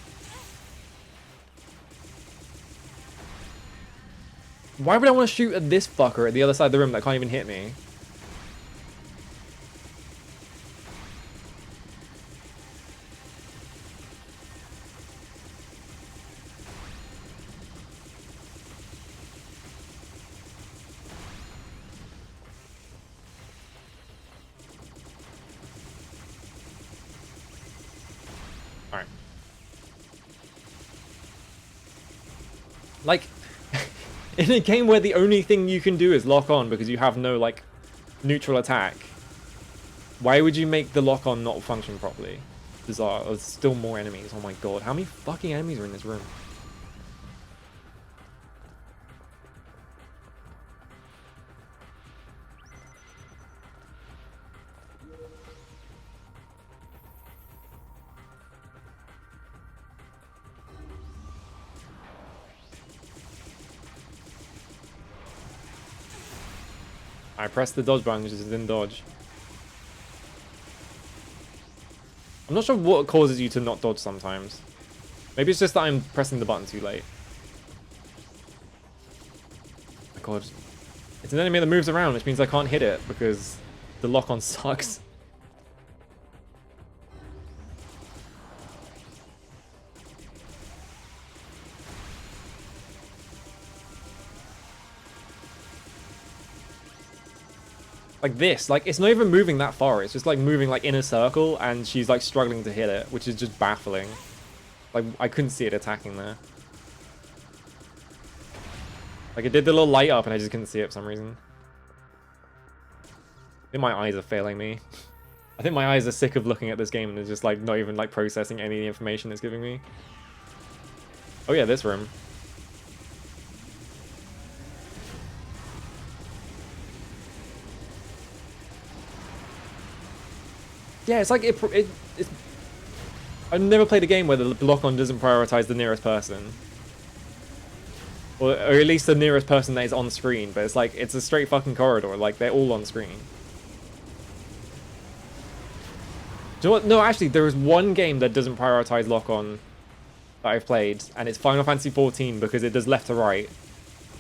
Why would I want to shoot at this fucker at the other side of the room that can't even hit me? Alright. Like, in a game where the only thing you can do is lock on because you have no, like, neutral attack, why would you make the lock on not function properly? Bizarre. There's still more enemies. Oh my god. How many fucking enemies are in this room? I pressed the dodge button, just didn't dodge. I'm not sure what causes you to not dodge sometimes. Maybe it's just that I'm pressing the button too late. Oh my god. It's an enemy that moves around, which means I can't hit it because the lock-on sucks. Like this, like it's not even moving that far, it's just like moving like in a circle and she's like struggling to hit it, which is just baffling. Like I couldn't see it attacking there. Like it did the little light up and I just couldn't see it for some reason. I think my eyes are failing me. I think my eyes are sick of looking at this game and they're just like not even like processing any of the information it's giving me. Oh yeah, this room. Yeah, it's like it's... I've never played a game where the lock-on doesn't prioritize the nearest person. Or at least the nearest person that is on screen, but it's like, it's a straight fucking corridor, like, they're all on screen. Do you know what? No, actually, there is one game that doesn't prioritize lock-on that I've played, and it's Final Fantasy XIV because it does left to right.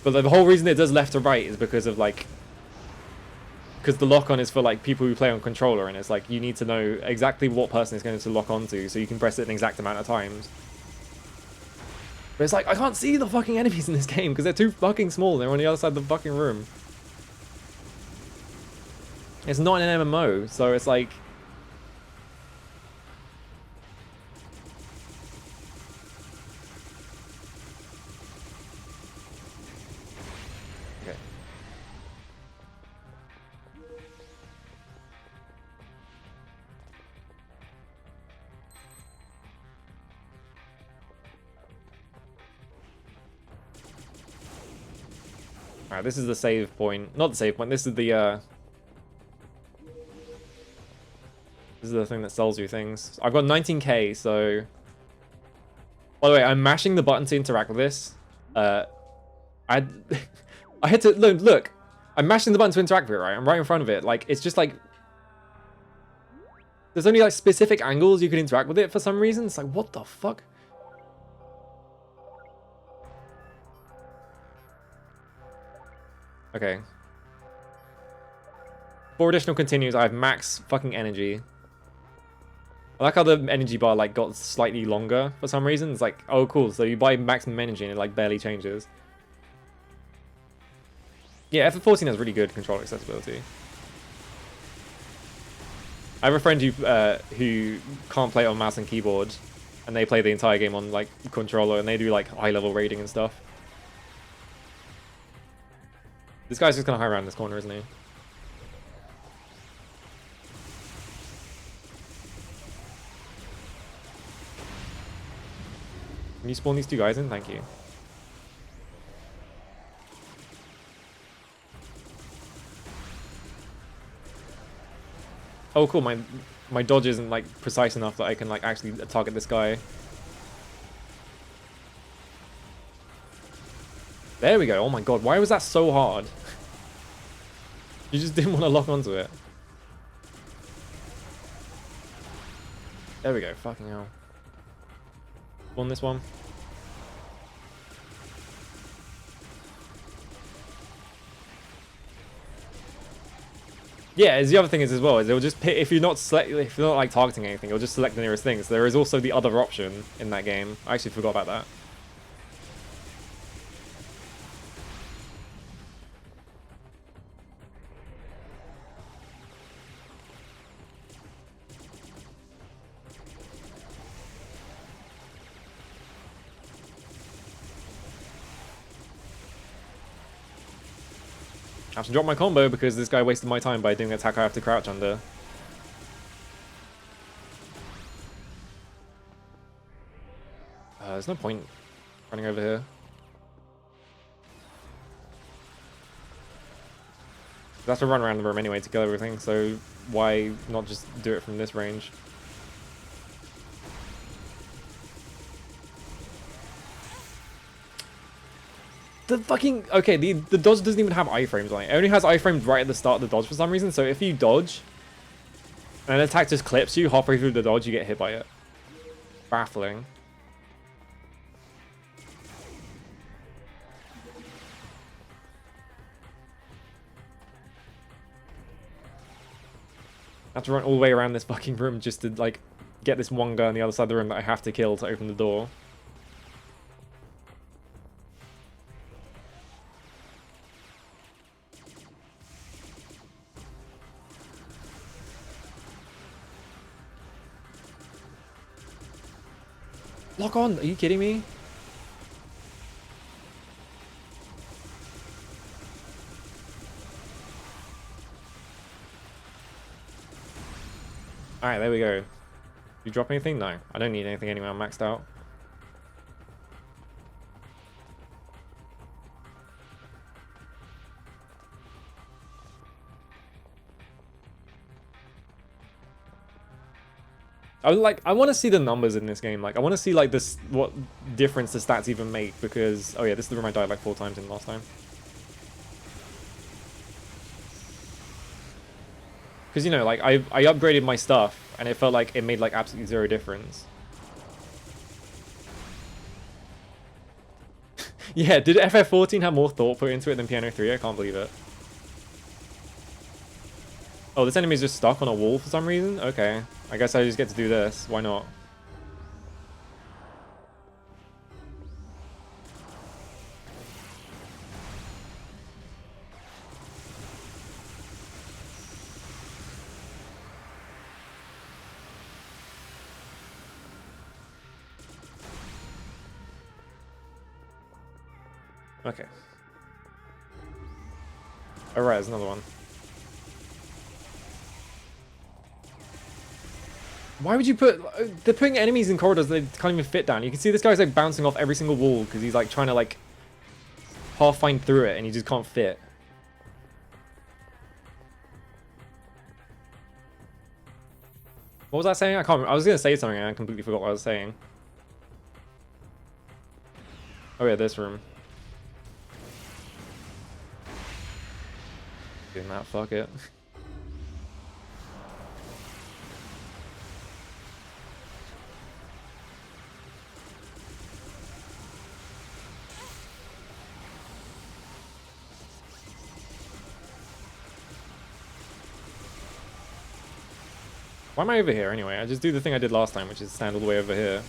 But the whole reason it does left to right is because of, like... Because the lock-on is for, like, people who play on controller, and it's like, you need to know exactly what person is going to lock onto, so you can press it an exact amount of times. But it's like, I can't see the fucking enemies in this game, because they're too fucking small, they're on the other side of the fucking room. It's not an MMO, so it's like... Alright, this is the save point. Not the save point, this is the, this is the thing that sells you things. I've got 19k, so... By the way, I'm mashing the button to interact with this. I had to... Look! I'm mashing the button to interact with it, right? I'm right in front of it. Like, it's just like... There's only, like, specific angles you can interact with it for some reason. It's like, what the fuck? Okay. 4 additional continues. I have max fucking energy. I like how the energy bar like got slightly longer for some reason. It's like, oh cool, so you buy maximum energy and it like barely changes. Yeah, FF14 has really good controller accessibility. I have a friend who can't play it on mouse and keyboard, and they play the entire game on like controller, and they do like high level rating and stuff. This guy's just gonna hide around this corner, isn't he? Can you spawn these 2 guys in? Thank you. Oh, cool. My dodge isn't like precise enough that I can like actually target this guy. There we go. Oh my god, why was that so hard? You just didn't want to lock onto it. There we go. Fucking hell. On this one. Yeah, as the other thing is as well, is it'll just pick, if you're not like targeting anything, it'll just select the nearest thing. So there is also the other option in that game. I actually forgot about that. I have to drop my combo because this guy wasted my time by doing an attack I have to crouch under. There's no point running over here. I have to run around the room anyway to kill everything, so why not just do it from this range? The fucking... Okay, the dodge doesn't even have iframes on it. It only has iframes right at the start of the dodge for some reason, so if you dodge and an attack just clips you halfway through the dodge, you get hit by it. Baffling. I have to run all the way around this fucking room just to, like, get this one guy on the other side of the room that I have to kill to open the door. Lock on! Are you kidding me? Alright, there we go. You drop anything? No. I don't need anything anyway, I'm maxed out. I want to see the numbers in this game. Like, I want to see, like, this, what difference the stats even make, because... Oh yeah, this is the room I died, like, 4 times in last time. Because, you know, like, I upgraded my stuff, and it felt like it made, like, absolutely 0 difference. Yeah, did FF14 have more thought put into it than P.N.03? I can't believe it. Oh, this enemy's just stuck on a wall for some reason? Okay. I guess I just get to do this. Why not? Okay. Alright, there's another one. Why would you put... They're putting enemies in corridors that they can't even fit down. You can see this guy's like bouncing off every single wall because he's like trying to like half find through it and he just can't fit. What was I saying? I can't remember. I was going to say something and I completely forgot what I was saying. Oh yeah, this room. Doing that, fuck it. Why am I over here anyway? I just do the thing I did last time, which is stand all the way over here.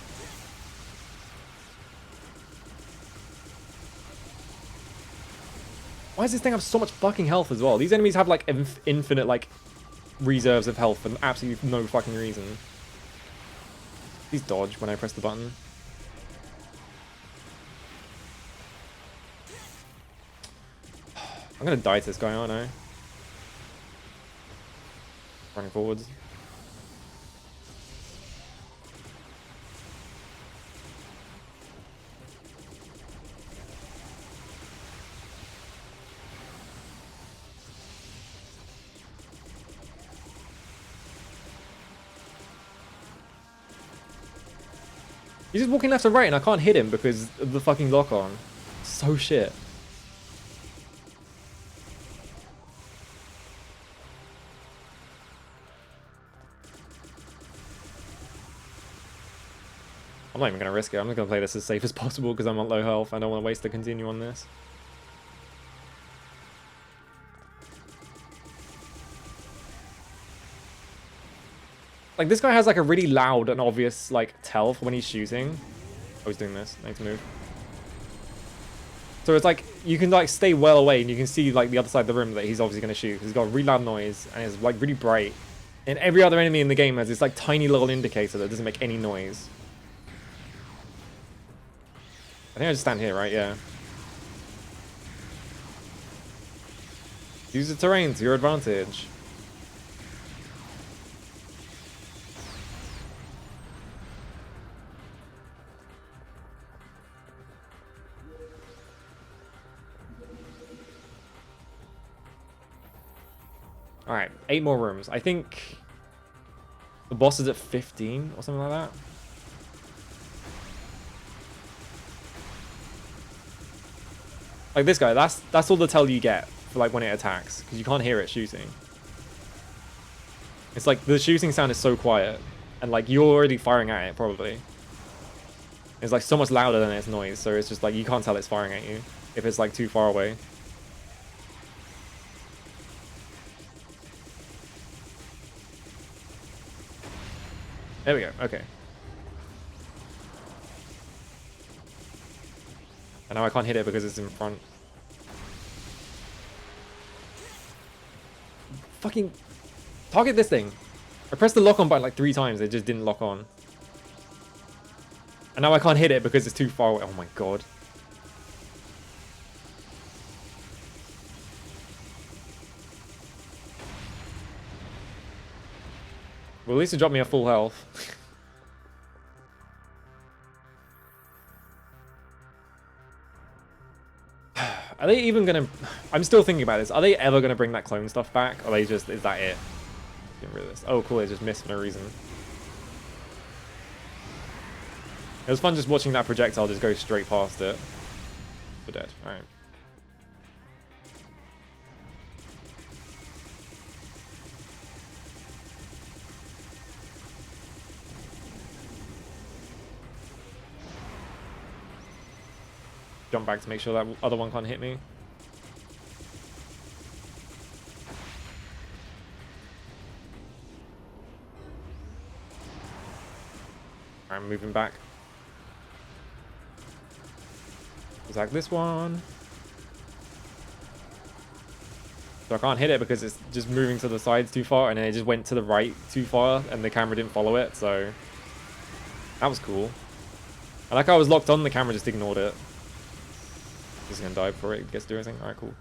Why does this thing have so much fucking health as well? These enemies have like infinite like reserves of health for absolutely no fucking reason. Please dodge when I press the button. I'm gonna die to this guy, aren't I? Running forwards. He's just walking left and right and I can't hit him because of the fucking lock on. So shit. I'm not even going to risk it. I'm just going to play this as safe as possible because I'm on low health. I don't want to waste the continue on this. Like, this guy has, like, a really loud and obvious, like, tell for when he's shooting. Oh, he's doing this. I need to move. So it's like, you can, like, stay well away and you can see, like, the other side of the room that he's obviously going to shoot. Because he's got a really loud noise and it's, like, really bright. And every other enemy in the game has this, like, tiny little indicator that doesn't make any noise. I think I just stand here, right? Yeah. Use the terrain to your advantage. Alright, 8 more rooms. I think the boss is at 15 or something like that. Like this guy, that's all the tell you get for like when it attacks, because you can't hear it shooting. It's like the shooting sound is so quiet, and like you're already firing at it probably. It's like so much louder than its noise, so it's just like you can't tell it's firing at you if it's like too far away. There we go, okay. And now I can't hit it because it's in front. Fucking target this thing. I pressed the lock on button like 3 times, it just didn't lock on. And now I can't hit it because it's too far away. Oh my god. Well, at least it dropped me a full health. Are they even gonna... I'm still thinking about this. Are they ever gonna bring that clone stuff back? Or are they just... Is that it? Get rid of this. Oh, cool. They just missed for no reason. It was fun just watching that projectile just go straight past it. We're dead. Alright. Jump back to make sure that other one can't hit me. I'm moving back. Attack this one. So I can't hit it because it's just moving to the sides too far, and then it just went to the right too far, and the camera didn't follow it, so... That was cool. I like how I was locked on, the camera just ignored it. He's gonna die before it gets to do anything. Alright, cool.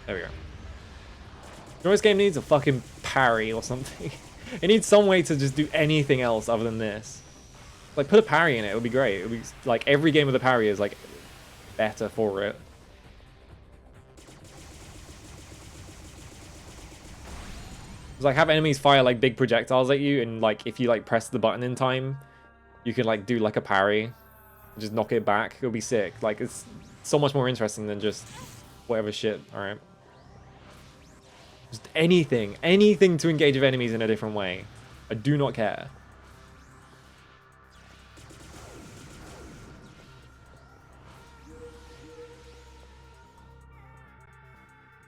There we go. You know, this game needs a fucking parry or something. It needs some way to just do anything else other than this. Like, put a parry in it, it would be great. It would be, like, every game with a parry is, like, better for it. It's like, have enemies fire, like, big projectiles at you, and, like, if you, like, press the button in time, you can, like, do, like, a parry. And just knock it back. It'll be sick. Like, it's so much more interesting than just whatever shit. Alright. Just anything. Anything to engage with enemies in a different way. I do not care.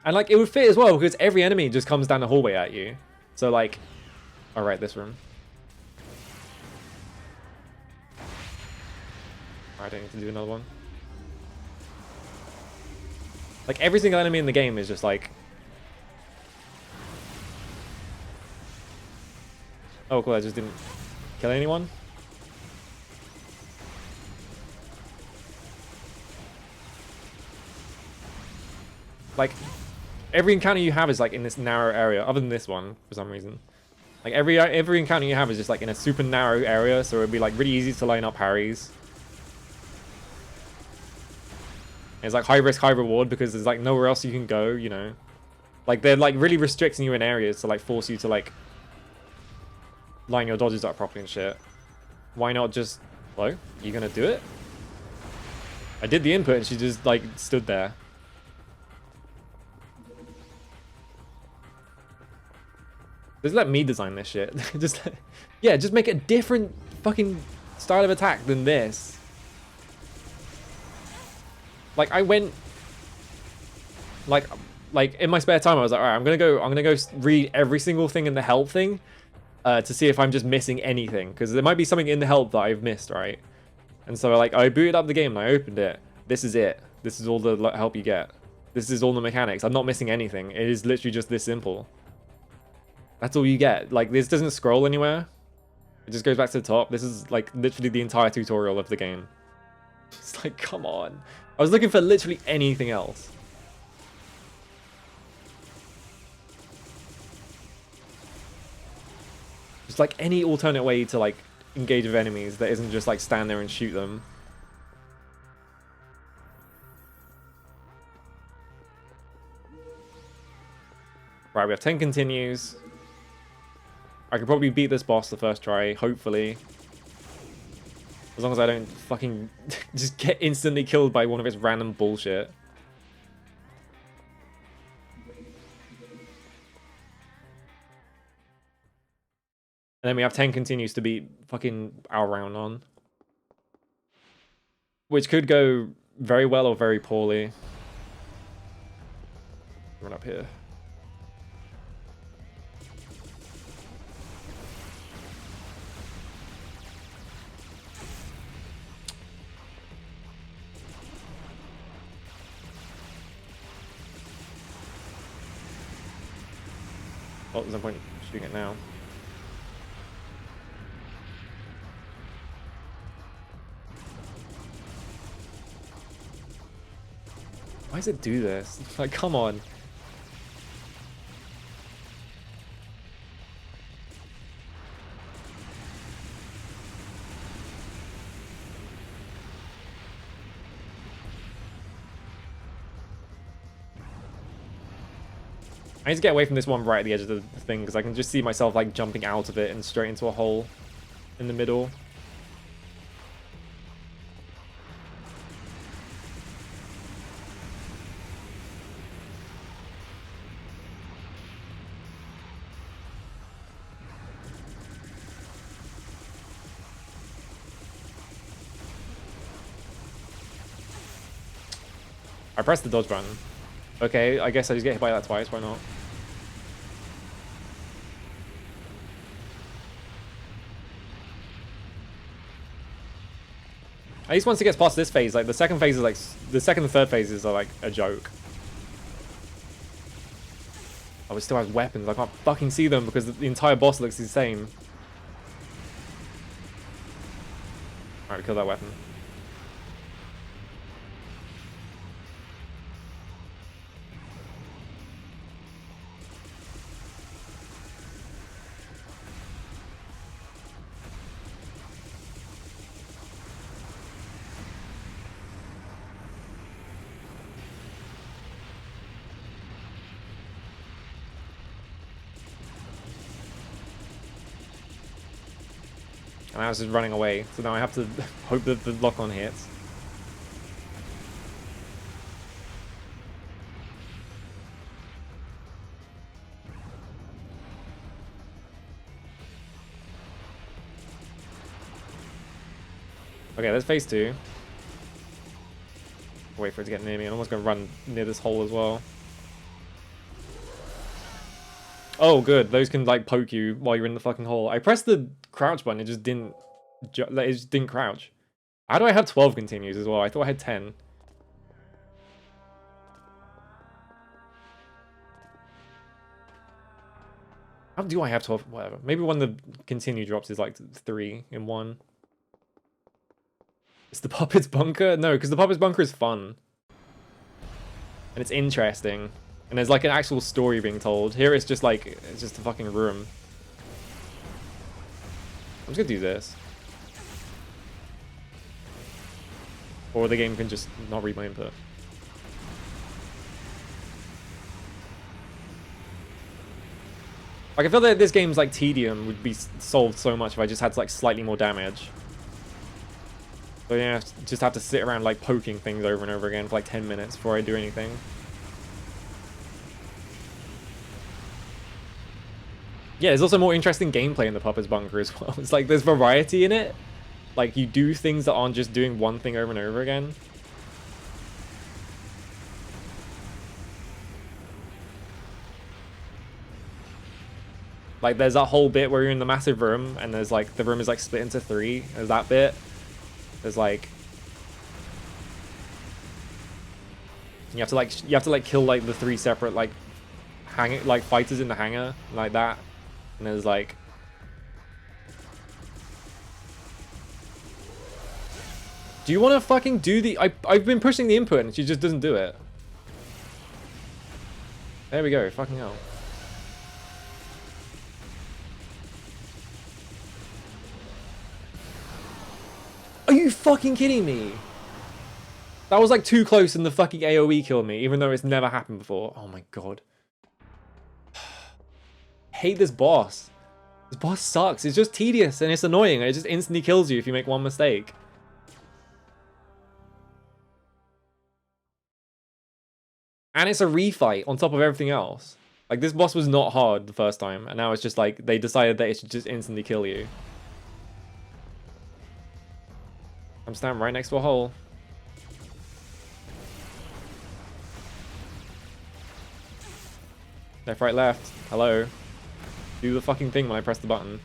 And like, it would fit as well because every enemy just comes down the hallway at you. So like, all right, this room. I don't need to do another one. Like, every single enemy in the game is just like... Oh, cool, I just didn't kill anyone. Like, every encounter you have is like in this narrow area, other than this one, for some reason. Like, every encounter you have is just like in a super narrow area, so it'd be like really easy to line up parries. It's like high risk, high reward because there's like nowhere else you can go, you know. Like they're like really restricting you in areas to like force you to like line your dodges up properly and shit. Why not just, hello? You gonna do it? I did the input and she just like stood there. Just let me design this shit. Yeah, just make a different fucking style of attack than this. Like I went, like in my spare time, I was like, all right, I'm gonna go read every single thing in the help thing, to see if I'm just missing anything, because there might be something in the help that I've missed, right? And so like I booted up the game and I opened it. This is it. This is all the help you get. This is all the mechanics. I'm not missing anything. It is literally just this simple. That's all you get. Like this doesn't scroll anywhere. It just goes back to the top. This is like literally the entire tutorial of the game. It's like, come on. I was looking for literally anything else. Just like any alternate way to like engage with enemies that isn't just like stand there and shoot them. Right, we have 10 continues. I could probably beat this boss the first try, hopefully. As long as I don't fucking just get instantly killed by one of its random bullshit. And then we have 10 continues to beat fucking our round on. Which could go very well or very poorly. Run up here. Oh, there's no point shooting it now. Why does it do this? Like, come on. I need to get away from this one right at the edge of the thing, because I can just see myself like jumping out of it and straight into a hole in the middle. I pressed the dodge button. Okay, I guess I just get hit by that twice, why not? At least once it gets past this phase, like the second phase is like, the second and third phases are like a joke. Oh, it still has weapons. I can't fucking see them because the entire boss looks the same. Alright, kill that weapon. And I was just running away, so now I have to hope that the lock-on hits. Okay, there's phase 2. Wait for it to get near me. I'm almost gonna run near this hole as well. Oh, good. Those can like poke you while you're in the fucking hole. I pressed the crouch button. It just didn't. It just didn't crouch. How do I have 12 continues as well? I thought I had 10. How do I have 12? Whatever. Maybe when the continue drops is like 3 in 1. It's the Puppet's Bunker? No, because the Puppet's Bunker is fun. And it's interesting. And there's like an actual story being told. Here it's just like, it's just a fucking room. I'm just gonna do this. Or the game can just not read my input. Like, I feel that this game's like tedium would be solved so much if I just had like slightly more damage. So yeah, I just have to sit around like poking things over and over again for like 10 minutes before I do anything. Yeah, there's also more interesting gameplay in the Puppet's Bunker as well. It's like there's variety in it. Like you do things that aren't just doing one thing over and over again. Like there's that whole bit where you're in the massive room and there's like the room is like split into 3. There's that bit. There's like you have to like kill like the 3 separate like fighters in the hangar like that. And there's like do you want to fucking do the I've been pushing the input and she just doesn't do it. There we go. Fucking hell. Are you fucking kidding me? That was like too close and the fucking AoE killed me, even though it's never happened before. Oh my god. Hate this boss. This boss sucks. It's just tedious and it's annoying. It just instantly kills you if you make one mistake. And it's a refight on top of everything else. Like, this boss was not hard the first time, and now it's just like, they decided that it should just instantly kill you. I'm standing right next to a hole. Left, right, left. Hello. Do the fucking thing when I press the button.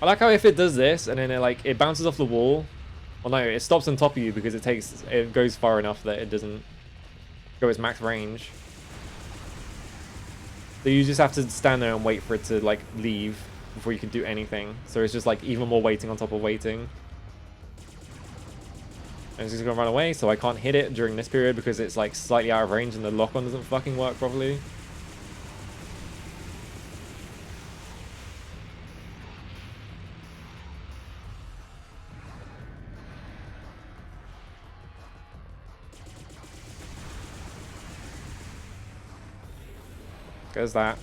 I like how if it does this and then it bounces off the wall. Well, no, it stops on top of you because it goes far enough that it doesn't go its max range. So you just have to stand there and wait for it to like leave before you can do anything. So it's just like even more waiting on top of waiting. And it's just gonna run away, so I can't hit it during this period because it's like slightly out of range and the lock-on doesn't fucking work properly. Goes that.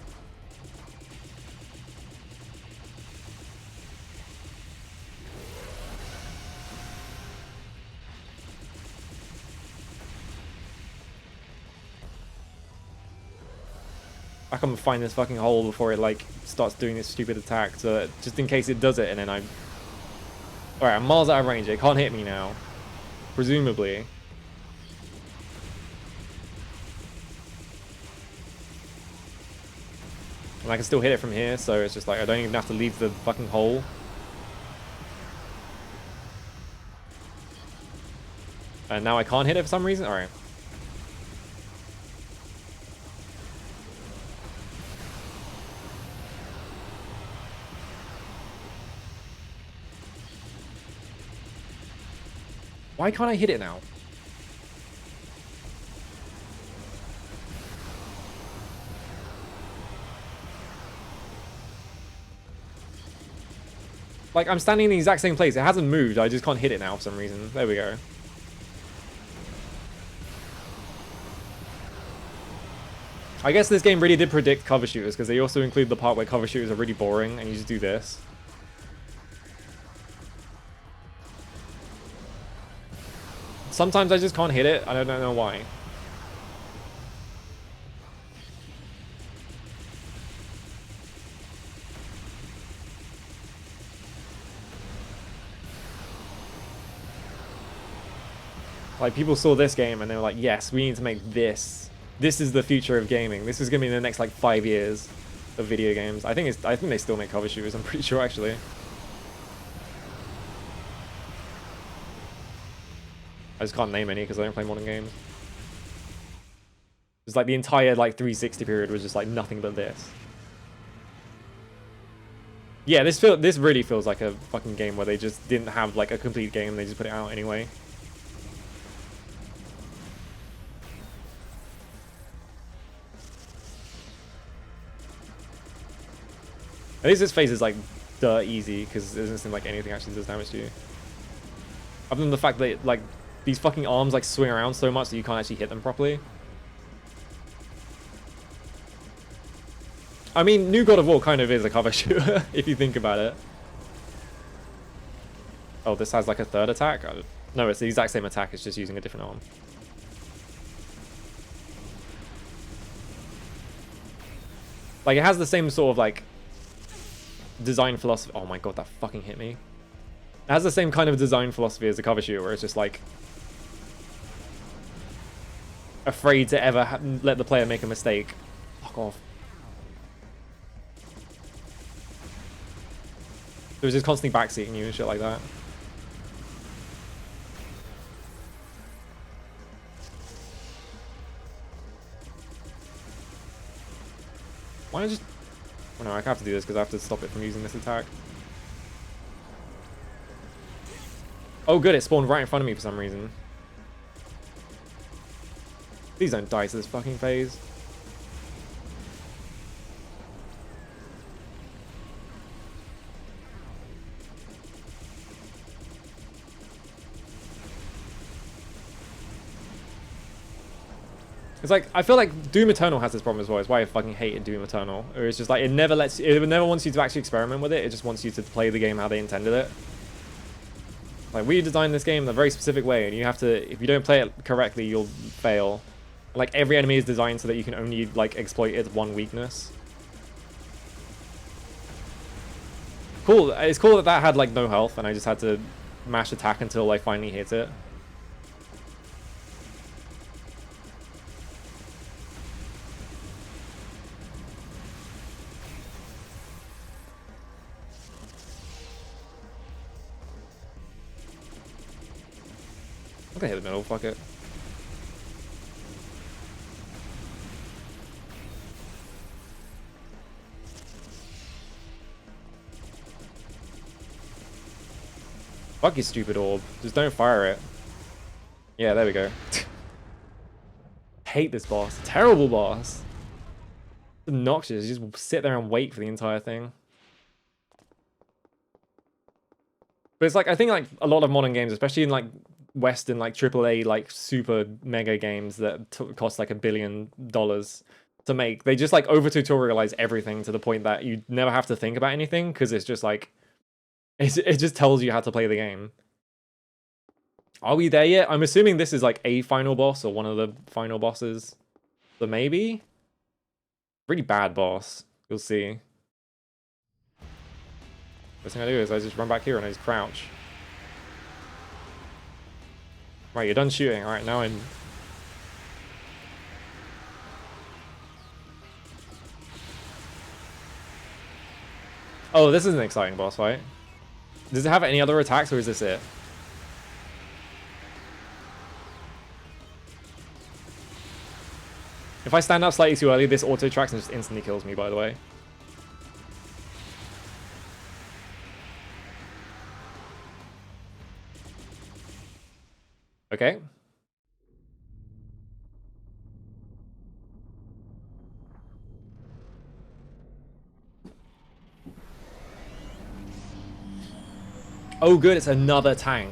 I can find this fucking hole before it like starts doing this stupid attack, so that just in case it does it and then I'm... Alright, I'm miles out of range. It can't hit me now. Presumably. And I can still hit it from here, so it's just like I don't even have to leave the fucking hole. And now I can't hit it for some reason? Alright. Why can't I hit it now? Like, I'm standing in the exact same place. It hasn't moved. I just can't hit it now for some reason. There we go. I guess this game really did predict cover shooters, because they also include the part where cover shooters are really boring, and you just do this. Sometimes I just can't hit it, I don't know why. Like, people saw this game and they were like, yes, we need to make this. This is the future of gaming. This is going to be in the next, like, 5 years of video games. I think they still make cover shooters, I'm pretty sure, actually. I just can't name any because I don't play modern games. It's like the entire, like, 360 period was just, like, nothing but this. Yeah, this really feels like a fucking game where they just didn't have, like, a complete game. They just put it out anyway. At least this phase is like dirt easy because it doesn't seem like anything actually does damage to you. Other than the fact that like these fucking arms like swing around so much that you can't actually hit them properly. I mean, New God of War kind of is a cover shooter if you think about it. Oh, this has like a third attack? No, it's the exact same attack, it's just using a different arm. Like it has the same sort of like design philosophy. Oh my god, that fucking hit me. It has the same kind of design philosophy as a cover shooter, where it's just like afraid to ever let the player make a mistake. Fuck off. It was just constantly backseating you and shit like that. Why don't I just... Oh no, I have to do this because I have to stop it from using this attack. Oh good, it spawned right in front of me for some reason. Please don't die to this fucking phase. It's like, I feel like Doom Eternal has this problem as well. It's why I fucking hated Doom Eternal. Or it's just like, it never wants you to actually experiment with it. It just wants you to play the game how they intended it. Like, we designed this game in a very specific way, and you have to, if you don't play it correctly, you'll fail. Like, every enemy is designed so that you can only, like, exploit its one weakness. Cool. It's cool that that had, like, no health, and I just had to mash attack until I finally hit it. I'm gonna hit the middle, fuck it. Fuck you, stupid orb. Just don't fire it. Yeah, there we go. Hate this boss. Terrible boss. It's obnoxious. You just sit there and wait for the entire thing. But it's like, I think like a lot of modern games, especially in like Western like AAA like super mega games that cost like $1 billion to make, they just like over tutorialize everything to the point that you never have to think about anything because it's just like it just tells you how to play the game. Are we there yet? I'm assuming this is like a final boss or one of the final bosses. So maybe? Really bad boss. You'll see. First thing I do is I just run back here and I just crouch. Right, you're done shooting. Alright, now I'm... Oh, this is an exciting boss fight. Does it have any other attacks or is this it? If I stand up slightly too early, this auto tracks and just instantly kills me, by the way. Okay. Oh good, it's another tank.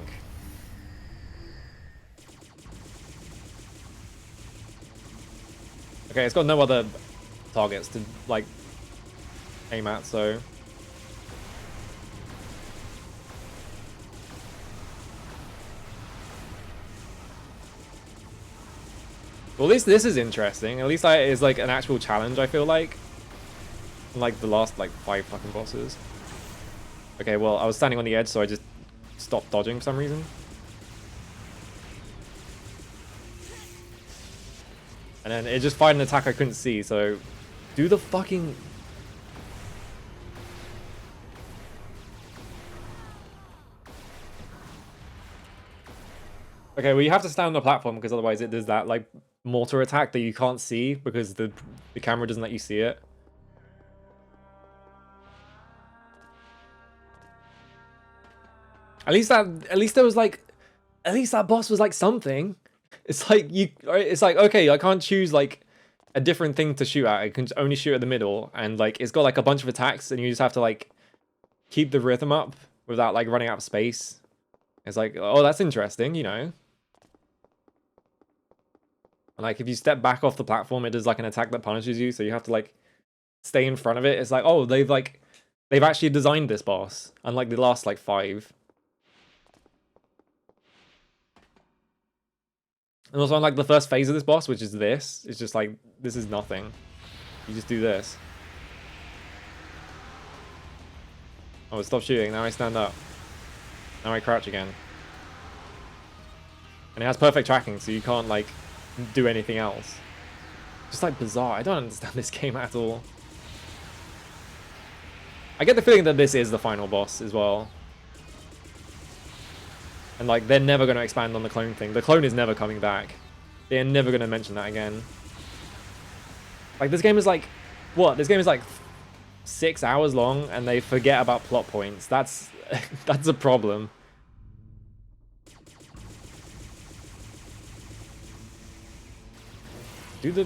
Okay, it's got no other targets to, like, aim at, so... Well, at least this is interesting. At least it's like an actual challenge, I feel like. Like the last, like, 5 fucking bosses. Okay, well, I was standing on the edge, so I just stopped dodging for some reason. And then it just fired an attack I couldn't see, so... Do the fucking... Okay, well, you have to stand on the platform, because otherwise it does that, like, mortar attack that you can't see, because the camera doesn't let you see it. At least there was, like... At least that boss was, like, something. It's like, it's like, okay, I can't choose, like, a different thing to shoot at. I can only shoot at the middle, and, like, it's got, like, a bunch of attacks, and you just have to, like, keep the rhythm up without, like, running out of space. It's like, oh, that's interesting, you know? And, like, if you step back off the platform, it does, like, an attack that punishes you, so you have to, like, stay in front of it. It's like, oh, they've actually designed this boss, unlike the last, like, 5. And also, unlike the first phase of this boss, which is this, it's just like, this is nothing. You just do this. Oh, stop shooting. Now I stand up. Now I crouch again. And it has perfect tracking, so you can't, like, do anything else. Just, like, bizarre. I don't understand this game at all. I get the feeling that this is the final boss as well. And, like, they're never going to expand on the clone thing. The clone is never coming back. They're never going to mention that again. Like, this game is, like... What? This game is, like, 6 hours long, and they forget about plot points. That's... that's a problem. Do the...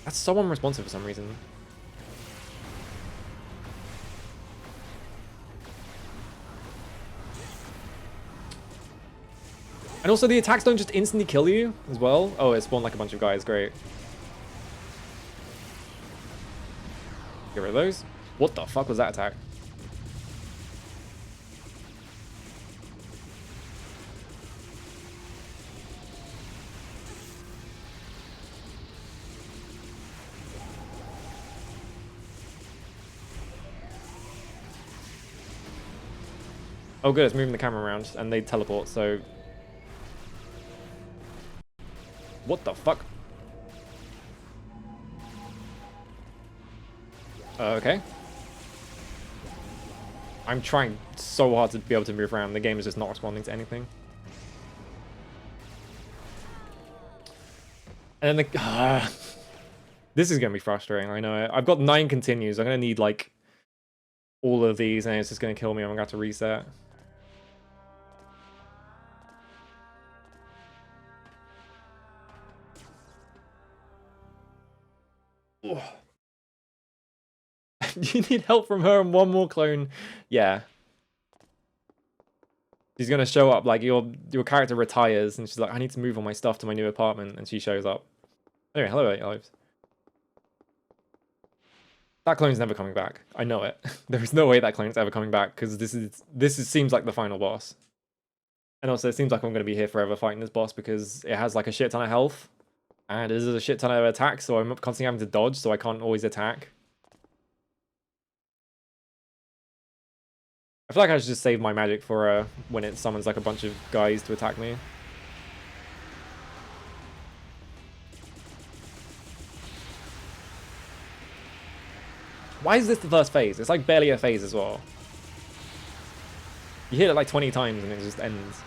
That's so unresponsive for some reason. And also the attacks don't just instantly kill you as well. Oh, it spawned like a bunch of guys. Great. Get rid of those. What the fuck was that attack? Oh good, it's moving the camera around and they teleport, so... What the fuck? Okay. I'm trying so hard to be able to move around. The game is just not responding to anything. And then the... this is going to be frustrating, I know it. I've got 9 continues. I'm going to need, like, all of these, and it's just going to kill me. I'm going to have to reset. You need help from her and one more clone. Yeah. She's gonna show up, like, your character retires, and she's like, I need to move all my stuff to my new apartment, and she shows up. Anyway, hello, 8 lives. That clone's never coming back. I know it. There is no way that clone's ever coming back, because this seems like the final boss. And also, it seems like I'm gonna be here forever fighting this boss, because it has, like, a shit ton of health, and it is a shit ton of attacks, so I'm constantly having to dodge, so I can't always attack. I feel like I should just save my magic for when it summons like a bunch of guys to attack me. Why is this the first phase? It's like barely a phase as well. You hit it like 20 times and it just ends.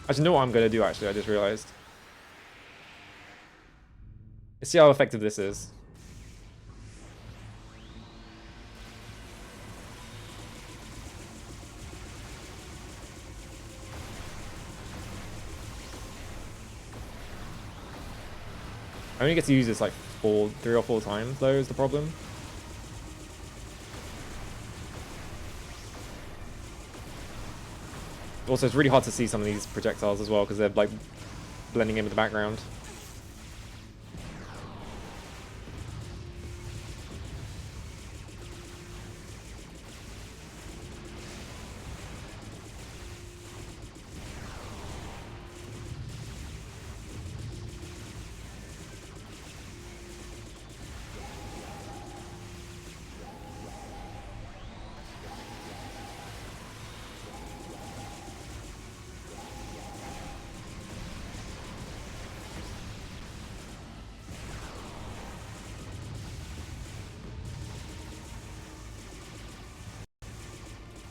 Actually, know what I'm going to do, actually, I just realized. Let's see how effective this is. I only get to use this like 3 or 4 times, though, is the problem. Also, it's really hard to see some of these projectiles as well because they're like blending in with the background.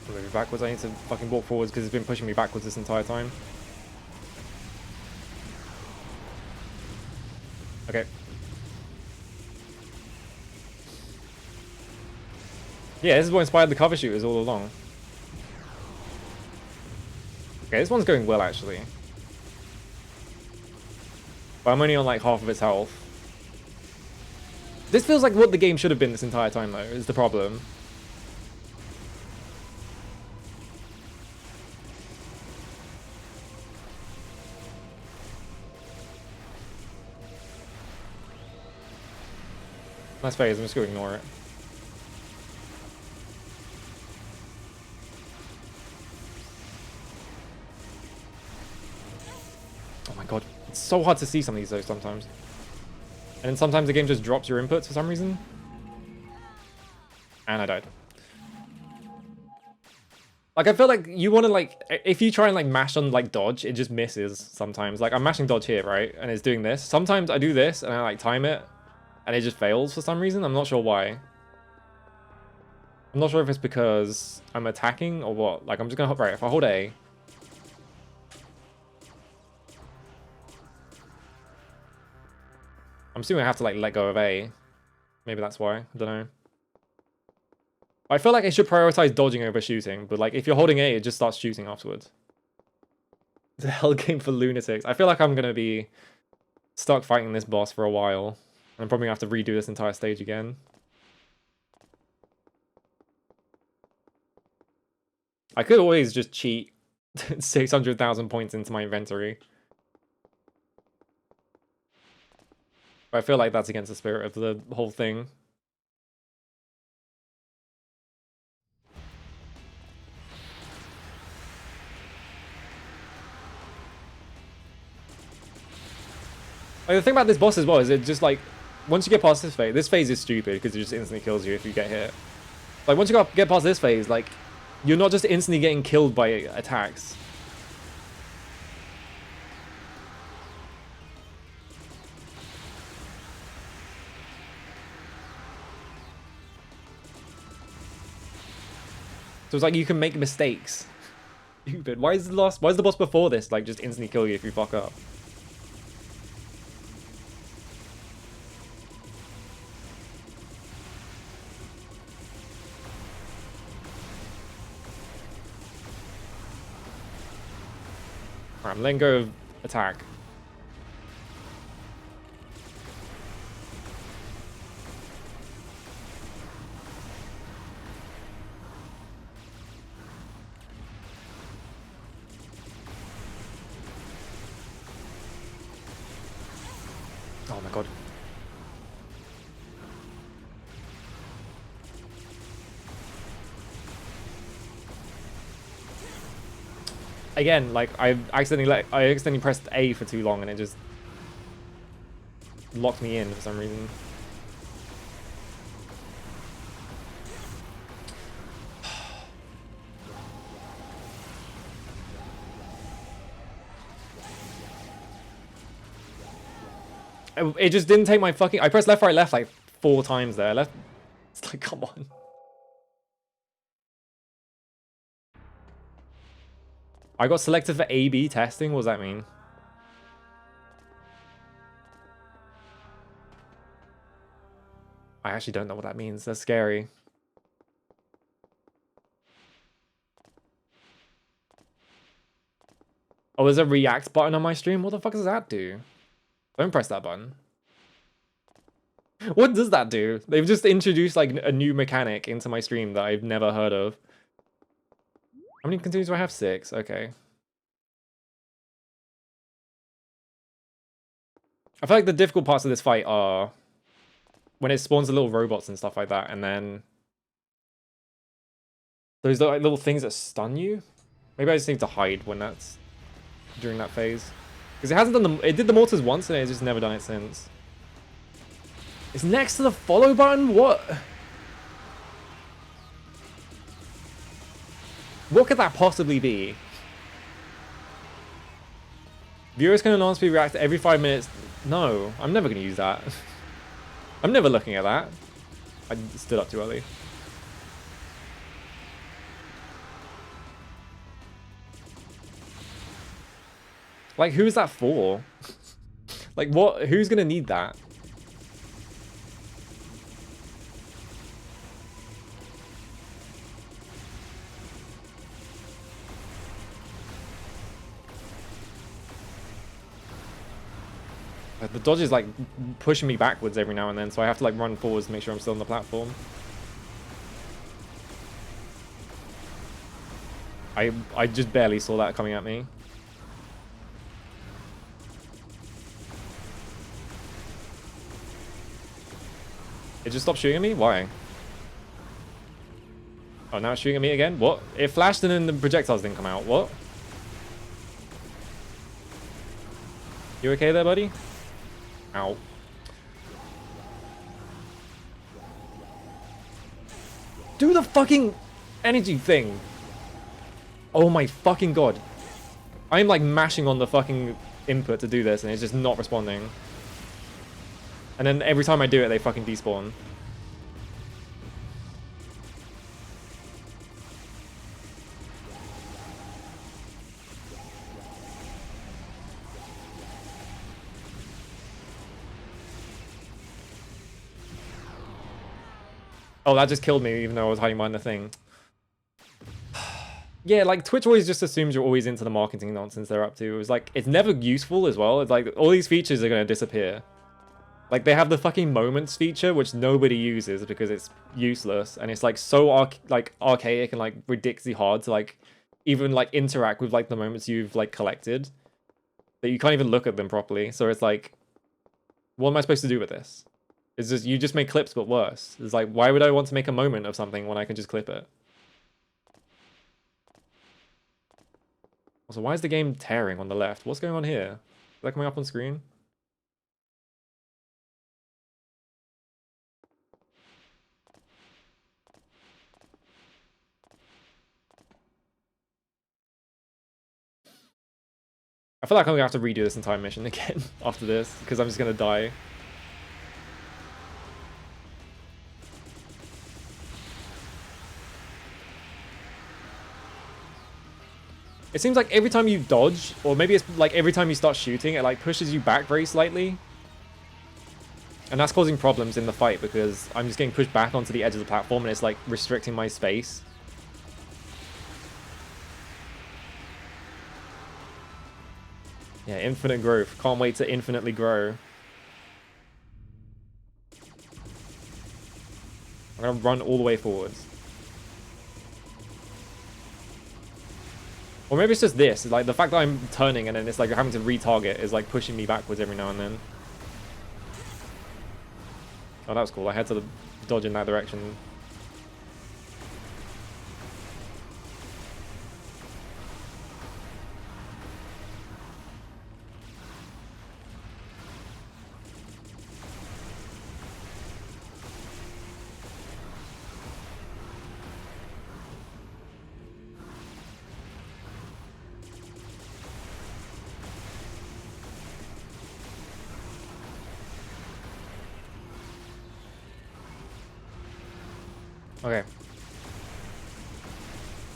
Moving backwards, I need to fucking walk forwards because it's been pushing me backwards this entire time. Okay. Yeah, this is what inspired the cover shooters all along. Okay, this one's going well actually. But I'm only on like half of its health. This feels like what the game should have been this entire time though, is the problem. Nice phase, I'm just gonna ignore it. Oh my god, it's so hard to see some of these though sometimes. And then sometimes the game just drops your inputs for some reason. And I died. Like, I feel like you want to, like, if you try and, like, mash on, like, dodge, it just misses sometimes. Like, I'm mashing dodge here, right? And it's doing this. Sometimes I do this, and I, like, time it, and it just fails for some reason. I'm not sure why. I'm not sure if it's because I'm attacking or what. Like, I'm just gonna... Right, if I hold A... I'm assuming I have to, like, let go of A. Maybe that's why. I don't know. I feel like I should prioritize dodging over shooting, but, like, if you're holding A, it just starts shooting afterwards. The hell game for lunatics. I feel like I'm gonna be stuck fighting this boss for a while. I'm probably gonna have to redo this entire stage again. I could always just cheat 600,000 points into my inventory. But I feel like that's against the spirit of the whole thing. Like, the thing about this boss as well is it just, like, once you get past this phase is stupid because it just instantly kills you if you get hit. Like, once you get past this phase, like, you're not just instantly getting killed by attacks. So it's like you can make mistakes. Stupid. Why is the boss before this, like, just instantly kill you if you fuck up? Alright, I'm letting go of attack. Oh my god. Again, like, I accidentally pressed A for too long and it just locked me in for some reason. It just didn't take my fucking... I pressed left, right, left like 4 times there. It's like, come on. I got selected for A/B testing? What does that mean? I actually don't know what that means. That's scary. Oh, there's a react button on my stream? What the fuck does that do? Don't press that button. What does that do? They've just introduced, like, a new mechanic into my stream that I've never heard of. How many continues do I have? 6. Okay. I feel like the difficult parts of this fight are when it spawns the little robots and stuff like that, and then those like little things that stun you. Maybe I just need to hide when that's during that phase, because it hasn't done the. It did the mortars once, and it's just never done it since. It's next to the follow button. What? What could that possibly be? Viewers can announce we react every 5 minutes. No, I'm never going to use that. I'm never looking at that. I stood up too early. Like, who is that for? Like, what? Who's going to need that? The dodge is like pushing me backwards every now and then, so I have to like run forwards to make sure I'm still on the platform. I just barely saw that coming at me. It just stopped shooting at me? Why? Oh, now it's shooting at me again? What? It flashed and then the projectiles didn't come out. What? You okay there, buddy? Ow. Do the fucking energy thing. Oh my fucking god. I'm like mashing on the fucking input to do this and it's just not responding. And then every time I do it, they fucking despawn. Oh, that just killed me, even though I was hiding behind the thing. Yeah, like, Twitch always just assumes you're always into the marketing nonsense they're up to. It was like, it's never useful as well. It's like, all these features are going to disappear. Like, they have the fucking moments feature, which nobody uses because it's useless. And it's, like, so archaic and, like, ridiculously hard to, like, even, like, interact with, like, the moments you've, like, collected. That you can't even look at them properly. So it's like, what am I supposed to do with this? It's just, you just make clips, but worse. It's like, why would I want to make a moment of something when I can just clip it? Also, why is the game tearing on the left? What's going on here? Is that coming up on screen? I feel like I'm gonna have to redo this entire mission again after this, because I'm just gonna die. It seems like every time you dodge, or maybe it's like every time you start shooting, it like pushes you back very slightly. And that's causing problems in the fight because I'm just getting pushed back onto the edge of the platform and it's like restricting my space. Yeah, infinite growth. Can't wait to infinitely grow. I'm gonna run all the way forwards. Or maybe it's just this. Like, the fact that I'm turning and then it's like having to retarget is like pushing me backwards every now and then. Oh, that was cool. I had to dodge in that direction. Okay.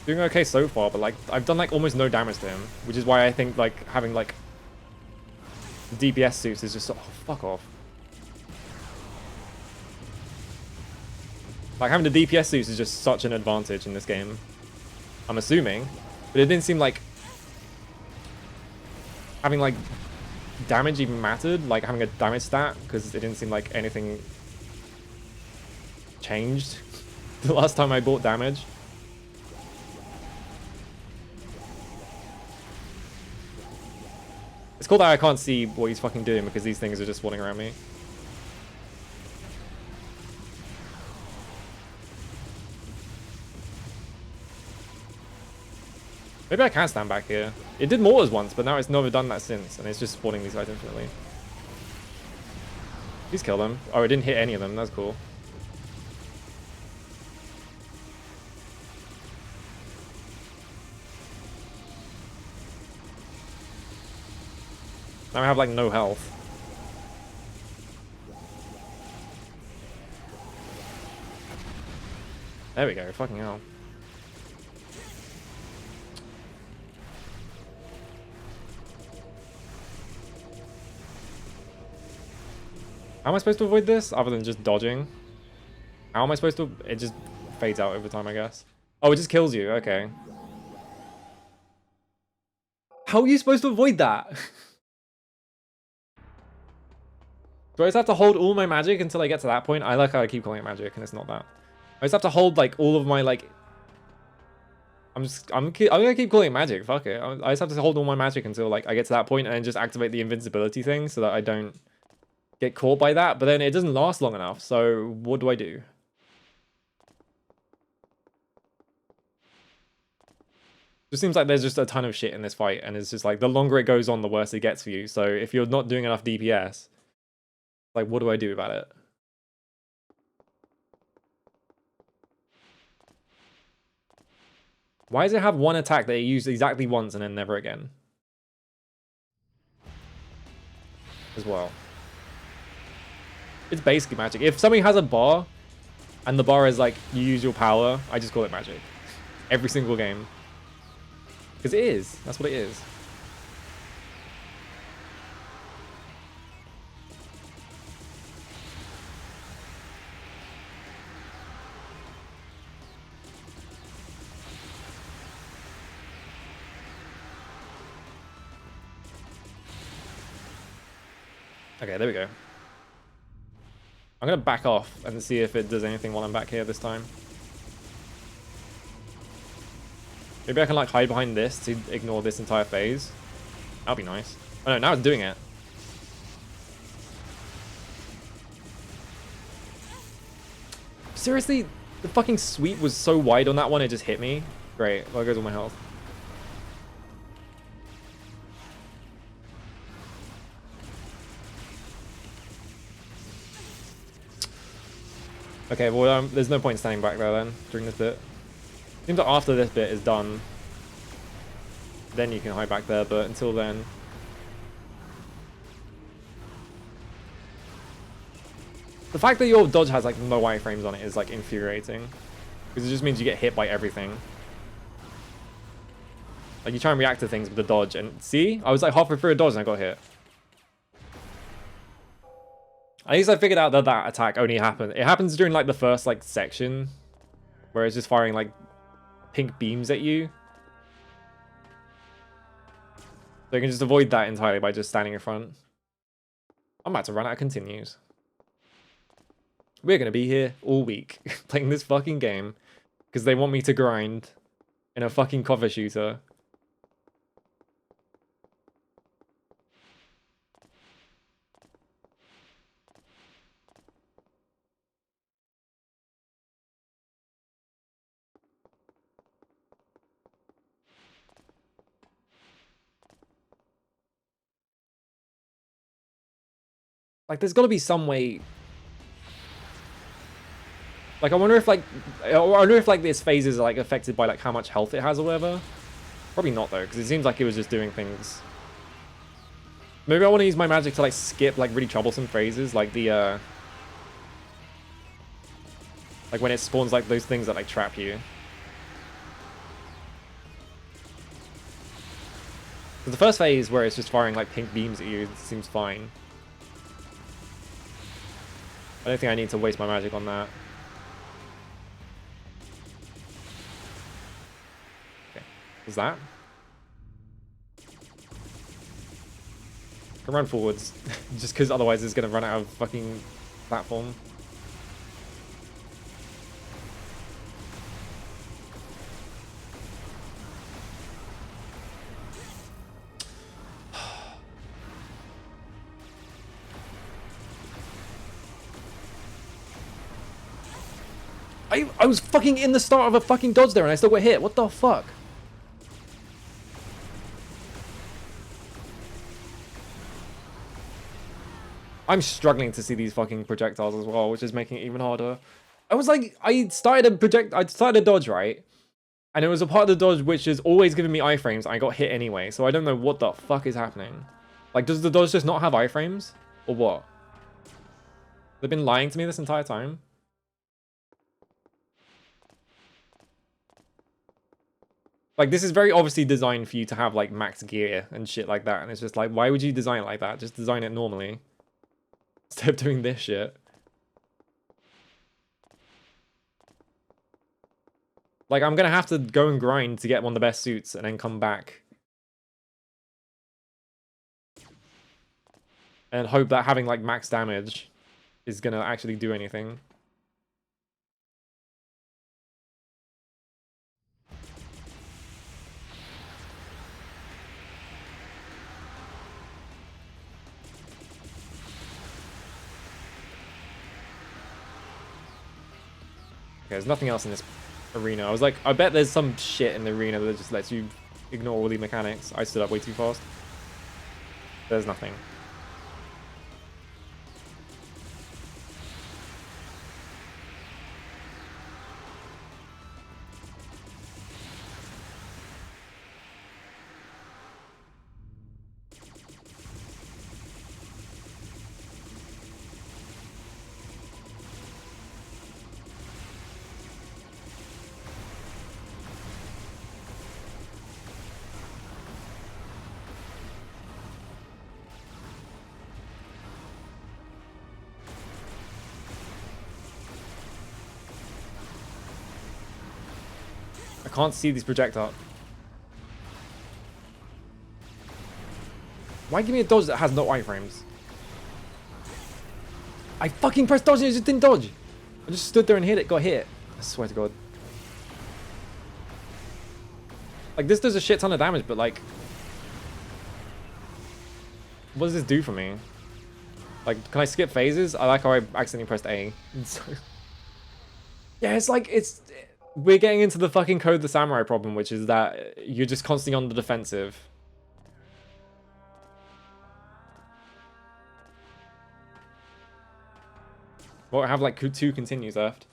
Doing okay so far, but like I've done like almost no damage to him, which is why I think like having like DPS suits is just oh, fuck off. Like having the DPS suits is just such an advantage in this game. I'm assuming, but it didn't seem like having like damage even mattered, like having a damage stat, because it didn't seem like anything changed the last time I bought damage. It's cool that I can't see what he's fucking doing because these things are just spawning around me. Maybe I can stand back here. It did mortars once, but now it's never done that since, and it's just spawning these guys infinitely. Please kill them. Oh, it didn't hit any of them. That's cool. Now I have like no health. There we go. Fucking hell. How am I supposed to avoid this other than just dodging? How am I supposed to? It just fades out over time, I guess. Oh, it just kills you. Okay. How are you supposed to avoid that? Do I just have to hold all my magic until I get to that point? I like how I keep calling it magic and it's not that. I just have to hold like all of my like... I'm gonna keep calling it magic, fuck it. I just have to hold all my magic until like I get to that point and then just activate the invincibility thing so that I don't get caught by that. But then it doesn't last long enough, so what do I do? It seems like there's just a ton of shit in this fight and it's just like the longer it goes on, the worse it gets for you. So if you're not doing enough DPS, like what do I do about it? Why does it have one attack that it used exactly once and then never again? As well. It's basically magic. If somebody has a bar, and the bar is like, you use your power, I just call it magic. Every single game. Because it is. That's what it is. Okay, there we go. I'm going to back off and see if it does anything while I'm back here this time. Maybe I can like hide behind this to ignore this entire phase. That'll be nice. Oh no, now it's doing it. Seriously? The fucking sweep was so wide on that one, it just hit me. Great. Well, there goes all my health. Okay, well, there's no point standing back there then, during this bit. Seems like after this bit is done, then you can hide back there, but until then... The fact that your dodge has like no wireframes on it is like infuriating. Because it just means you get hit by everything. Like you try and react to things with the dodge and see? I was like halfway through a dodge and I got hit. At least I figured out that that attack only happened. It happens during like the first like section. Where it's just firing like pink beams at you. So you can just avoid that entirely by just standing in front. I'm about to run out of continues. We're going to be here all week playing this fucking game because they want me to grind in a fucking cover shooter. Like, there's got to be some way. Like, I wonder if like this phase is like affected by like how much health it has or whatever. Probably not though, because it seems like it was just doing things. Maybe I want to use my magic to like skip like really troublesome phases, like the like when it spawns like those things that like trap you. The first phase where it's just firing like pink beams at you seems fine. I don't think I need to waste my magic on that. Okay, what's that? I can run forwards, just because otherwise it's going to run out of fucking platform. I was fucking in the start of a fucking dodge there and I still got hit. What the fuck? I'm struggling to see these fucking projectiles as well, which is making it even harder. I was like, I started a dodge, right? And it was a part of the dodge which is always giving me iframes. I got hit anyway, so I don't know what the fuck is happening. Like, does the dodge just not have iframes? Or what? They've been lying to me this entire time? Like, this is very obviously designed for you to have, like, max gear and shit like that. And it's just like, why would you design it like that? Just design it normally. Instead of doing this shit. Like, I'm gonna have to go and grind to get one of the best suits and then come back. And hope that having, like, max damage is gonna actually do anything. Okay, there's nothing else in this arena. I was like, I bet there's some shit in the arena that just lets you ignore all the mechanics. I stood up way too fast. There's nothing. I can't see these projectiles. Why give me a dodge that has no iframes? I fucking pressed dodge and it just didn't dodge. I just stood there and hit it, got hit. I swear to God. Like, this does a shit ton of damage, but like... what does this do for me? Like, can I skip phases? I like how I accidentally pressed A. So... yeah, it's like, it's... we're getting into the fucking Code the Samurai problem, which is that you're just constantly on the defensive. Well, I have like 2 continues left.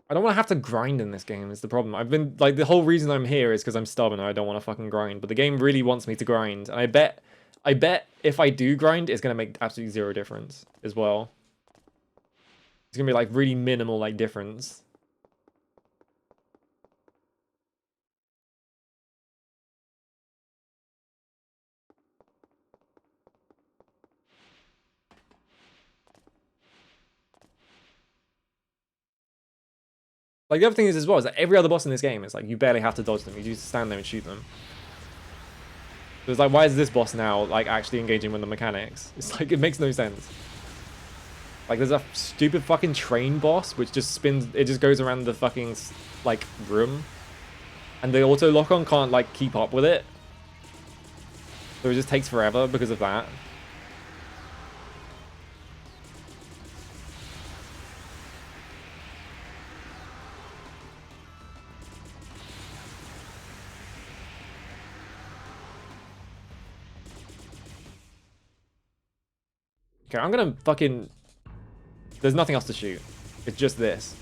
I don't want to have to grind in this game is the problem. I've been, like, the whole reason I'm here is because I'm stubborn and I don't want to fucking grind. But the game really wants me to grind. And I bet if I do grind, it's going to make absolutely zero difference as well. It's going to be, like, really minimal, like, difference. Like, the other thing is as well is that every other boss in this game is like, you barely have to dodge them. You just stand there and shoot them. So it's like, why is this boss now, like, actually engaging with the mechanics? It's like, it makes no sense. Like, there's a stupid fucking train boss, which just spins, it just goes around the fucking, like, room. And the auto lock-on can't, like, keep up with it. So it just takes forever because of that. Okay, I'm gonna fucking... there's nothing else to shoot. It's just this.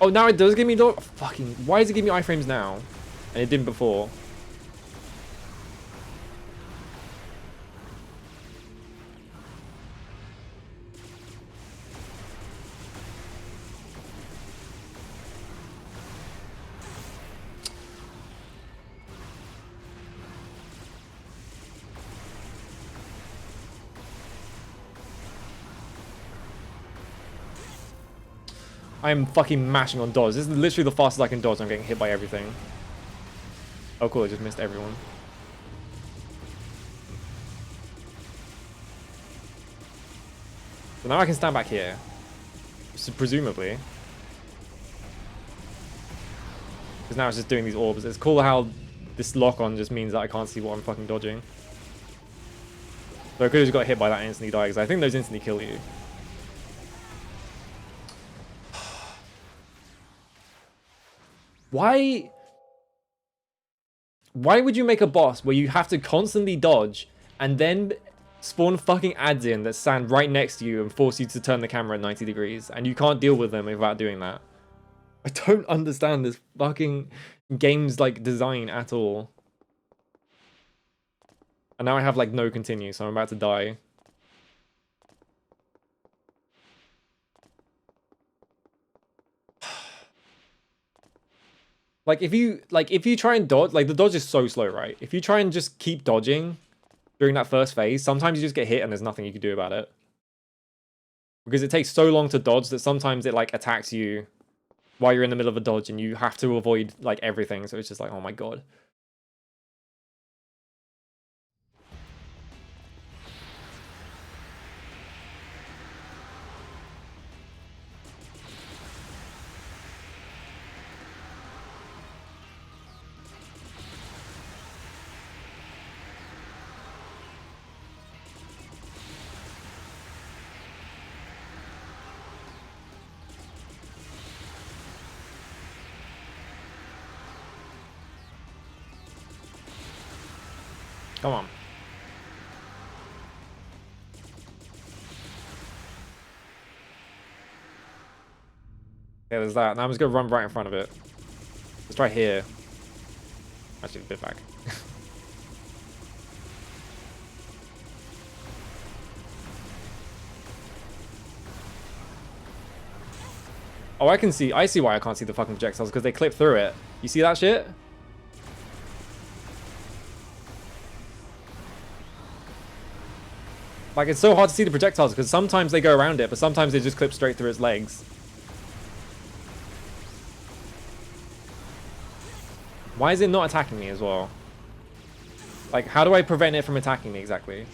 Oh, now it does give me the fucking... why does it give me iframes now? And it didn't before. I am fucking mashing on dodge. This is literally the fastest I can dodge. I'm getting hit by everything. Oh, cool. I just missed everyone. So now I can stand back here. So presumably. Because now it's just doing these orbs. It's cool how this lock-on just means that I can't see what I'm fucking dodging. So I could have just got hit by that and instantly die, because I think those instantly kill you. Why would you make a boss where you have to constantly dodge and then spawn fucking ads in that stand right next to you and force you to turn the camera at 90 degrees and you can't deal with them without doing that? I don't understand this fucking game's like design at all. And now I have like no continue, so I'm about to die. Like if you try and dodge, like the dodge is so slow, right? If you try and just keep dodging during that first phase, sometimes you just get hit and there's nothing you can do about it. Because it takes so long to dodge that sometimes it like attacks you while you're in the middle of a dodge and you have to avoid like everything. So it's just like, oh my god. Come on. Yeah, there's that. Now I'm just gonna run right in front of it. Let's try here. Actually, a bit back. Oh, I see why I can't see the fucking projectiles, because they clip through it. You see that shit? Like, it's so hard to see the projectiles, because sometimes they go around it, but sometimes they just clip straight through its legs. Why is it not attacking me as well? Like, how do I prevent it from attacking me exactly?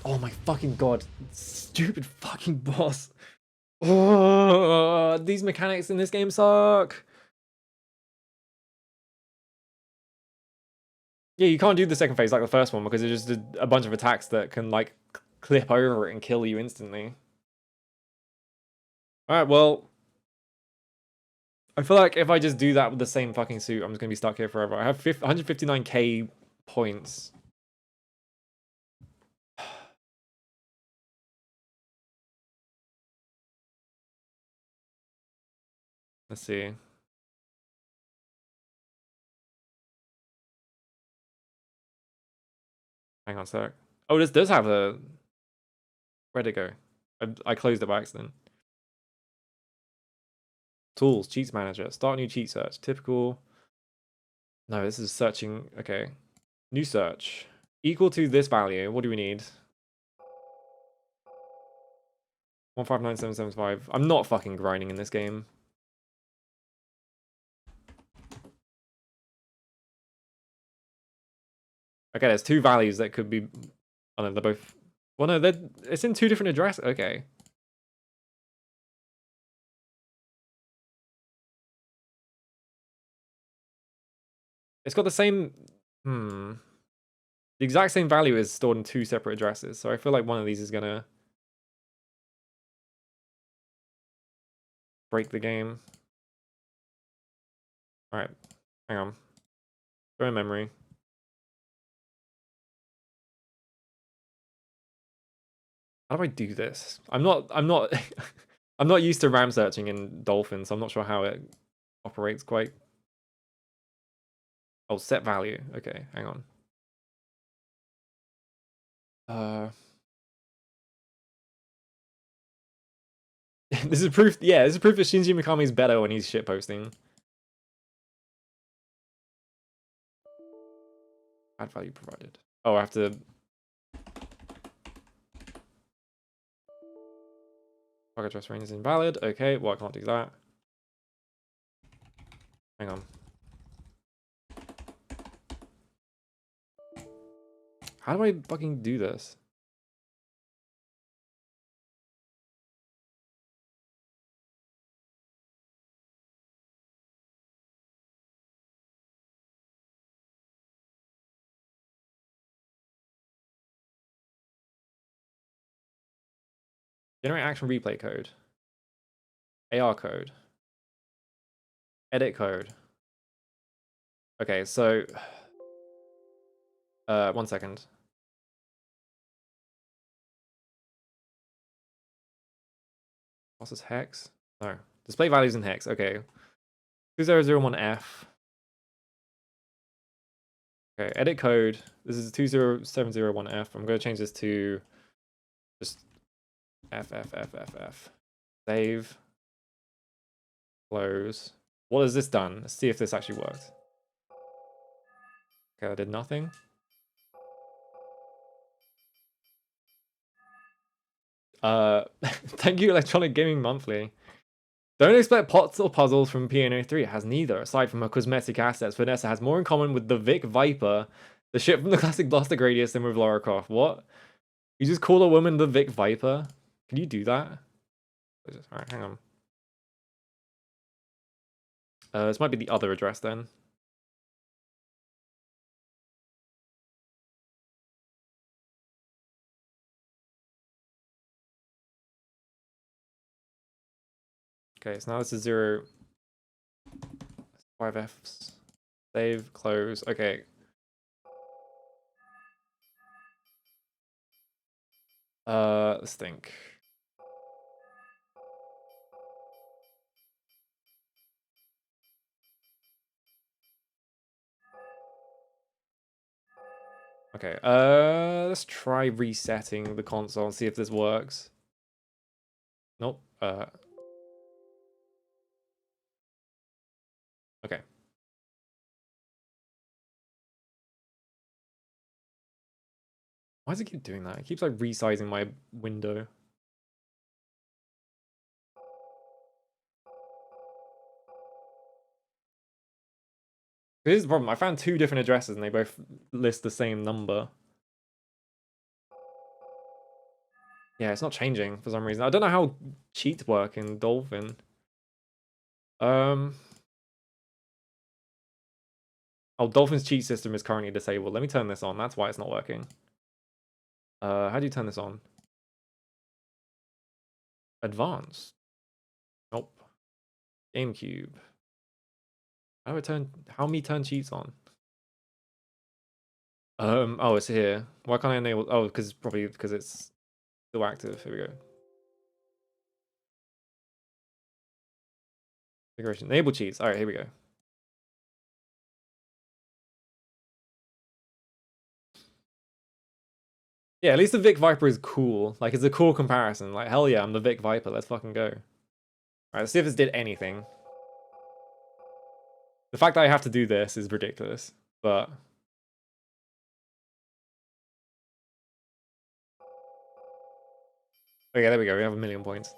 Oh my fucking god. Stupid fucking boss. Oh, these mechanics in this game suck. Yeah, you can't do the second phase like the first one because it's just a bunch of attacks that can like clip over it and kill you instantly. Alright, well, I feel like if I just do that with the same fucking suit, I'm just gonna be stuck here forever. I have 159k points. Let's see. Hang on a sec. Oh, this does have a... Where'd it go? I closed it by accident. Tools, cheats manager, start new cheat search, typical. No, this is searching. Okay. New search. Equal to this value. What do we need? 159775. I'm not fucking grinding in this game. Okay, there's two values that could be... Oh no, they're both... Well, no, it's in two different addresses. Okay. It's got the same... The exact same value is stored in two separate addresses, so I feel like one of these is gonna... break the game. Alright, hang on. Go in memory. How do I do this? I'm not I'm not used to RAM searching in Dolphin, so I'm not sure how it operates quite. Oh, set value. Okay, hang on. This is proof, yeah, this is proof that Shinji Mikami's better when he's shitposting. Add value provided. Oh, I have to... Target address range is invalid. Okay, well, I can't do that. Hang on. How do I fucking do this? Generate action replay code. AR code. Edit code. Okay, so... 1 second. What's this, hex? No. Display values in hex. Okay. 2001F. Okay, edit code. This is 20701F. I'm going to change this to just F. Save. Close. What has this done? Let's see if this actually worked. Okay, I did nothing. Thank you, Electronic Gaming Monthly. Don't expect pots or puzzles from P.N.03. It has neither. Aside from her cosmetic assets, Vanessa has more in common with the Vic Viper, the ship from the classic Blaster Gradius, than with Lara Croft. What? You just call a woman the Vic Viper? Can you do that? Alright, hang on. This might be the other address then. Okay, so now this is 5Fs. Save, close. Okay. Let's think. Okay, let's try resetting the console and see if this works. Nope. Okay. Why does it keep doing that? It keeps like resizing my window. Here's the problem. I found 2 different addresses and they both list the same number. Yeah, it's not changing for some reason. I don't know how cheats work in Dolphin. Oh, Dolphin's cheat system is currently disabled. Let me turn this on. That's why it's not working. How do you turn this on? Advanced. Nope. GameCube. How me turn cheats on? Oh, it's here. Why can't I enable? Oh, because probably because it's still active. Here we go. Configuration. Enable cheats. All right, here we go. Yeah, at least the Vic Viper is cool. Like, it's a cool comparison. Like, hell yeah, I'm the Vic Viper. Let's fucking go. All right, let's see if this did anything. The fact that I have to do this is ridiculous, but... Okay, there we go. We have 1,000,000 points.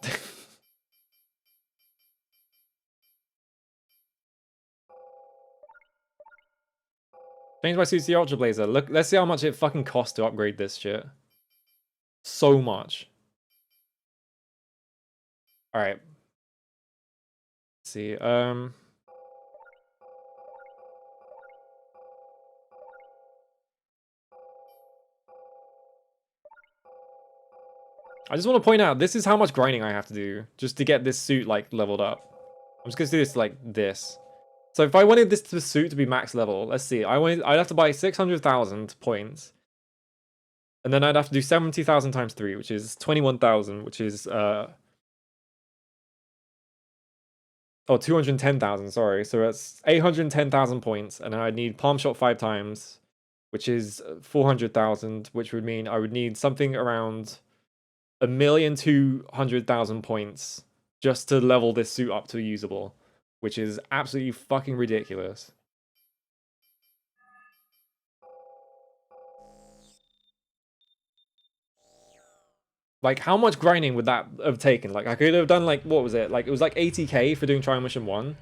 Change my suit to the Ultra Blazer. Look, let's see how much it fucking costs to upgrade this shit. So much. All right. Let's see. I just want to point out, this is how much grinding I have to do just to get this suit, like, leveled up. I'm just going to do this like this. So if I wanted this suit to be max level, let's see. I'd have to buy 600,000 points. And then I'd have to do 70,000 times 3, which is 21,000, which is... Oh, 210,000, sorry. So that's 810,000 points. And then I'd need Palm Shot 5 times, which is 400,000, which would mean I would need something around 1,200,000 points just to level this suit up to usable, which is absolutely fucking ridiculous. Like, how much grinding would that have taken? Like, I could have done, like, what was it? Like, it was like 80k for doing Trial Mission 1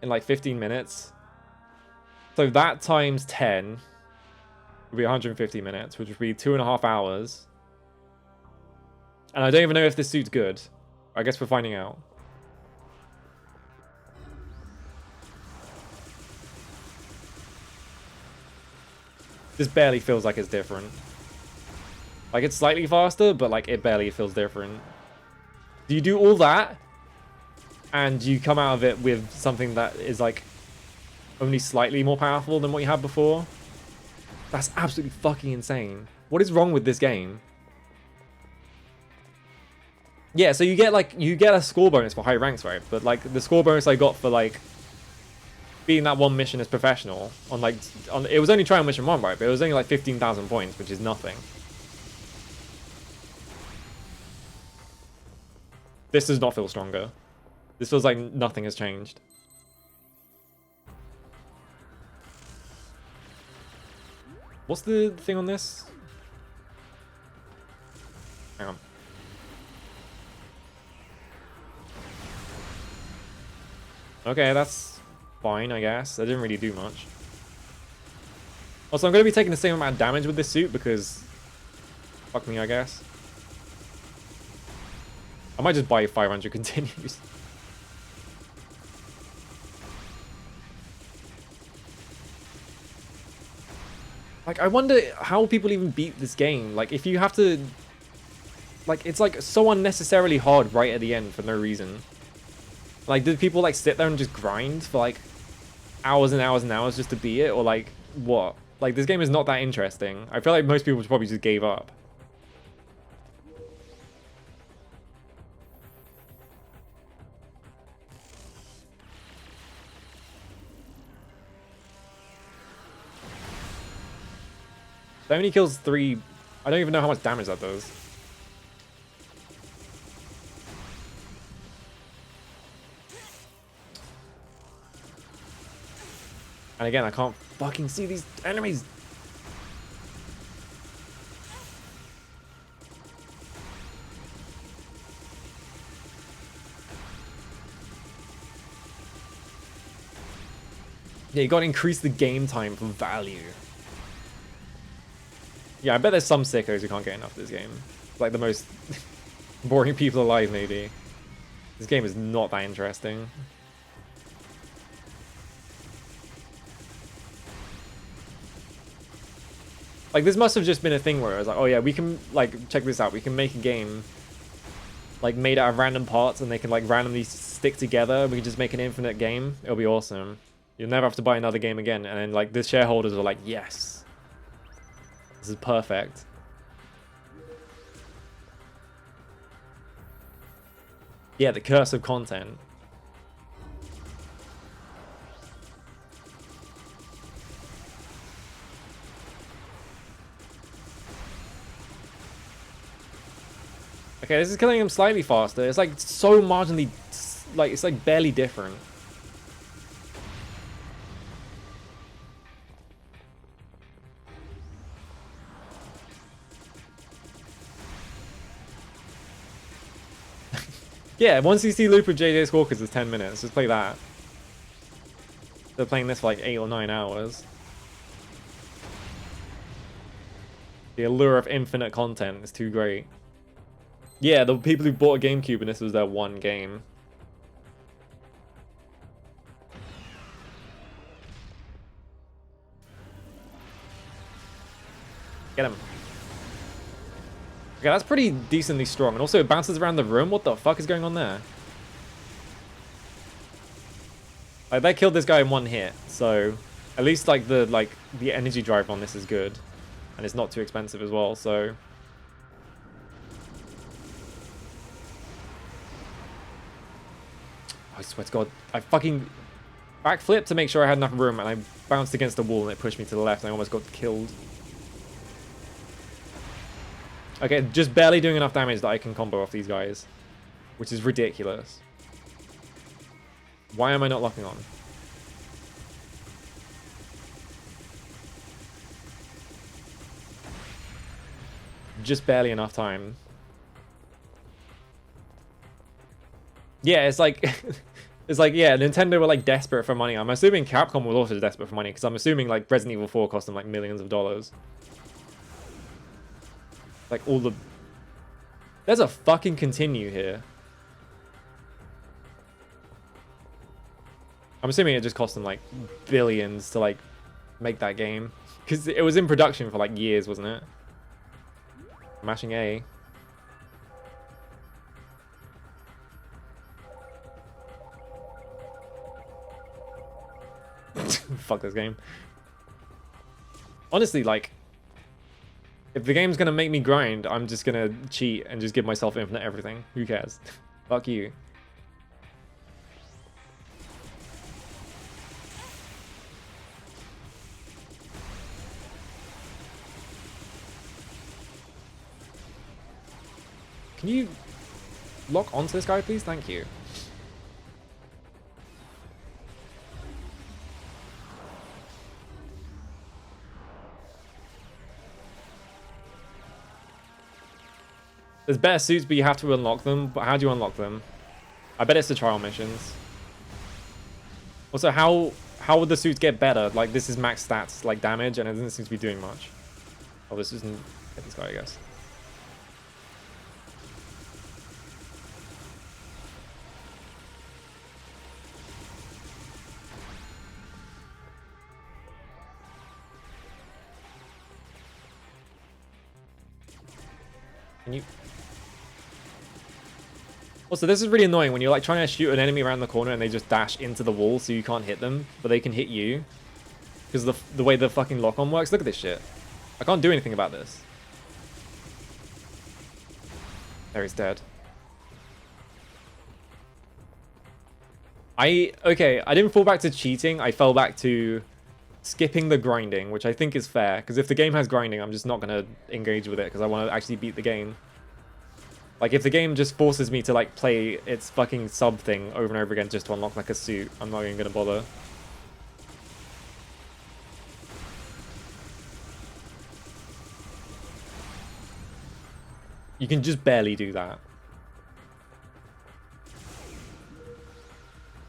in, like, 15 minutes. So that times 10 would be 150 minutes, which would be 2.5 hours. And I don't even know if this suit's good. I guess we're finding out. This barely feels like it's different. Like, it's slightly faster, but, like, it barely feels different. Do you do all that, and you come out of it with something that is, like, only slightly more powerful than what you had before? That's absolutely fucking insane. What is wrong with this game? Yeah, so you get, like, a score bonus for high ranks, right? But, like, the score bonus I got for, like, beating that one mission as professional on, like, it was only Trial Mission 1, right? But it was only, like, 15,000 points, which is nothing. This does not feel stronger. This feels like nothing has changed. What's the thing on this? Hang on. Okay, that's fine, I guess. That didn't really do much. Also, I'm going to be taking the same amount of damage with this suit because... Fuck me, I guess. I might just buy 500 continues. Like, I wonder how people even beat this game. Like, if you have to... Like, it's, like, so unnecessarily hard right at the end for no reason. Like, did people, like, sit there and just grind for, like, hours and hours and hours just to beat it? Or, like, what? Like, this game is not that interesting. I feel like most people probably just gave up. That only kills 3... I don't even know how much damage that does. And again, I can't fucking see these enemies. Yeah, you gotta increase the game time for value. Yeah, I bet there's some sickos who can't get enough of this game. Like the most boring people alive, maybe. This game is not that interesting. Like, this must have just been a thing where I was like, oh yeah, we can, like, check this out. We can make a game, like, made out of random parts, and they can, like, randomly stick together. We can just make an infinite game. It'll be awesome. You'll never have to buy another game again. And then, like, the shareholders are like, yes. This is perfect. Yeah, the curse of content. Okay, this is killing him slightly faster. It's like so marginally, like, it's like barely different. Yeah, once you see Loop of JJ Squawkers, it's 10 minutes. Just play that. They're playing this for like 8 or 9 hours. The allure of infinite content is too great. Yeah, the people who bought a GameCube and this was their one game. Get him. Okay, that's pretty decently strong. And also it bounces around the room. What the fuck is going on there? Like, they killed this guy in one hit. So at least like the energy drive on this is good. And it's not too expensive as well, so... I swear to God, I fucking backflipped to make sure I had enough room, and I bounced against the wall and it pushed me to the left and I almost got killed. Okay, just barely doing enough damage that I can combo off these guys, which is ridiculous. Why am I not locking on? Just barely enough time. Yeah, it's like it's like, yeah, Nintendo were like desperate for money. I'm assuming Capcom was also desperate for money because I'm assuming like Resident Evil 4 cost them like millions of dollars. Like all the... There's a fucking continue here. I'm assuming it just cost them like billions to like make that game. Because it was in production for like years, wasn't it? Mashing A. Fuck this game. Honestly, like, if the game's gonna make me grind, I'm just gonna cheat and just give myself infinite everything. Who cares? Fuck you. Can you lock onto this guy, please? Thank you. There's better suits, but you have to unlock them. But how do you unlock them? I bet it's the trial missions. Also, how would the suits get better? Like, this is max stats, like damage, and it doesn't seem to be doing much. Oh, this isn't... Get this guy, I guess. Can you... Also, this is really annoying when you're like trying to shoot an enemy around the corner and they just dash into the wall so you can't hit them, but they can hit you. Because the way the fucking lock-on works. Look at this shit. I can't do anything about this. There, he's dead. Okay, I didn't fall back to cheating. I fell back to skipping the grinding, which I think is fair. Because if the game has grinding, I'm just not going to engage with it because I want to actually beat the game. Like, if the game just forces me to, like, play its fucking sub thing over and over again just to unlock, like, a suit, I'm not even gonna bother. You can just barely do that.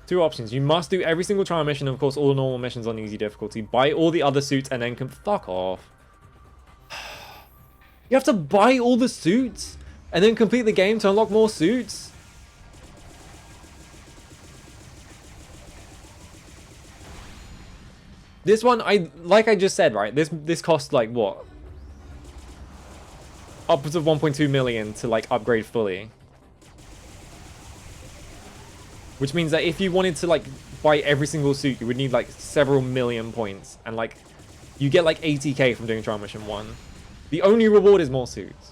Two options. You must do every single trial mission, and of course all normal missions on easy difficulty. Buy all the other suits and then fuck off. You have to buy all the suits? And then complete the game to unlock more suits? This one, like I just said, right? This cost like what? Upwards of 1.2 million to like upgrade fully. Which means that if you wanted to like buy every single suit, you would need like several million points. And like, you get like 80k from doing trial mission 1. The only reward is more suits.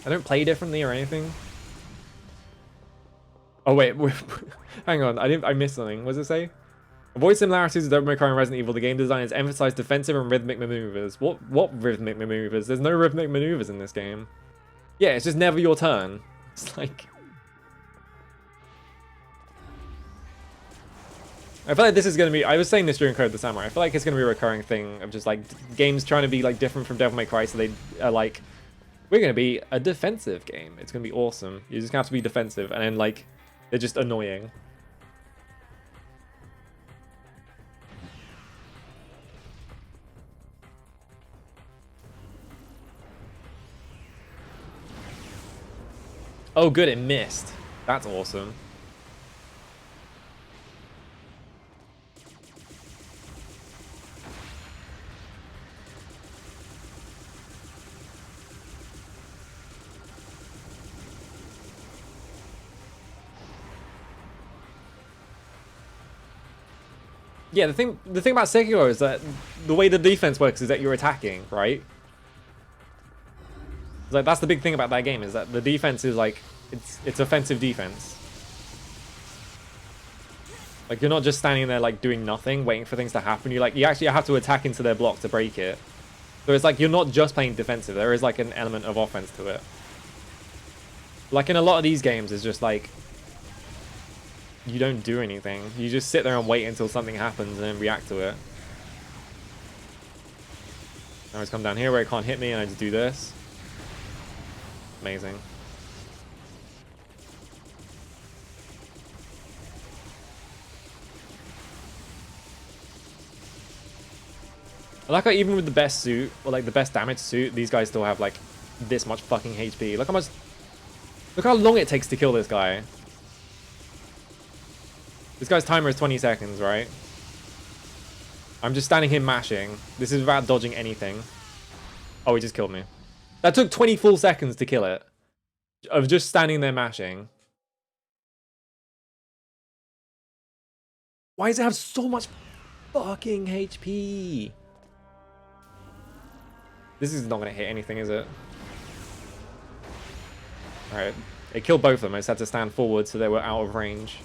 I don't play differently or anything. Oh wait, hang on. I missed something. What does it say? Avoid similarities with Devil May Cry and Resident Evil. The game design has emphasized defensive and rhythmic maneuvers. What rhythmic maneuvers? There's no rhythmic maneuvers in this game. Yeah, it's just never your turn. It's like... I feel like this is going to be... I was saying this during Code of the Samurai. I feel like it's going to be a recurring thing of just like games trying to be like different from Devil May Cry, so they are like, we're going to be a defensive game. It's going to be awesome. You just have to be defensive, and then like they're just annoying. Oh good, it missed. That's awesome. Yeah, the thing about Sekiro is that the way the defense works is that you're attacking, right? Like that's the big thing about that game, is that the defense is like it's offensive defense. Like you're not just standing there like doing nothing, waiting for things to happen. You actually have to attack into their block to break it. So it's like you're not just playing defensive. There is like an element of offense to it. Like in a lot of these games, it's just like you don't do anything. You just sit there and wait until something happens and then react to it. Now he's come down here where he can't hit me, and I just do this. Amazing. I like how even with the best suit, or like the best damage suit, these guys still have like this much fucking HP. Look how much... Look how long it takes to kill this guy. This guy's timer is 20 seconds, right? I'm just standing here mashing. This is without dodging anything. Oh, he just killed me. That took 20 full seconds to kill it. Of just standing there mashing. Why does it have so much fucking HP? This is not going to hit anything, is it? Alright. It killed both of them. I just had to stand forward so they were out of range.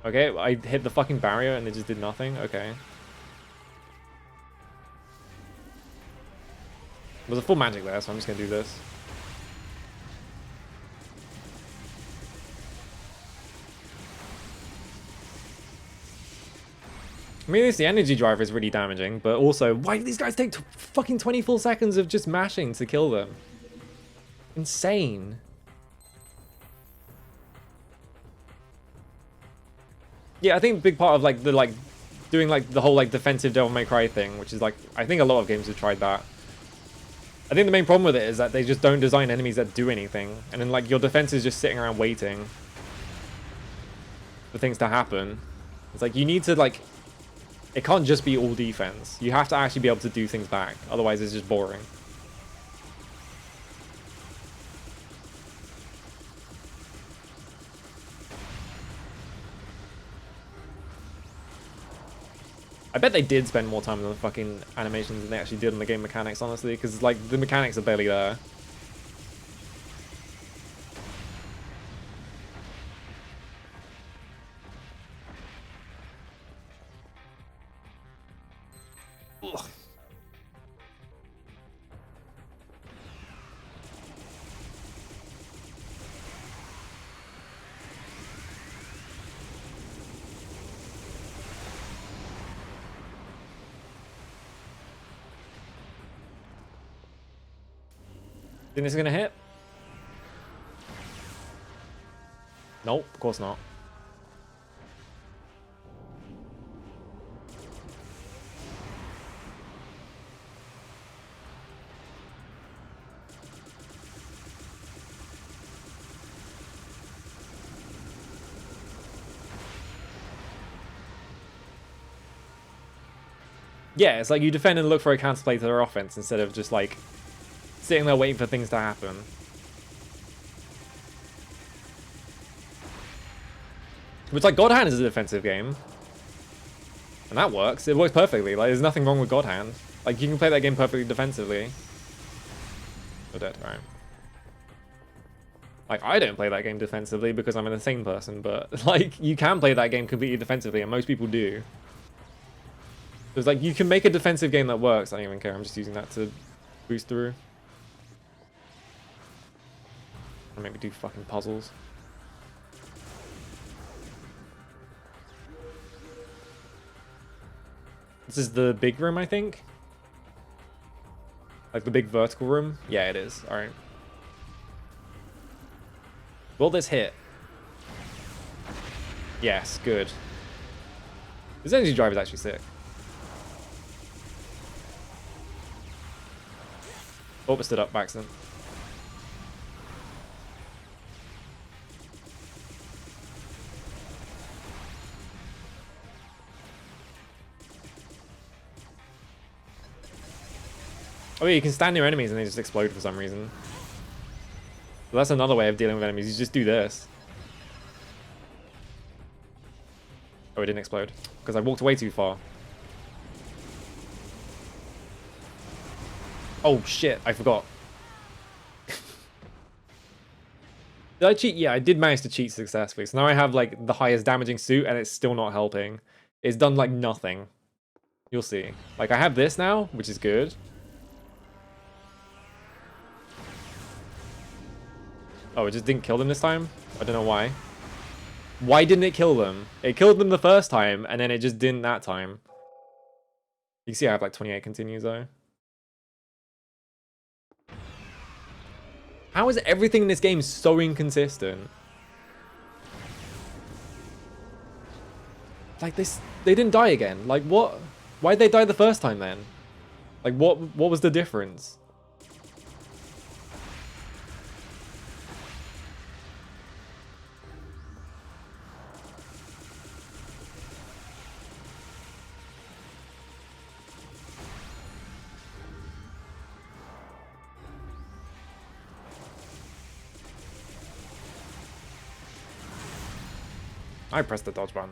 Okay, I hit the fucking barrier and it just did nothing. Okay. There's a full magic there, so I'm just going to do this. I mean, at least the energy driver is really damaging, but also, why do these guys take fucking 20 full seconds of just mashing to kill them? Insane. Yeah, I think a big part of like the doing like the whole like defensive Devil May Cry thing, which is like, I think a lot of games have tried that. I think the main problem with it is that they just don't design enemies that do anything, and then like your defense is just sitting around waiting for things to happen. It's like you need to like, it can't just be all defense. You have to actually be able to do things back, otherwise it's just boring. I bet they did spend more time on the fucking animations than they actually did on the game mechanics, honestly, because like the mechanics are barely there. Ugh. Think this is gonna hit? Nope, of course not. Yeah, it's like you defend and look for a counterplay to their offense instead of just like sitting there waiting for things to happen. Which, like, God Hand is a defensive game. And that works. It works perfectly. Like, there's nothing wrong with God Hand. Like, you can play that game perfectly defensively. You're dead, right. Like, I don't play that game defensively because I'm an insane person, but, like, you can play that game completely defensively, and most people do. There's, like, you can make a defensive game that works. I don't even care. I'm just using that to boost through. Or maybe do fucking puzzles. This is the big room, I think. Like the big vertical room? Yeah, it is. Alright. Will this hit? Yes, good. This energy drive is actually sick. Oh, I stood up by accident. Oh yeah, you can stand near enemies and they just explode for some reason. So that's another way of dealing with enemies. You just do this. Oh, it didn't explode. Because I walked away too far. Oh shit, I forgot. Did I cheat? Yeah, I did manage to cheat successfully. So now I have like the highest damaging suit and it's still not helping. It's done like nothing. You'll see. Like I have this now, which is good. Oh, it just didn't kill them this time? I don't know why. Why didn't it kill them? It killed them the first time, and then it just didn't that time. You see I have like 28 continues though. How is everything in this game so inconsistent? Like this, they didn't die again. Like what? Why'd they die the first time then? Like what was the difference? I pressed the dodge button.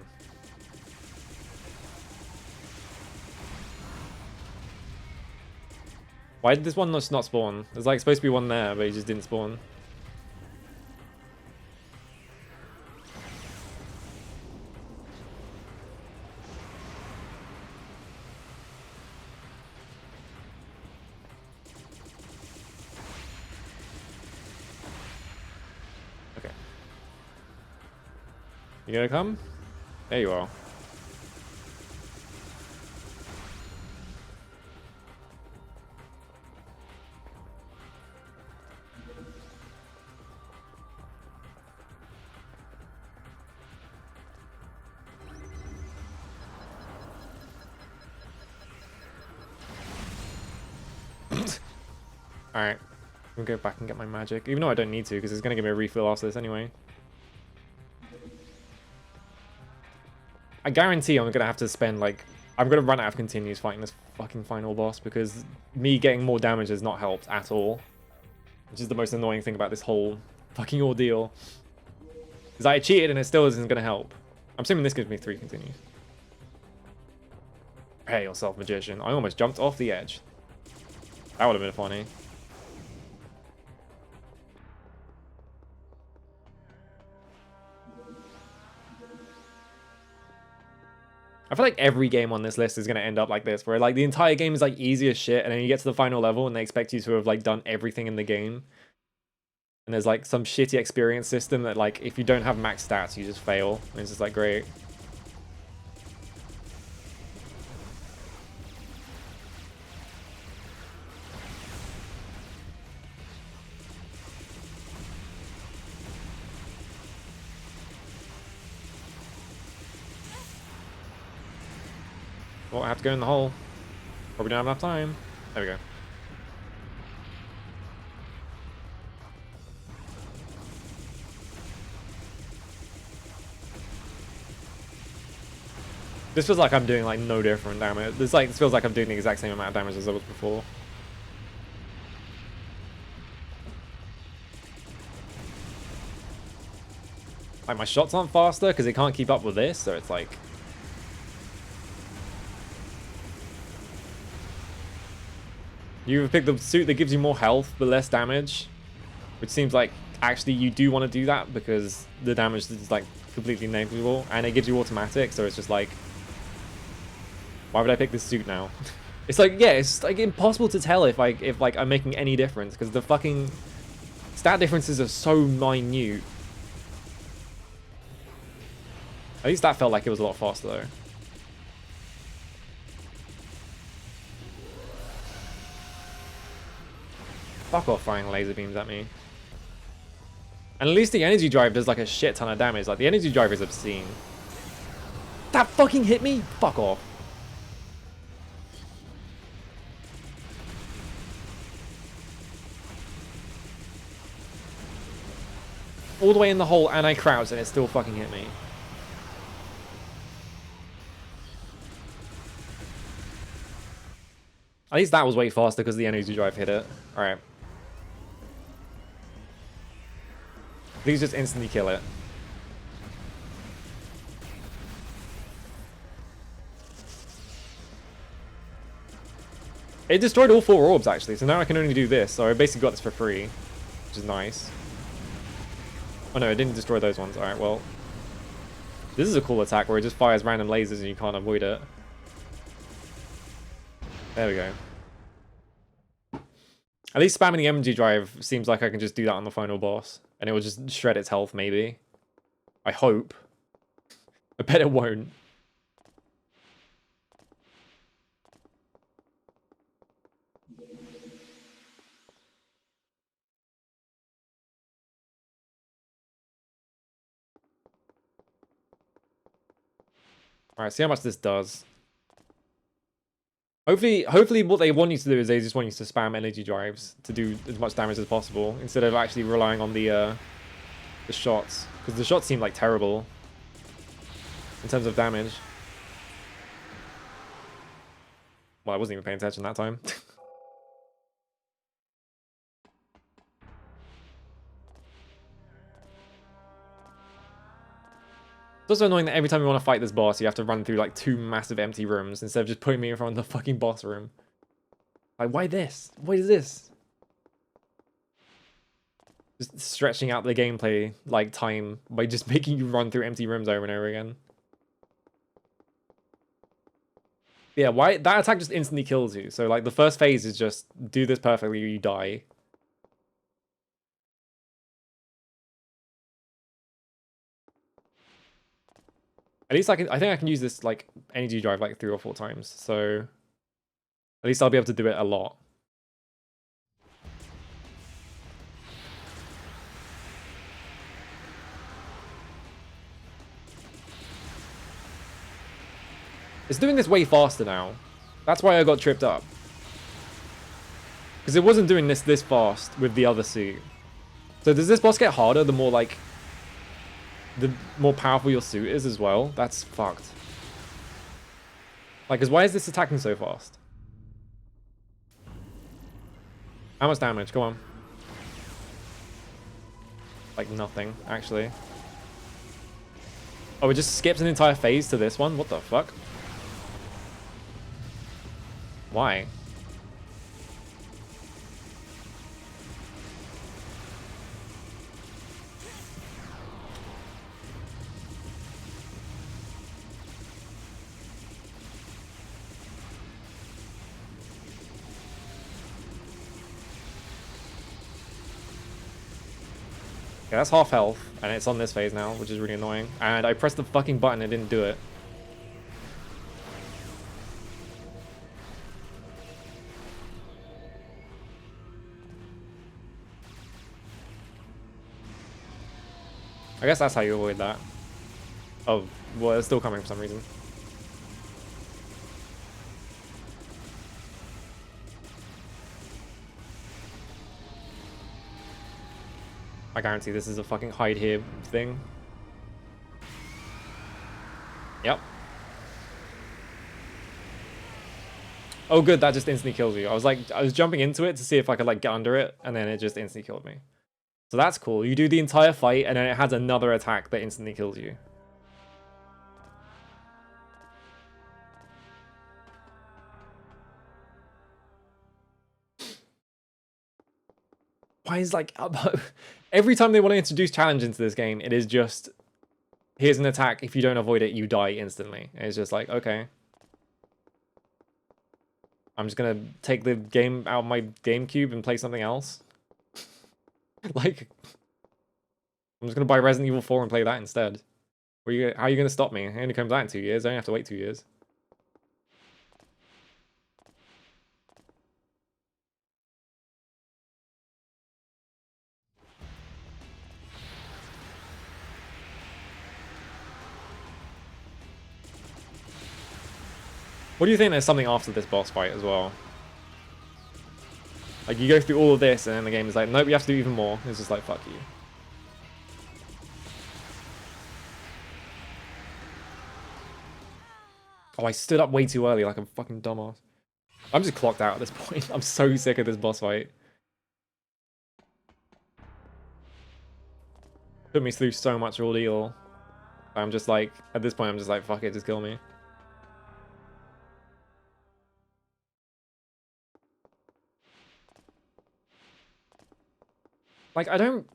Why did this one not spawn? There's like supposed to be one there, but he just didn't spawn. Okay. You gonna come? There you are. Alright. I'm gonna go back and get my magic. Even though I don't need to, because it's gonna give me a refill after this anyway. I guarantee I'm gonna have to spend like... I'm gonna run out of continues fighting this fucking final boss, because me getting more damage has not helped at all. Which is the most annoying thing about this whole fucking ordeal. Because I cheated and it still isn't gonna help. I'm assuming this gives me 3 continues. Prepare yourself, magician. I almost jumped off the edge. That would have been funny. I feel like every game on this list is going to end up like this, where like the entire game is like easy as shit, and then you get to the final level and they expect you to have like done everything in the game. And there's like some shitty experience system that like if you don't have max stats, you just fail. And it's just like great. Well, I have to go in the hole. Probably don't have enough time. There we go. This feels like I'm doing like no different damage. This feels like I'm doing the exact same amount of damage as I was before. Like my shots aren't faster because it can't keep up with this, so it's like... You pick the suit that gives you more health but less damage, which seems like actually you do want to do that because the damage is like completely negligible, and it gives you automatic, so it's just like, why would I pick this suit now? It's like, yeah, it's like impossible to tell if like I'm making any difference because the fucking stat differences are so minute. At least that felt like it was a lot faster though. Fuck off firing laser beams at me. And at least the energy drive does like a shit ton of damage. Like the energy drive is obscene. That fucking hit me? Fuck off. All the way in the hole and I crouched and it still fucking hit me. At least that was way faster because the energy drive hit it. Alright. Please just instantly kill it. It destroyed all 4 orbs actually, so now I can only do this. So I basically got this for free, which is nice. Oh no, it didn't destroy those ones. Alright, well. This is a cool attack where it just fires random lasers and you can't avoid it. There we go. At least spamming the energy drive seems like I can just do that on the final boss. And it will just shred its health, maybe. I hope. I bet it won't. Alright, see how much this does. Hopefully what they want you to do is they just want you to spam energy drives to do as much damage as possible, instead of actually relying on the shots. Because the shots seem like terrible in terms of damage. Well, I wasn't even paying attention that time. It's also annoying that every time you want to fight this boss, you have to run through like 2 massive empty rooms instead of just putting me in front of the fucking boss room. Like, why this? What is this? Just stretching out the gameplay, like, time by just making you run through empty rooms over and over again. Yeah, why? That attack just instantly kills you. So, like, the first phase is just do this perfectly or you die. At least I think I can use this, like, energy drive, like, 3 or 4 times. So, at least I'll be able to do it a lot. It's doing this way faster now. That's why I got tripped up. Because it wasn't doing this fast with the other suit. So does this boss get harder the more, like, the more powerful your suit is as well? That's fucked. Like, because why is this attacking so fast? How much damage? Go on. Like, nothing, actually. Oh, it just skips an entire phase to this one? What the fuck? Why? Okay, that's half health, and it's on this phase now, which is really annoying. And I pressed the fucking button and didn't do it. I guess that's how you avoid that. Oh, well, it's still coming for some reason. I guarantee this is a fucking hide here thing. Yep. Oh good, that just instantly kills you. I was jumping into it to see if I could like get under it, and then it just instantly killed me. So that's cool. You do the entire fight, and then it has another attack that instantly kills you. Why is like every time they want to introduce challenge into this game, it is just here's an attack. If you don't avoid it, you die instantly. And it's just like, okay, I'm just gonna take the game out of my GameCube and play something else. Like, I'm just gonna buy Resident Evil 4 and play that instead. How are you gonna stop me? It only comes out in 2 years. I only have to wait 2 years. What do you think there's something after this boss fight as well? Like, you go through all of this, and then the game is like, nope, you have to do even more. It's just like, fuck you. Oh, I stood up way too early like a fucking dumbass. I'm just clocked out at this point. I'm so sick of this boss fight. Put me through so much ordeal. I'm just like, at this point, I'm just like, fuck it, just kill me. Like, I don't...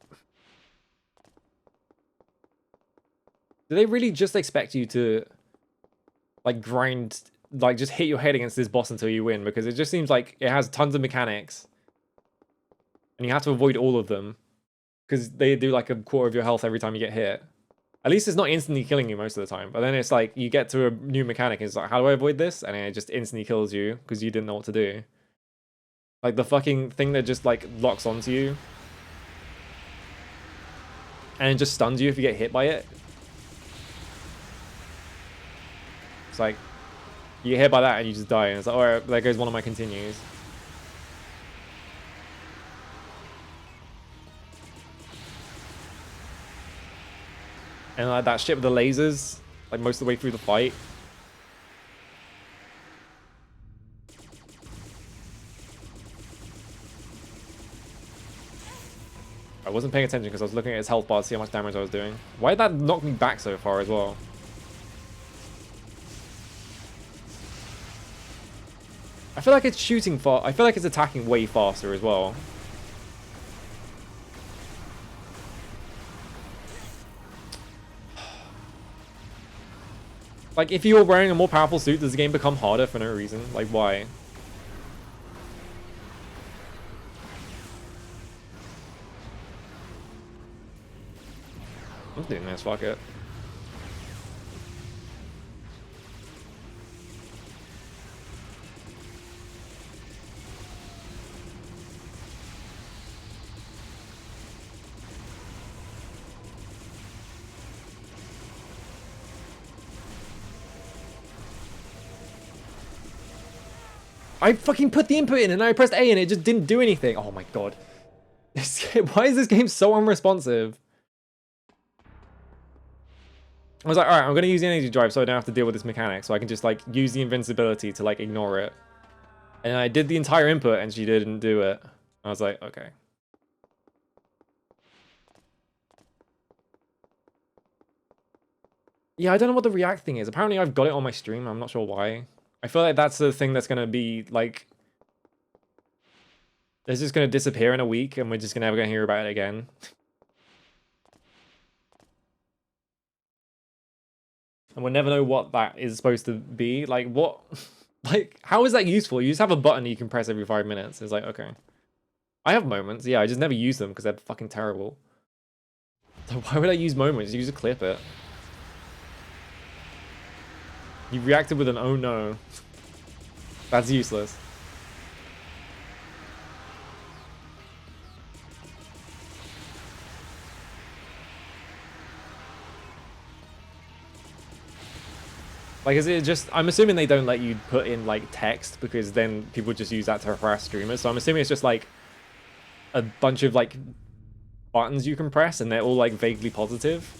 Do they really just expect you to, like, grind, like, just hit your head against this boss until you win? Because it just seems like it has tons of mechanics. And you have to avoid all of them. because they do like a quarter of your health every time you get hit. At least it's not instantly killing you most of the time. But then it's like you get to a new mechanic and it's like, how do I avoid this? And it just instantly kills you because you didn't know what to do. Like the fucking thing that just like locks onto you. And it just stuns you if you get hit by it. It's like, you get hit by that and you just die. And it's like, alright, there goes one of my continues. And like that shit with the lasers, like most of the way through the fight. I wasn't paying attention because I was looking at his health bar to see how much damage I was doing. Why did that knock me back so far as well? I feel like it's shooting far. I feel like it's attacking way faster as well. Like, if you were wearing a more powerful suit, does the game become harder for no reason? Like, why? I'm doing this, fuck it. I fucking put the input in and I pressed A and it just didn't do anything. Oh my god. Why is this game so unresponsive? I was like, alright, I'm going to use the energy drive so I don't have to deal with this mechanic. So I can just like use the invincibility to like ignore it. And I did the entire input and she didn't do it. I was like, okay. Yeah, I don't know what the react thing is. Apparently I've got it on my stream. I'm not sure why. I feel like that's the thing that's going to be, like... It's just going to disappear in a week, and we're just never going to hear about it again. And we'll never know what that is supposed to be. Like, what... Like, how is that useful? You just have a button you can press every 5 minutes. It's like, okay. I have moments. Yeah, I just never use them because they're fucking terrible. So why would I use moments? Use a clip it. You reacted with an oh no. That's useless. Like, is it just... I'm assuming they don't let you put in, like, text, because then people just use that to harass streamers. So I'm assuming it's just, like, a bunch of, like, buttons you can press, and they're all, like, vaguely positive.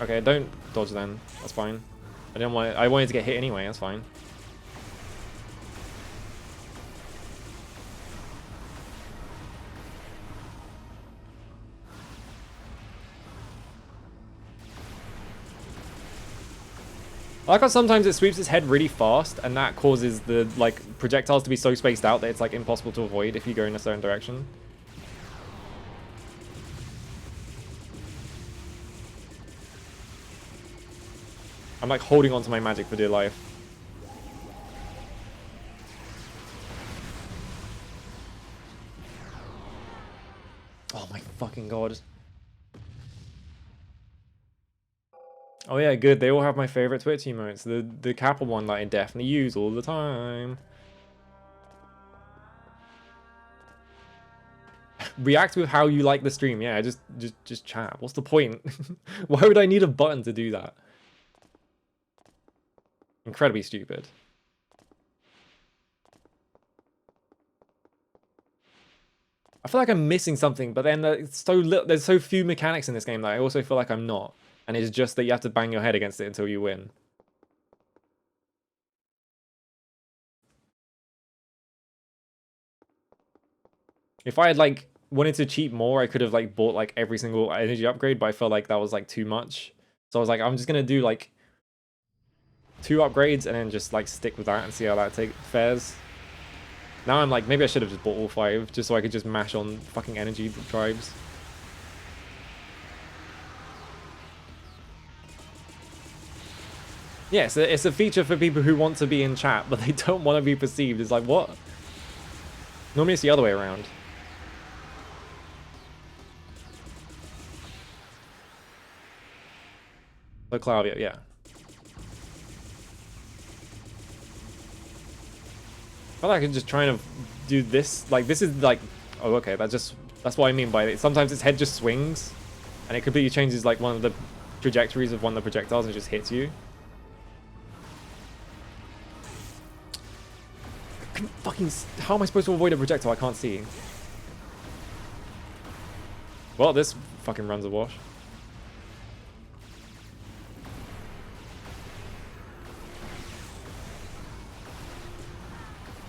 Okay, don't dodge then. That's fine. I wanted to get hit anyway, that's fine. I like how sometimes it sweeps its head really fast, and that causes the, like, projectiles to be so spaced out that it's, like, impossible to avoid if you go in a certain direction. I'm, like, holding on to my magic for dear life. Oh my fucking god. Oh yeah, good. They all have my favorite Twitch emotes. The Kappa one that I definitely use all the time. React with how you like the stream. Yeah, just chat. What's the point? Why would I need a button to do that? Incredibly stupid. I feel like I'm missing something, but then there's so few mechanics in this game that I also feel like I'm not. And it's just that you have to bang your head against it until you win. If I had, like, wanted to cheat more, I could have, like, bought, like, every single energy upgrade, but I felt like that was, like, too much. So I was like, I'm just gonna do, like, 2 upgrades and then just, like, stick with that and see how that fares. Now I'm like, maybe I should have just bought all 5, just so I could just mash on fucking energy drives. Yeah, it's a feature for people who want to be in chat, but they don't want to be perceived. It's like, what? Normally it's the other way around. So Claudia, yeah. I feel like I can just try to do this. Like, this is like... Oh, okay, that's what I mean by it. Sometimes its head just swings, and it completely changes, like, one of the trajectories of one of the projectiles and just hits you. Fucking... How am I supposed to avoid a projectile? I can't see. Well, this fucking runs a wash.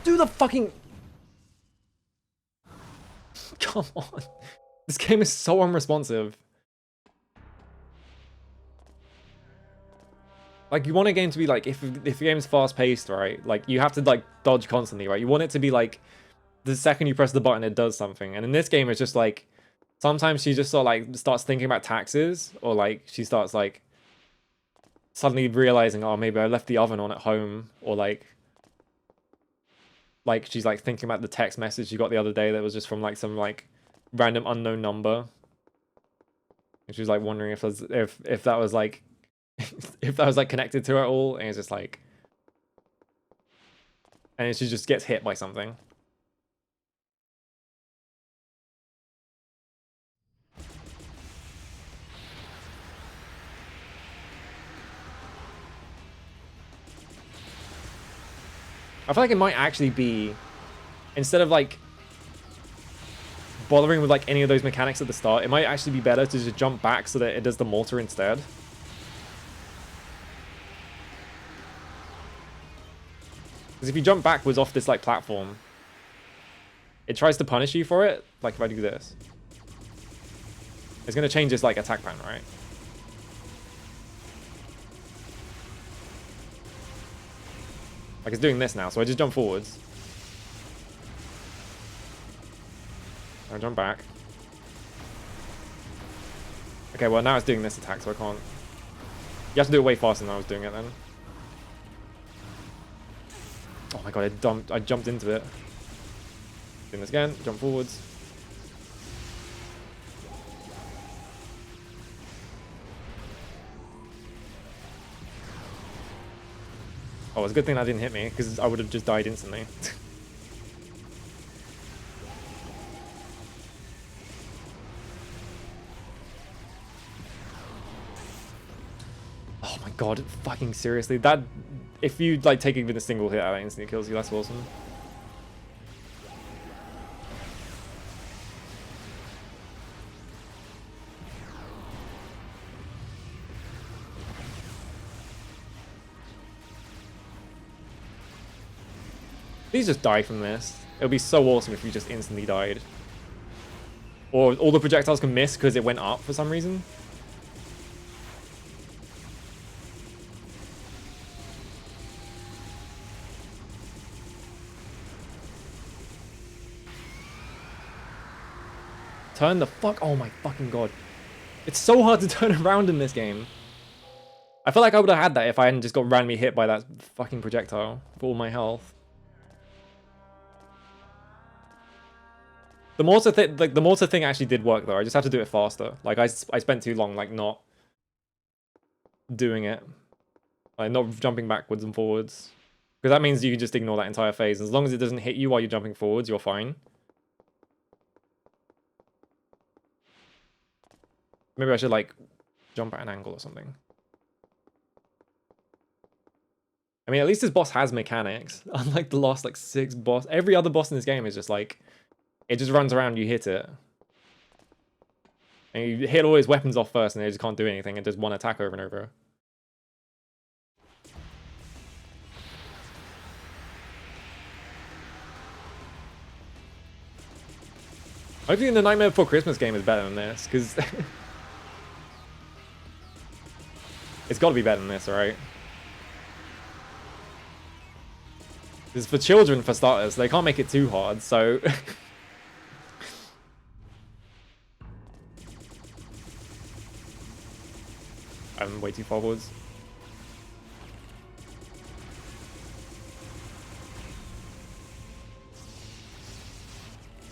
Do the fucking... Come on. This game is so unresponsive. Like, you want a game to be like, if the game's fast-paced, right? Like, you have to, like, dodge constantly, right? You want it to be like, the second you press the button, it does something. And in this game, it's just like, sometimes she just sort of, like, starts thinking about taxes. Or, like, she starts, like, suddenly realizing, oh, maybe I left the oven on at home. Or, like, she's, like, thinking about the text message she got the other day that was just from, like, some, like, random unknown number. And she was, like, wondering if that was, like, if that was, like, connected to her at all. And it's just, like... And she just gets hit by something. I feel like it might actually be, instead of like bothering with like any of those mechanics at the start, it might actually be better to just jump back so that it does the mortar instead. Because if you jump backwards off this like platform, it tries to punish you for it. Like if I do this, it's going to change its like attack pattern, right? Like it's doing this now, so I just jump forwards. I jump back. Okay, well now it's doing this attack, so I can't. You have to do it way faster than I was doing it then. Oh my god, I jumped into it. Doing this again, jump forwards. Oh, it's a good thing that didn't hit me, because I would have just died instantly. Oh my god, fucking seriously. That, if you like take even a single hit out, it instantly kills you. That's awesome. Please just die from this. It would be so awesome if you just instantly died. Or all the projectiles can miss because it went up for some reason. Turn the fuck... Oh my fucking god. It's so hard to turn around in this game. I feel like I would have had that if I hadn't just got randomly hit by that fucking projectile for all my health. The mortar thing, like the mortar thing actually did work though. I just had to do it faster. Like I spent too long like not doing it. Like not jumping backwards and forwards. Because that means you can just ignore that entire phase. As long as it doesn't hit you while you're jumping forwards, you're fine. Maybe I should like jump at an angle or something. I mean, at least this boss has mechanics. Unlike the last like 6 boss. Every other boss in this game is just like, it just runs around, you hit it. And you hit all his weapons off first and they just can't do anything. It does one attack over and over. Hopefully the Nightmare Before Christmas game is better than this, because... it's got to be better than this, right? This is for children, for starters. They can't make it too hard, so... I'm way too forwards.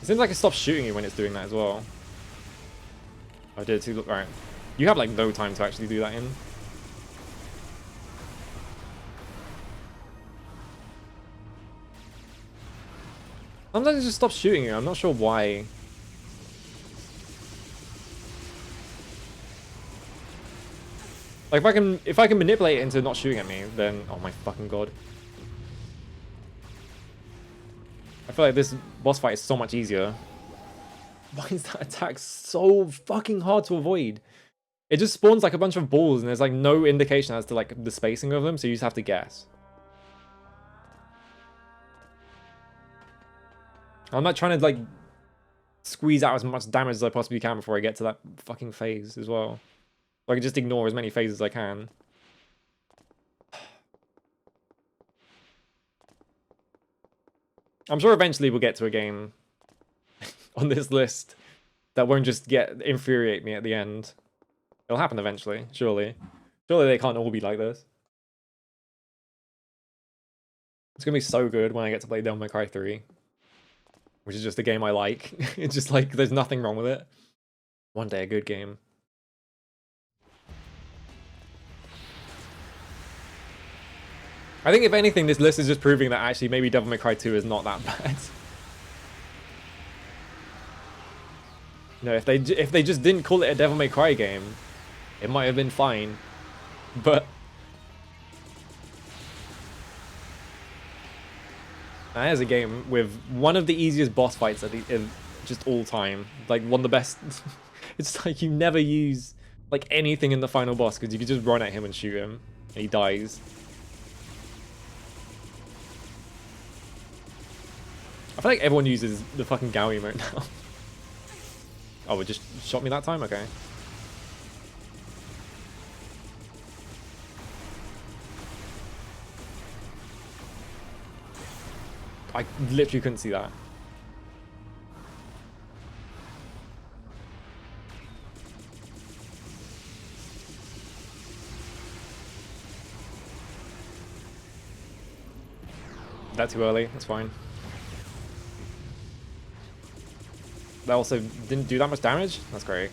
It seems like it stops shooting you when it's doing that as well. I did too. Look, right. You have like no time to actually do that in. Sometimes it just stops shooting you. I'm not sure why. Like if I can manipulate it into not shooting at me, then oh my fucking god. I feel like this boss fight is so much easier. Why is that attack so fucking hard to avoid? It just spawns like a bunch of balls and there's like no indication as to like the spacing of them, so you just have to guess. I'm not trying to like squeeze out as much damage as I possibly can before I get to that fucking phase as well. So I can just ignore as many phases as I can. I'm sure eventually we'll get to a game on this list that won't just infuriate me at the end. It'll happen eventually, surely. Surely they can't all be like this. It's gonna be so good when I get to play Devil May Cry 3. Which is just a game I like. It's just like, there's nothing wrong with it. One day, a good game. I think if anything, this list is just proving that actually maybe Devil May Cry 2 is not that bad. You know, if they just didn't call it a Devil May Cry game, it might have been fine. But that is a game with one of the easiest boss fights in just all time. Like one of the best. It's like you never use like anything in the final boss because you can just run at him and shoot him and he dies. I feel like everyone uses the fucking Gao emote now. Oh, it just shot me that time? Okay. I literally couldn't see that. That's too early. That's fine. That also didn't do that much damage? That's great.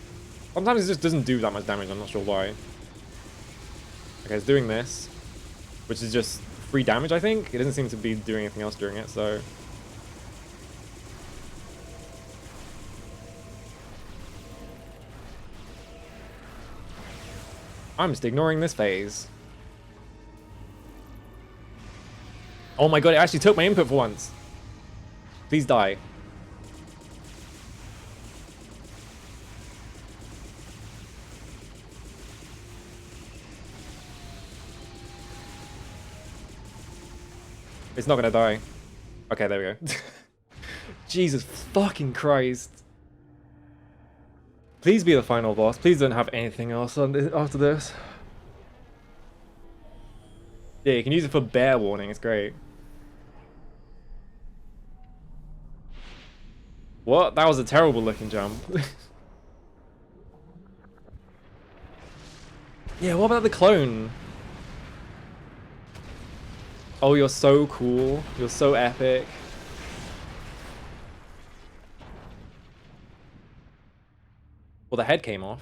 Sometimes it just doesn't do that much damage, I'm not sure why. Okay, it's doing this, which is just free damage, I think? It doesn't seem to be doing anything else during it, so... I'm just ignoring this phase. Oh my god, it actually took my input for once. Please die. It's not gonna die. Okay, there we go. Jesus fucking Christ. Please be the final boss. Please don't have anything else on this, after this. Yeah, you can use it for bear warning. It's great. What? That was a terrible looking jump. Yeah, what about the clone? Oh, you're so cool. You're so epic. Well, the head came off.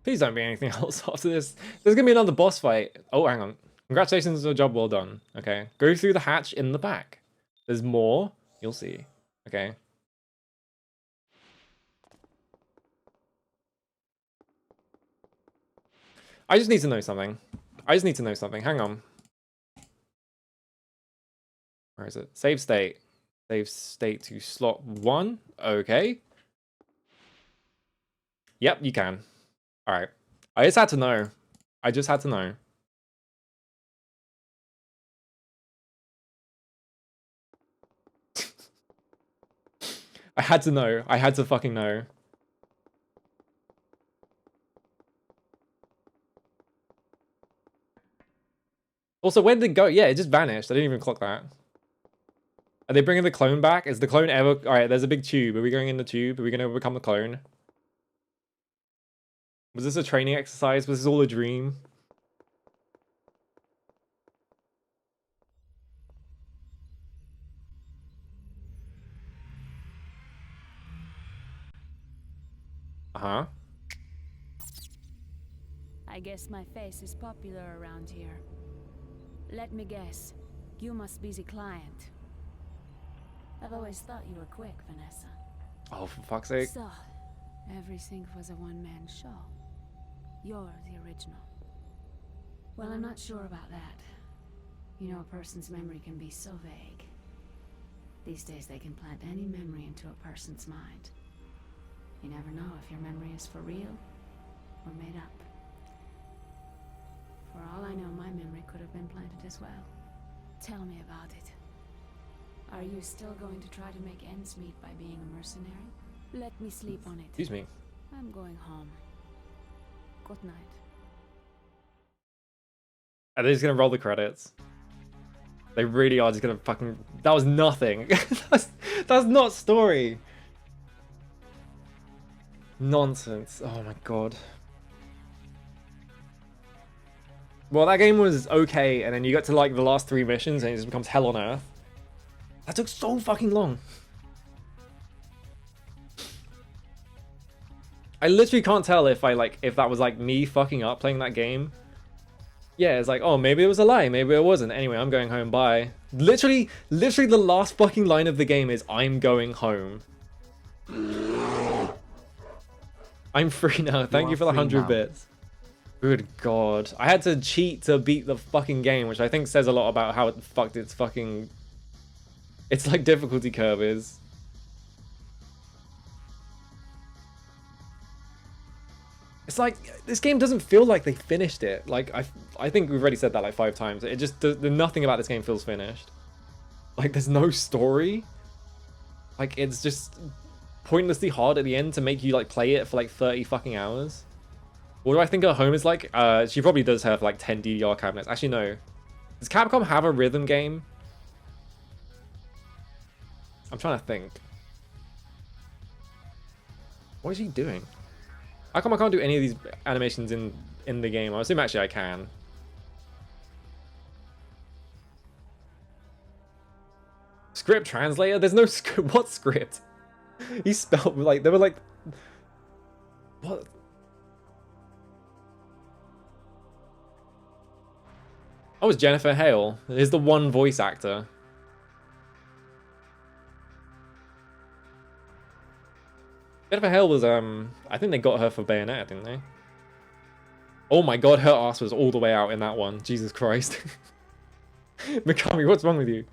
Please don't be anything else after this. There's gonna be another boss fight. Oh, hang on. Congratulations on a job well done. Okay. Go through the hatch in the back. There's more. You'll see. Okay. I just need to know something. Hang on. Where is it? Save state. Save state to slot 1. Okay. Yep, you can. Alright. I just had to know. I just had to know. I had to know. I had to fucking know. Also, where did it go? Yeah, it just vanished. I didn't even clock that. Are they bringing the clone back? Is the clone ever... Alright, there's a big tube. Are we going in the tube? Are we going to become the clone? Was this a training exercise? Was this all a dream? Uh-huh. I guess my face is popular around here. Let me guess. You must be the client. I've always thought you were quick, Vanessa. Oh, for fuck's sake. So, everything was a one-man show. You're the original. Well, I'm not sure about that. You know, a person's memory can be so vague. These days they can plant any memory into a person's mind. You never know if your memory is for real or made up. For all I know, my memory could have been planted as well. Tell me about it. Are you still going to try to make ends meet by being a mercenary? Let me sleep on it. Excuse me. I'm going home. Good night. Are they just gonna roll the credits? They really are just gonna fucking... That was nothing. that's not story. Nonsense. Oh my god. Well, that game was okay, and then you get to like the last 3 missions and it just becomes hell on earth. That took so fucking long. I literally can't tell if that was like me fucking up playing that game. Yeah, it's like, oh, maybe it was a lie, maybe it wasn't. Anyway, I'm going home, bye. Literally the last fucking line of the game is, I'm going home. I'm free now, thank you for the 100 bits. Good god. I had to cheat to beat the fucking game, which I think says a lot about how fucked its fucking... It's like difficulty curve is. It's like, this game doesn't feel like they finished it. Like, I think we've already said that like 5 times. It just, nothing about this game feels finished. Like, there's no story. Like, it's just pointlessly hard at the end to make you like play it for like 30 fucking hours. What do I think her home is like? She probably does have like 10 DDR cabinets. Actually, no. Does Capcom have a rhythm game? I'm trying to think. What is he doing? How come I can't do any of these animations in the game? I assume actually I can. Script translator? There's no script. What script? He spelled like, they were like... What? Oh, it's Jennifer Hale. Is the one voice actor. Jennifer Hale was, I think they got her for Bayonetta, didn't they? Oh my god, her ass was all the way out in that one. Jesus Christ. Mikami, what's wrong with you?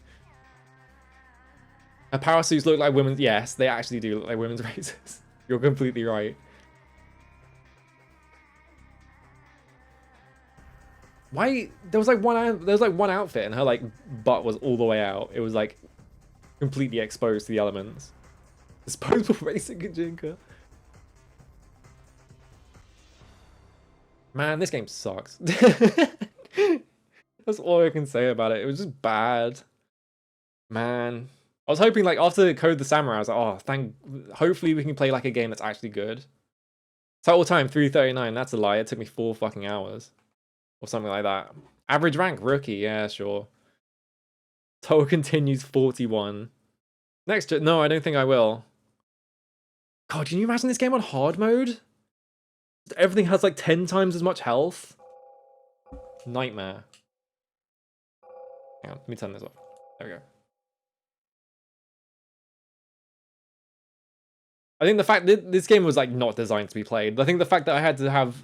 Her power suits look like women's... Yes, they actually do look like women's races. You're completely right. Why? There was like one outfit and her like butt was all the way out. It was like completely exposed to the elements. Disposable racing Kajinka. Man, this game sucks. That's all I can say about it. It was just bad. Man. I was hoping like after Code the Samurai, I was like, oh, hopefully we can play like a game that's actually good. Total time 339, that's a lie. It took me 4 fucking hours. Or something like that. Average rank rookie, yeah, sure. Total continues 41. Next, no, I don't think I will. God, can you imagine this game on hard mode? Everything has like 10 times as much health. Nightmare. Hang on, let me turn this off. There we go. I think the fact that this game was like not designed to be played. I think the fact that I had to have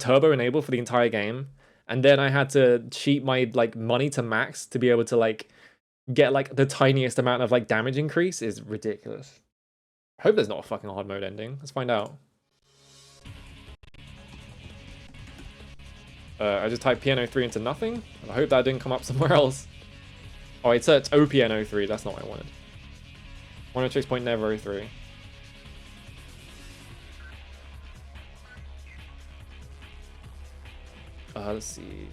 turbo enabled for the entire game, and then I had to cheat my like money to max to be able to like get like the tiniest amount of like damage increase is ridiculous. I hope there's not a fucking hard mode ending. Let's find out. I just typed P.N.03 into nothing, and I hope that didn't come up somewhere else. Oh, it's OPN03. That's not what I wanted. 106.never03. Let's see.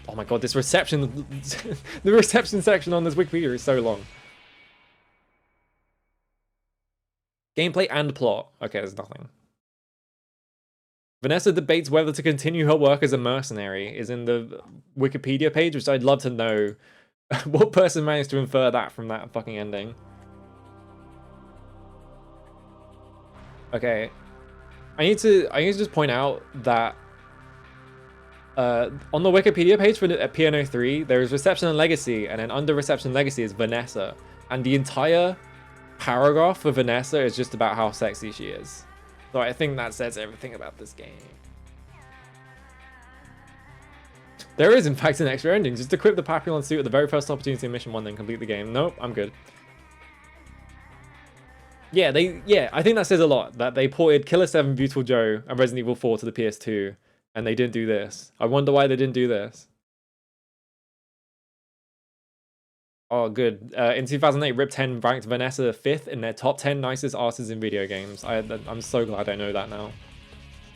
Oh my god, this reception... the reception section on this Wikipedia is so long. Gameplay and plot. Okay, there's nothing. Vanessa debates whether to continue her work as a mercenary is in the Wikipedia page, which I'd love to know what person managed to infer that from that fucking ending. Okay. I need to just point out that on the Wikipedia page for P.N.03, there is Reception and Legacy, and then under Reception and Legacy is Vanessa. And the entire paragraph for Vanessa is just about how sexy she is. So I think that says everything about this game. There is, in fact, an extra ending. Just equip the Papillon suit at the very first opportunity in Mission 1, then complete the game. Nope, I'm good. Yeah, I think that says a lot. That they ported Killer 7, Beautiful Joe, and Resident Evil 4 to the PS2, and they didn't do this. I wonder why they didn't do this. Oh, good. In 2008, Rip 10 ranked Vanessa 5th in their top 10 nicest asses in video games. I'm so glad I know that now.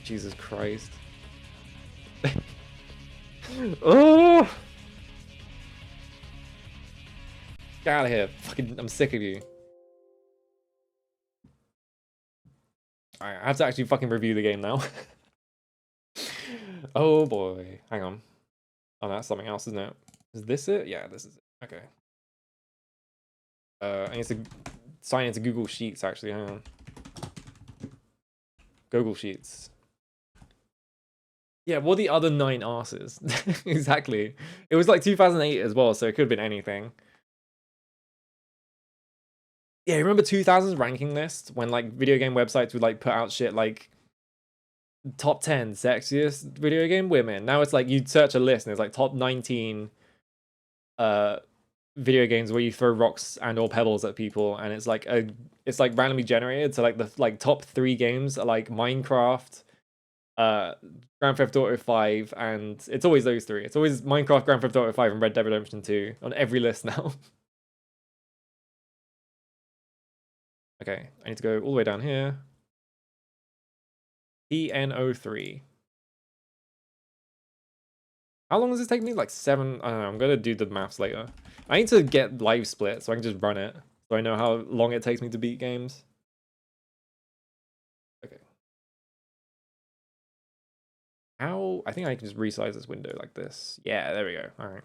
Jesus Christ. Oh! Get out of here. Fucking, I'm sick of you. Alright, I have to actually fucking review the game now. Oh boy. Hang on. Oh, that's something else, isn't it? Is this it? Yeah, this is it. Okay. I need to sign into Google Sheets, actually. Hang on. Google Sheets. Yeah, what are the other 9 asses? Exactly. It was like 2008 as well, so it could have been anything. Yeah, remember 2000's ranking list when like video game websites would like put out shit like top 10 sexiest video game women. Now it's like you'd search a list and it's like top 19 video games where you throw rocks and or pebbles at people, and it's like randomly generated. So like the top 3 games are like Minecraft, Grand Theft Auto 5, and it's always those 3. It's always Minecraft, Grand Theft Auto 5, and Red Dead Redemption 2 on every list now. Okay, I need to go all the way down here. P.N.03. How long does this take me? Like 7? I don't know. I'm going to do the maths later. I need to get live split so I can just run it. So I know how long it takes me to beat games. Okay. How? I think I can just resize this window like this. Yeah, there we go. All right.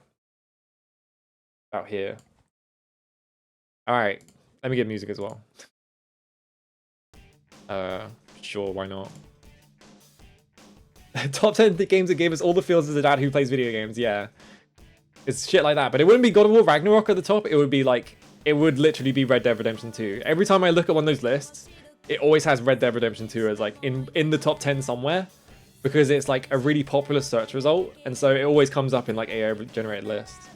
About here. All right. Let me get music as well. Sure, why not? Top 10 games that gave us all the feels as a dad who plays video games. Yeah, it's shit like that. But it wouldn't be God of War Ragnarok at the top. It would be like, it would literally be Red Dead Redemption 2. Every time I look at one of those lists, it always has Red Dead Redemption 2 as like in the top 10 somewhere, because it's like a really popular search result, and so it always comes up in like AI generated lists.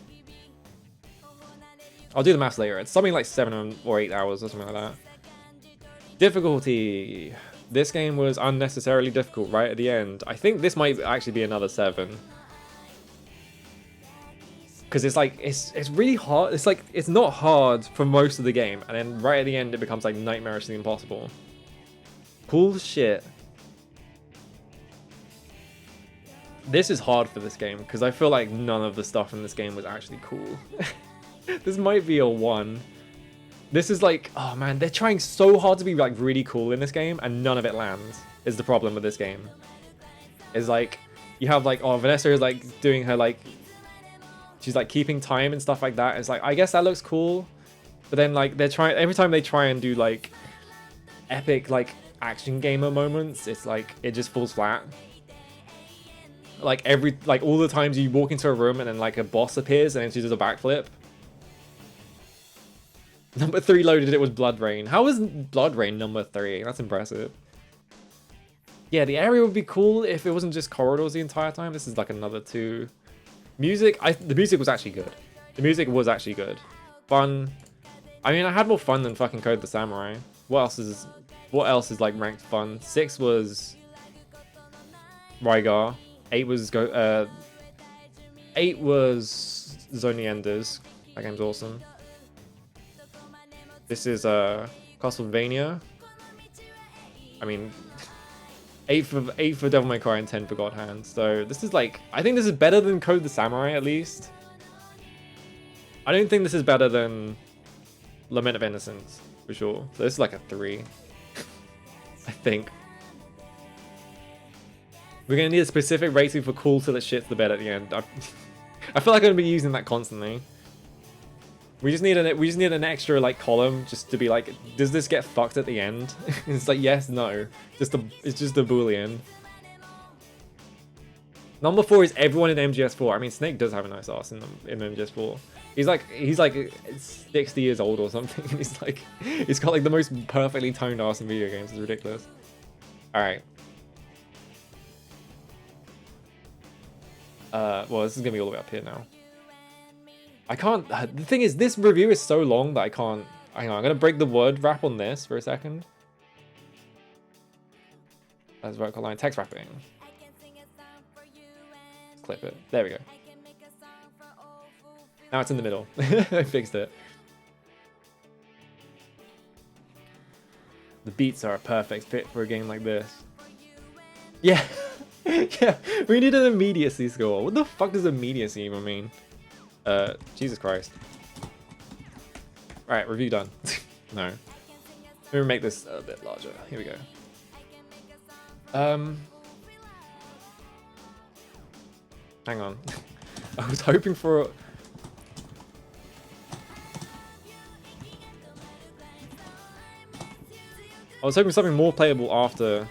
I'll do the maths later. It's something like 7 or 8 hours or something like that. Difficulty. This game was unnecessarily difficult right at the end. I think this might actually be another 7. Because it's like, it's really hard. It's like, it's not hard for most of the game, and then right at the end it becomes like nightmarishly impossible. Cool shit. This is hard for this game, because I feel like none of the stuff in this game was actually cool. This might be a 1. This is like, oh man, they're trying so hard to be like really cool in this game, and none of it lands, is the problem with this game. Is like, you have like, oh, Vanessa is like doing her like, she's like keeping time and stuff like that. It's like, I guess that looks cool. But then like, they're trying, every time they try and do like epic like action gamer moments, it's like, it just falls flat. Like all the times you walk into a room and then like a boss appears and then she does a backflip. Number 3 loaded it was Blood Rain. How is Blood Rain number 3? That's impressive. Yeah, the area would be cool if it wasn't just corridors the entire time. This is like another 2. Music, the music was actually good. The music was actually good. Fun. I mean, I had more fun than fucking Code the Samurai. What else is like ranked fun? 6 was Rygar. 8 was Zone the Enders. That game's awesome. This is Castlevania. I mean, 8 for Devil May Cry and 10 for God Hand. So this is like, I think this is better than Code the Samurai at least. I don't think this is better than Lament of Innocence for sure. So this is like a 3. I think. We're gonna need a specific rating for cool till it shits the bed at the end. I feel like I'm gonna be using that constantly. We just need an extra like column just to be like, does this get fucked at the end? It's like yes, no. It's just a boolean. Number 4 is everyone in MGS4. I mean, Snake does have a nice ass in MGS4. He's like 60 years old or something. And he's got like the most perfectly toned ass in video games. It's ridiculous. All right. Well, this is gonna be all the way up here now. I can't. The thing is, this review is so long that I can't. Hang on, I'm gonna break the word wrap on this for a second. That's vertical line text wrapping. Clip it. There we go. Now it's in the middle. I fixed it. The beats are a perfect fit for a game like this. Yeah. Yeah, we need an immediacy score. What the fuck does immediacy even mean? Jesus Christ. Alright, review done. No. Let me make this a bit larger. Here we go. Hang on. I was hoping for... I was hoping something more playable after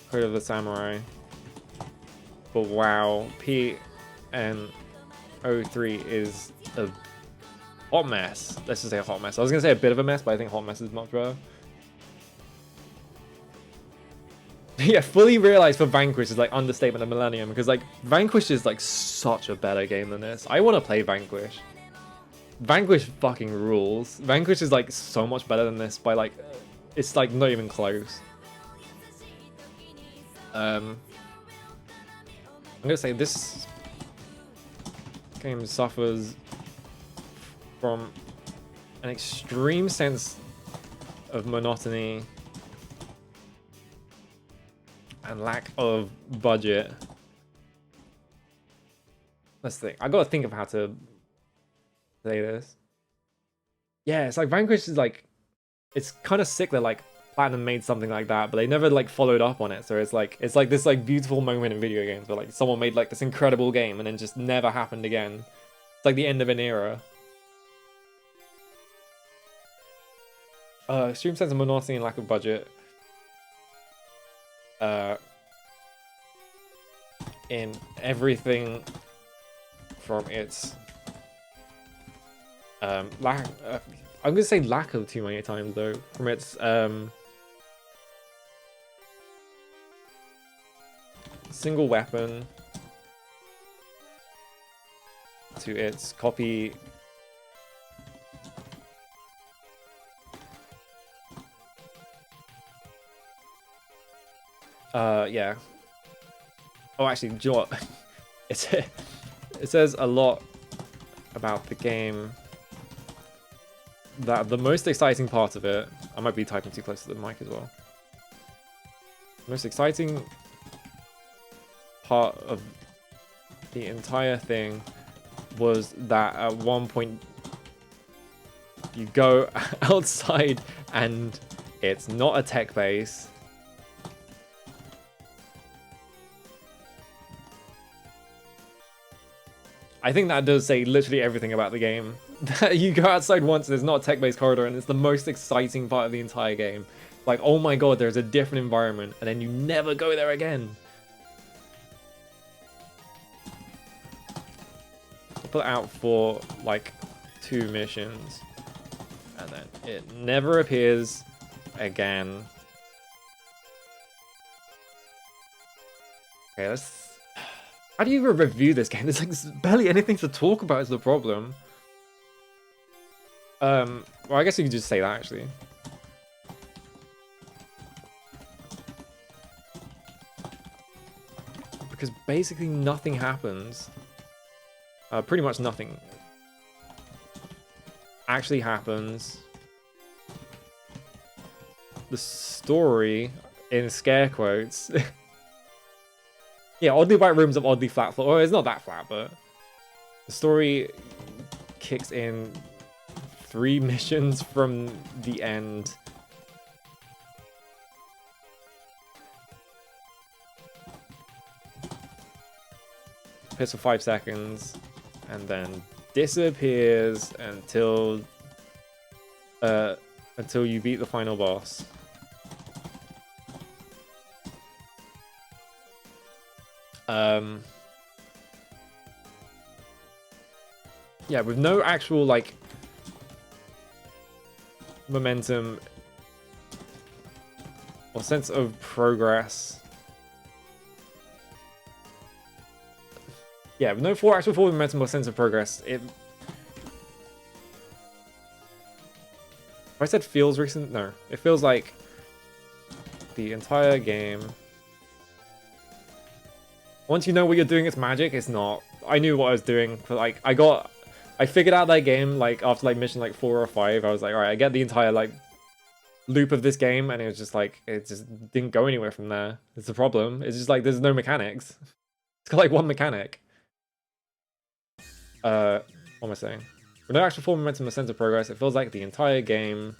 Code of the Samurai. But wow, P.N.03 is a hot mess. Let's just say a hot mess. I was gonna say a bit of a mess, but I think hot mess is much better. Yeah, fully realized for Vanquish is like understatement of millennium, because like Vanquish is like such a better game than this. I want to play Vanquish. Vanquish fucking rules. Vanquish is like so much better than this by like, it's like not even close. I'm gonna say this game suffers from an extreme sense of monotony and lack of budget. Let's think. I gotta think of how to say this. Yeah, it's like Vanquish is like, it's kind of sick that like Platinum made something like that, but they never like followed up on it. So it's like this like beautiful moment in video games where like someone made like this incredible game and then just never happened again. It's like the end of an era. Extreme sense of monotony and lack of budget. In everything from its lack. I'm gonna say lack of too many times though. From its single weapon to its copy. Yeah. Oh, actually, do you know what? It says a lot about the game that the most exciting part of it, I might be typing too close to the mic as well. The most exciting part of the entire thing was that at one point you go outside and it's not a tech base. I think that does say literally everything about the game. You go outside once, there's not a tech-based corridor, and it's the most exciting part of the entire game. Like, oh my god, there's a different environment, and then you never go there again. I'll put it out for, like, 2 missions, and then it never appears again. Okay, let's... How do you even review this game? There's like barely anything to talk about is the problem. Well, I guess you could just say that actually. Because basically nothing happens. Pretty much nothing actually happens. The story, in scare quotes, yeah, oddly white rooms of oddly flat floor. Well, it's not that flat, but the story kicks in 3 missions from the end hits for 5 seconds, and then disappears until you beat the final boss. Yeah, with no actual like momentum or sense of progress. Yeah, with no actual forward momentum or sense of progress, it... If I said feels recent, no. It feels like the entire game... Once you know what you're doing, it's magic. It's not. I knew what I was doing, but like, I figured out that game, like, after like mission like 4 or 5, I was like, alright, I get the entire like loop of this game, and it was just like, it just didn't go anywhere from there. It's the problem. It's just like, there's no mechanics. It's got like one mechanic. What am I saying? With no actual form, momentum, or sense of progress, it feels like the entire game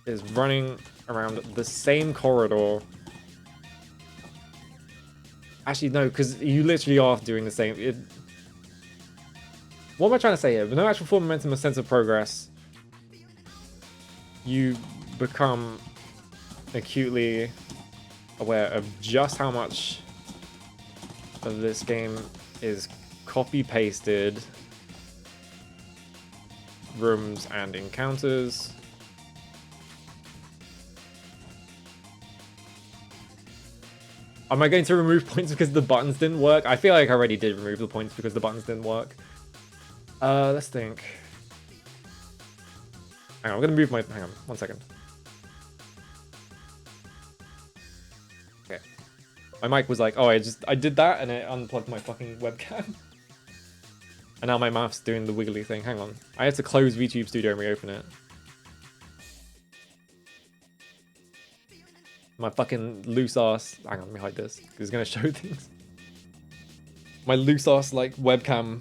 is running around the same corridor. Actually, no, because you literally are doing the same. What am I trying to say here? With no actual form, momentum, or sense of progress, you become acutely aware of just how much of this game is copy-pasted rooms and encounters. Am I going to remove points because the buttons didn't work? I feel like I already did remove the points because the buttons didn't work. Let's think. Hang on, I'm gonna move my... Hang on, 1 second. Okay. My mic was like, oh, I did that and it unplugged my fucking webcam. And now my mouth's doing the wiggly thing. Hang on. I had to close VTube Studio and reopen it. My fucking loose ass... Hang on, let me hide this, because it's gonna show things. My loose ass, like, webcam,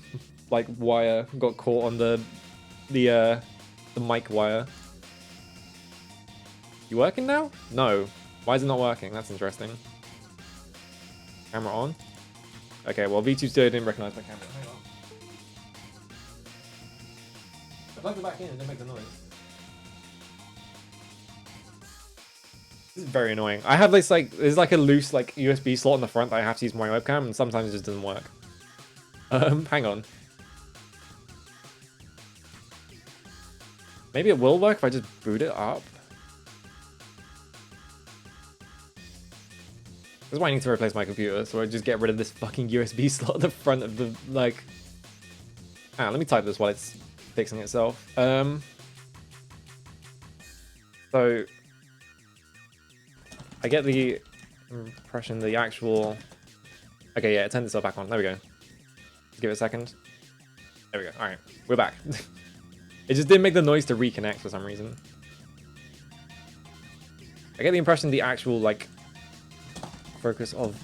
like, wire got caught on the mic wire. You working now? No. Why is it not working? That's interesting. Camera on? Okay, well, VTube Studio didn't recognize my camera. Hang on. I plugged it back in, it didn't make the noise. This is very annoying. I have this like, there's like a loose like USB slot in the front that I have to use my webcam, and sometimes it just doesn't work. Hang on. Maybe it will work if I just boot it up. This is why I need to replace my computer, so I just get rid of this fucking USB slot at the front of the, like... Ah, let me type this while it's fixing itself. So... I get the impression the actual... Okay, yeah, it turned itself back on. There we go. Let's give it a second. There we go. Alright, we're back. It just didn't make the noise to reconnect for some reason. I get the impression the actual, like, focus of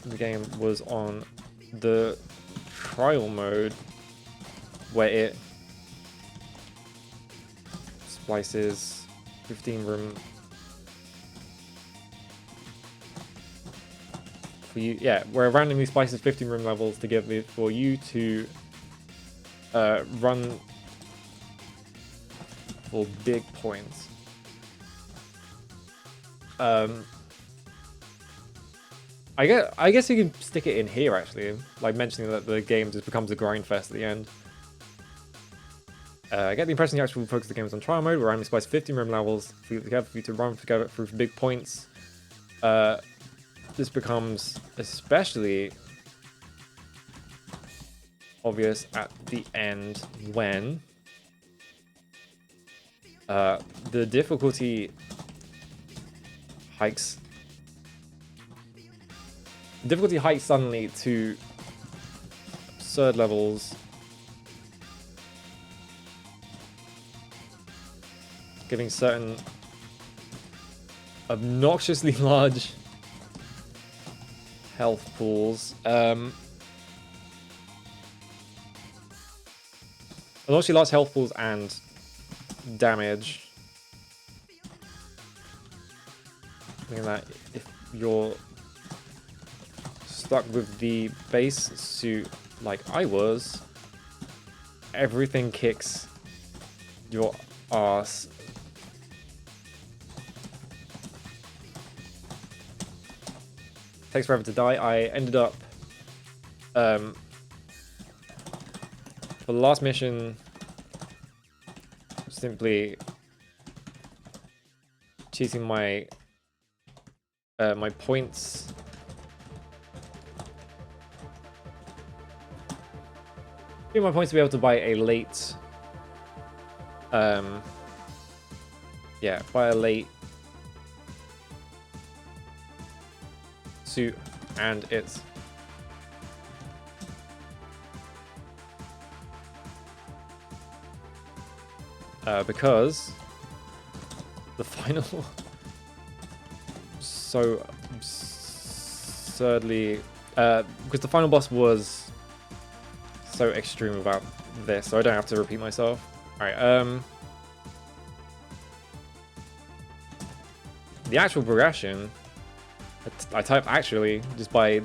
the game was on the trial mode, where it splices 15 room for you, yeah, where it randomly splices 15 room levels together for you to run for big points. I guess you can stick it in here actually, like mentioning that the game just becomes a grind fest at the end. I get the impression the actual focus of the game is on trial mode, where randomly splice 15 room levels for you to run together through big points. This becomes especially obvious at the end when the difficulty hikes. Difficulty hikes suddenly to absurd levels, giving certain obnoxiously large health pools. Obnoxiously large health pools and damage. Meaning that if you're stuck with the base suit like I was, everything kicks your ass. Takes forever to die. I ended up for the last mission simply cheating my my points. Using my points to be able to buy a late yeah, buy a late suit, and it's because the final so absurdly because the final boss was so extreme about this, so I don't have to repeat myself. Alright, the actual progression, I type actually just by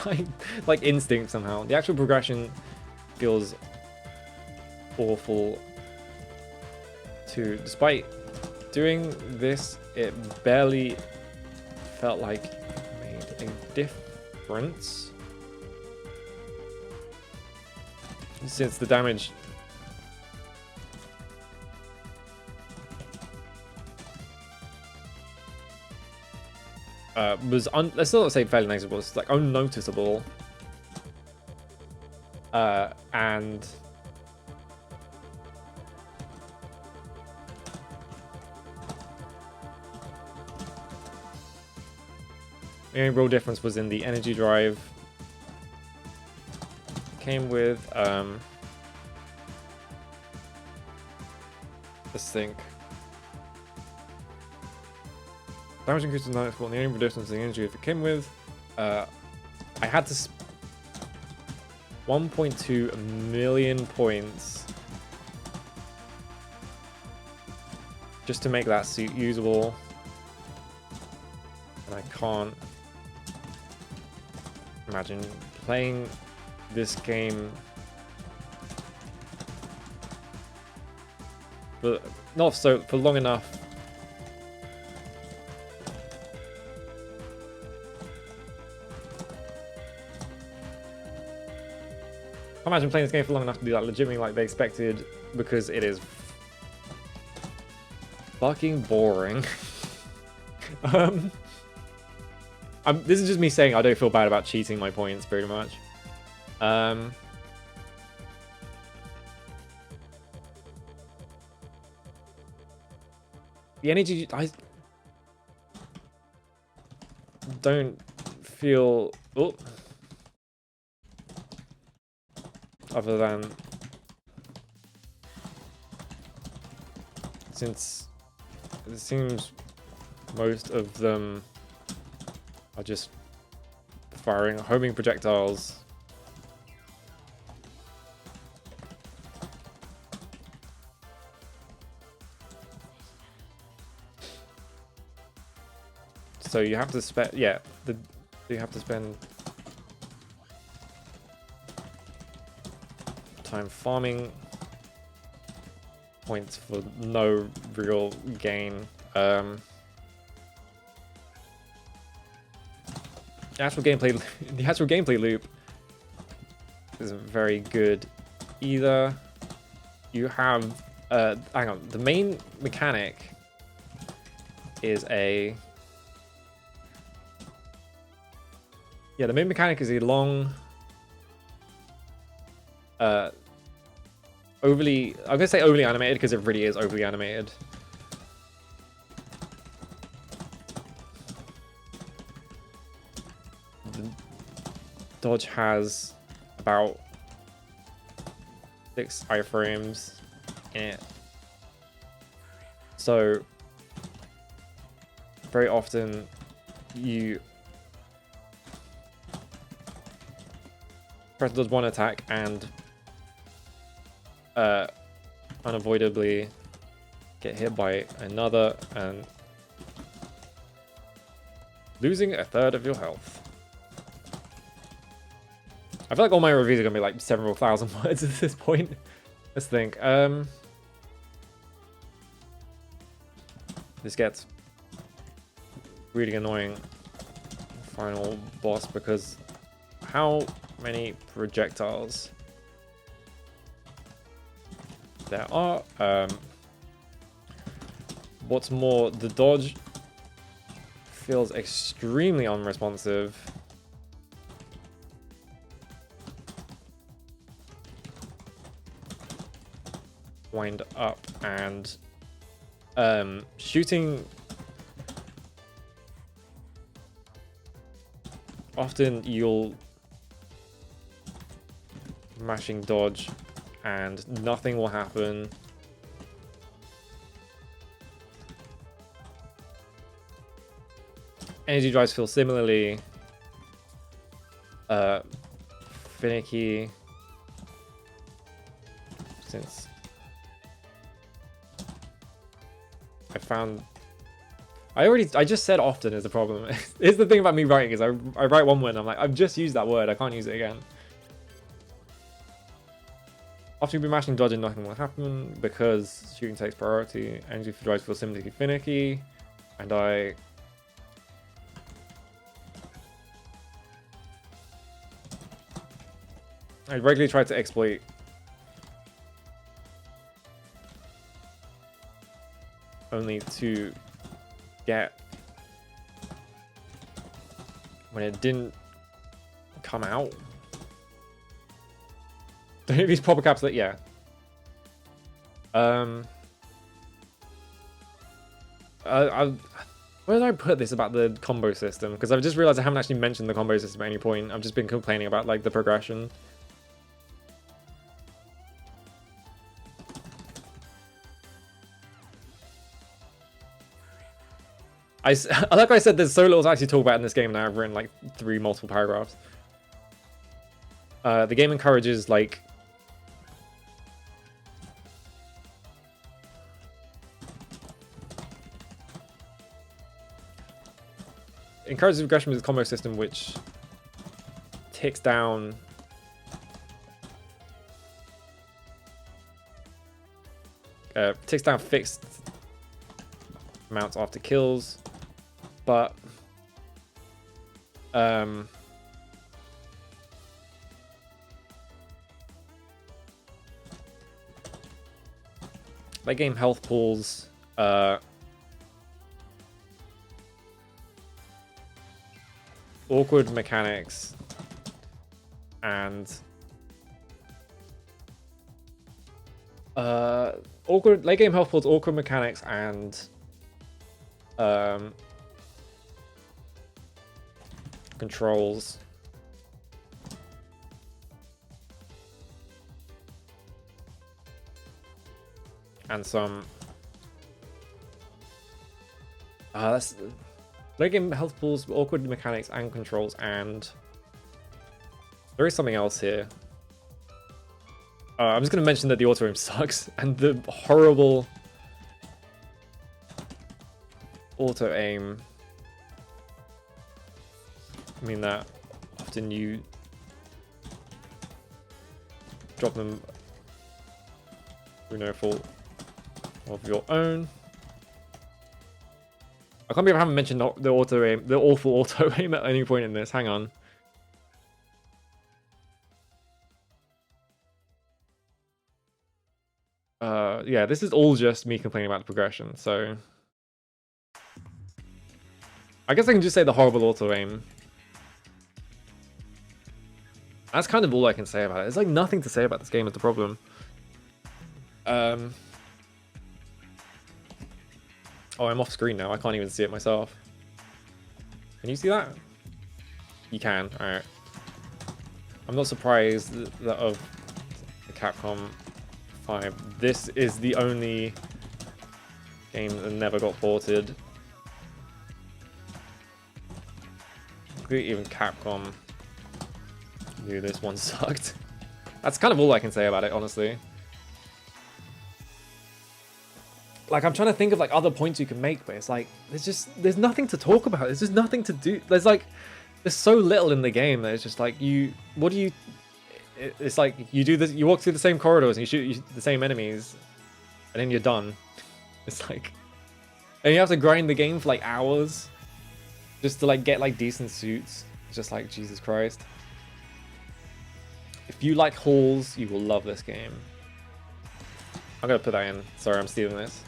by like instinct somehow. The actual progression feels awful too. Despite doing this, it barely felt like it made a difference. Since the damage was let's still not say fairly negligible, it's like unnoticeable, and the only real difference was in the energy drive. Came with let's think. Damage increase is noticeable, and the only difference in the energy if it came with I had to 1.2 million points just to make that suit usable, and I can't imagine playing this game for long enough I imagine playing this game for long enough to do that legitimately like they expected, because it is fucking boring. This is just me saying I don't feel bad about cheating my points pretty much. The energy, I don't feel other than since it seems most of them are just firing homing projectiles. So you have to spend, yeah, you have to spend time farming points for no real gain. The actual gameplay loop isn't very good either. You have hang on, the main mechanic is a the main mechanic is a long overly, I'm gonna say overly animated because it really is overly animated. The dodge has about 6 iframes in it, so very often you press dodge one attack and unavoidably get hit by another and losing a third of your health. I feel like all my reviews are gonna be like several thousand words at this point. Let's think. This gets really annoying. Final boss, because how many projectiles there are? What's more, the dodge feels extremely unresponsive. Wind up, and shooting, often you'll mashing dodge and nothing will happen. Energy drives feel similarly finicky, since I just said often is the problem. It's the thing about me writing, is I write one word and I'm like, I've just used that word, I can't use it again. After you've been mashing dodge and nothing will happen because shooting takes priority. Energy for drives feel similarly finicky, and I regularly try to exploit only to get when it didn't come out. Don't know if these proper caps that, yeah. Where did I put this about the combo system? Because I've just realized I haven't actually mentioned the combo system at any point. I've just been complaining about like the progression. Like I said, there's so little to actually talk about in this game now. I've written like 3 multiple paragraphs. The game encourages like progression with the combo system, which ticks down fixed amounts after kills, but late game health pools awkward mechanics and late game health pools, awkward mechanics, and controls. And some that's late game health pools, awkward mechanics and controls, and there is something else here. I'm just going to mention that the auto aim sucks, and the horrible auto aim. I mean that often you drop them through no fault of your own. I can't believe I haven't mentioned the auto aim, the awful auto aim at any point in this. Hang on. Yeah, this is all just me complaining about the progression, so I guess I can just say the horrible auto aim. That's kind of all I can say about it. There's like nothing to say about this game is the problem. Oh, I'm off screen now. I can't even see it myself. Can you see that? You can. Alright. I'm not surprised that of the Capcom 5, this is the only game that never got ported. Even Capcom knew this one sucked. That's kind of all I can say about it, honestly. Like, I'm trying to think of like other points you can make, but it's like there's nothing to talk about. There's just nothing to do. There's so little in the game that it's just like what do you it's like you do this, you walk through the same corridors and you shoot the same enemies, and then you're done. It's like, and you have to grind the game for like hours just to like get like decent suits. It's just like, Jesus Christ. If you like halls, you will love this game. I'm gonna put that in. Sorry, I'm stealing this.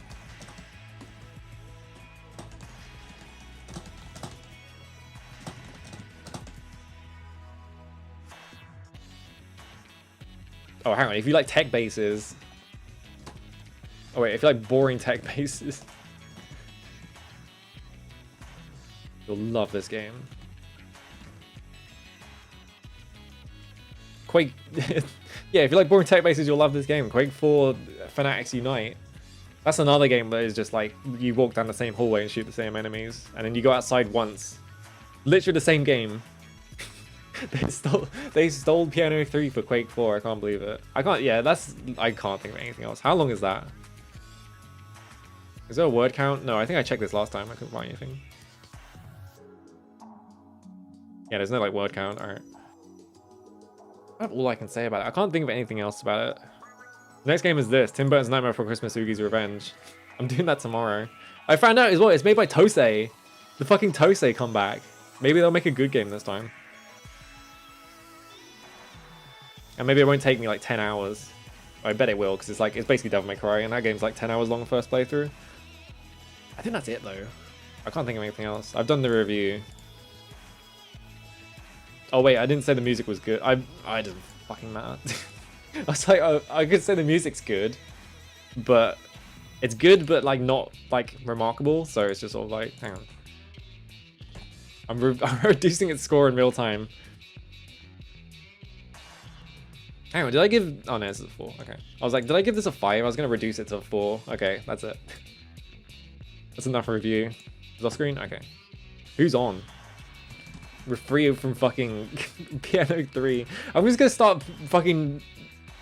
Oh, hang on. If you like tech bases... Oh, wait. If you like boring tech bases... You'll love this game. Quake... Yeah, if you like boring tech bases, you'll love this game. Quake 4 Fanatics Unite. That's another game that is just like, you walk down the same hallway and shoot the same enemies. And then you go outside once. Literally the same game. They stole P.N.03 for Quake 4. I can't believe it. I can't think of anything else. How long is that? Is there a word count? No, I think I checked this last time. I couldn't find anything. Yeah, there's no like word count. All right. That's all I can say about it. I can't think of anything else about it. The next game is this: Tim Burton's Nightmare Before Christmas, Oogie's Revenge. I'm doing that tomorrow. I found out as well. It's made by Tosei. The fucking Tosei come back. Maybe they'll make a good game this time. And maybe it won't take me like 10 hours. I bet it will, because it's basically Devil May Cry, and that game's like 10 hours long first playthrough. I think that's it though. I can't think of anything else. I've done the review. Oh wait, I didn't say the music was good. I doesn't fucking matter. I was like, oh, I could say the music's good, but it's good, but like not like remarkable. So it's just sort of like, hang on. I'm reducing its score in real time. Hang on, did I give... Oh no, this is a 4. Okay. I was like, did I give this a 5? I was going to reduce it to a 4. Okay, that's it. That's enough review. Is off screen? Okay. Who's on? We're free from fucking P.N.03. I'm just going to start fucking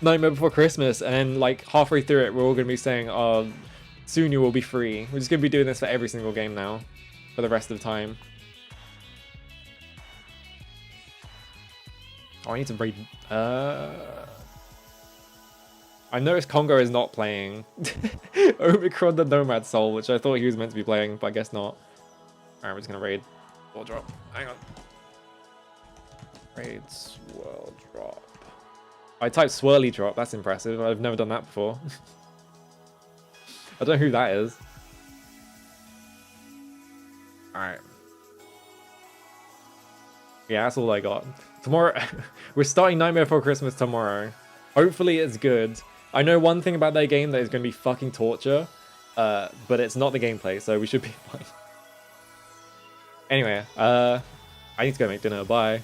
Nightmare Before Christmas, and then like halfway through it, we're all going to be saying, oh, soon you will be free. We're just going to be doing this for every single game now. For the rest of the time. Oh, I need to raid... I noticed Congo is not playing Omicron the Nomad Soul, which I thought he was meant to be playing, but I guess not. Alright, we're just gonna raid Swirl Drop. Hang on. Raid Swirl Drop. I typed Swirly Drop, that's impressive. I've never done that before. I don't know who that is. Alright. Yeah, that's all I got. Tomorrow, we're starting Nightmare Before Christmas tomorrow. Hopefully it's good. I know one thing about that game that is going to be fucking torture, but it's not the gameplay, so we should be fine. Anyway, I need to go make dinner. Bye.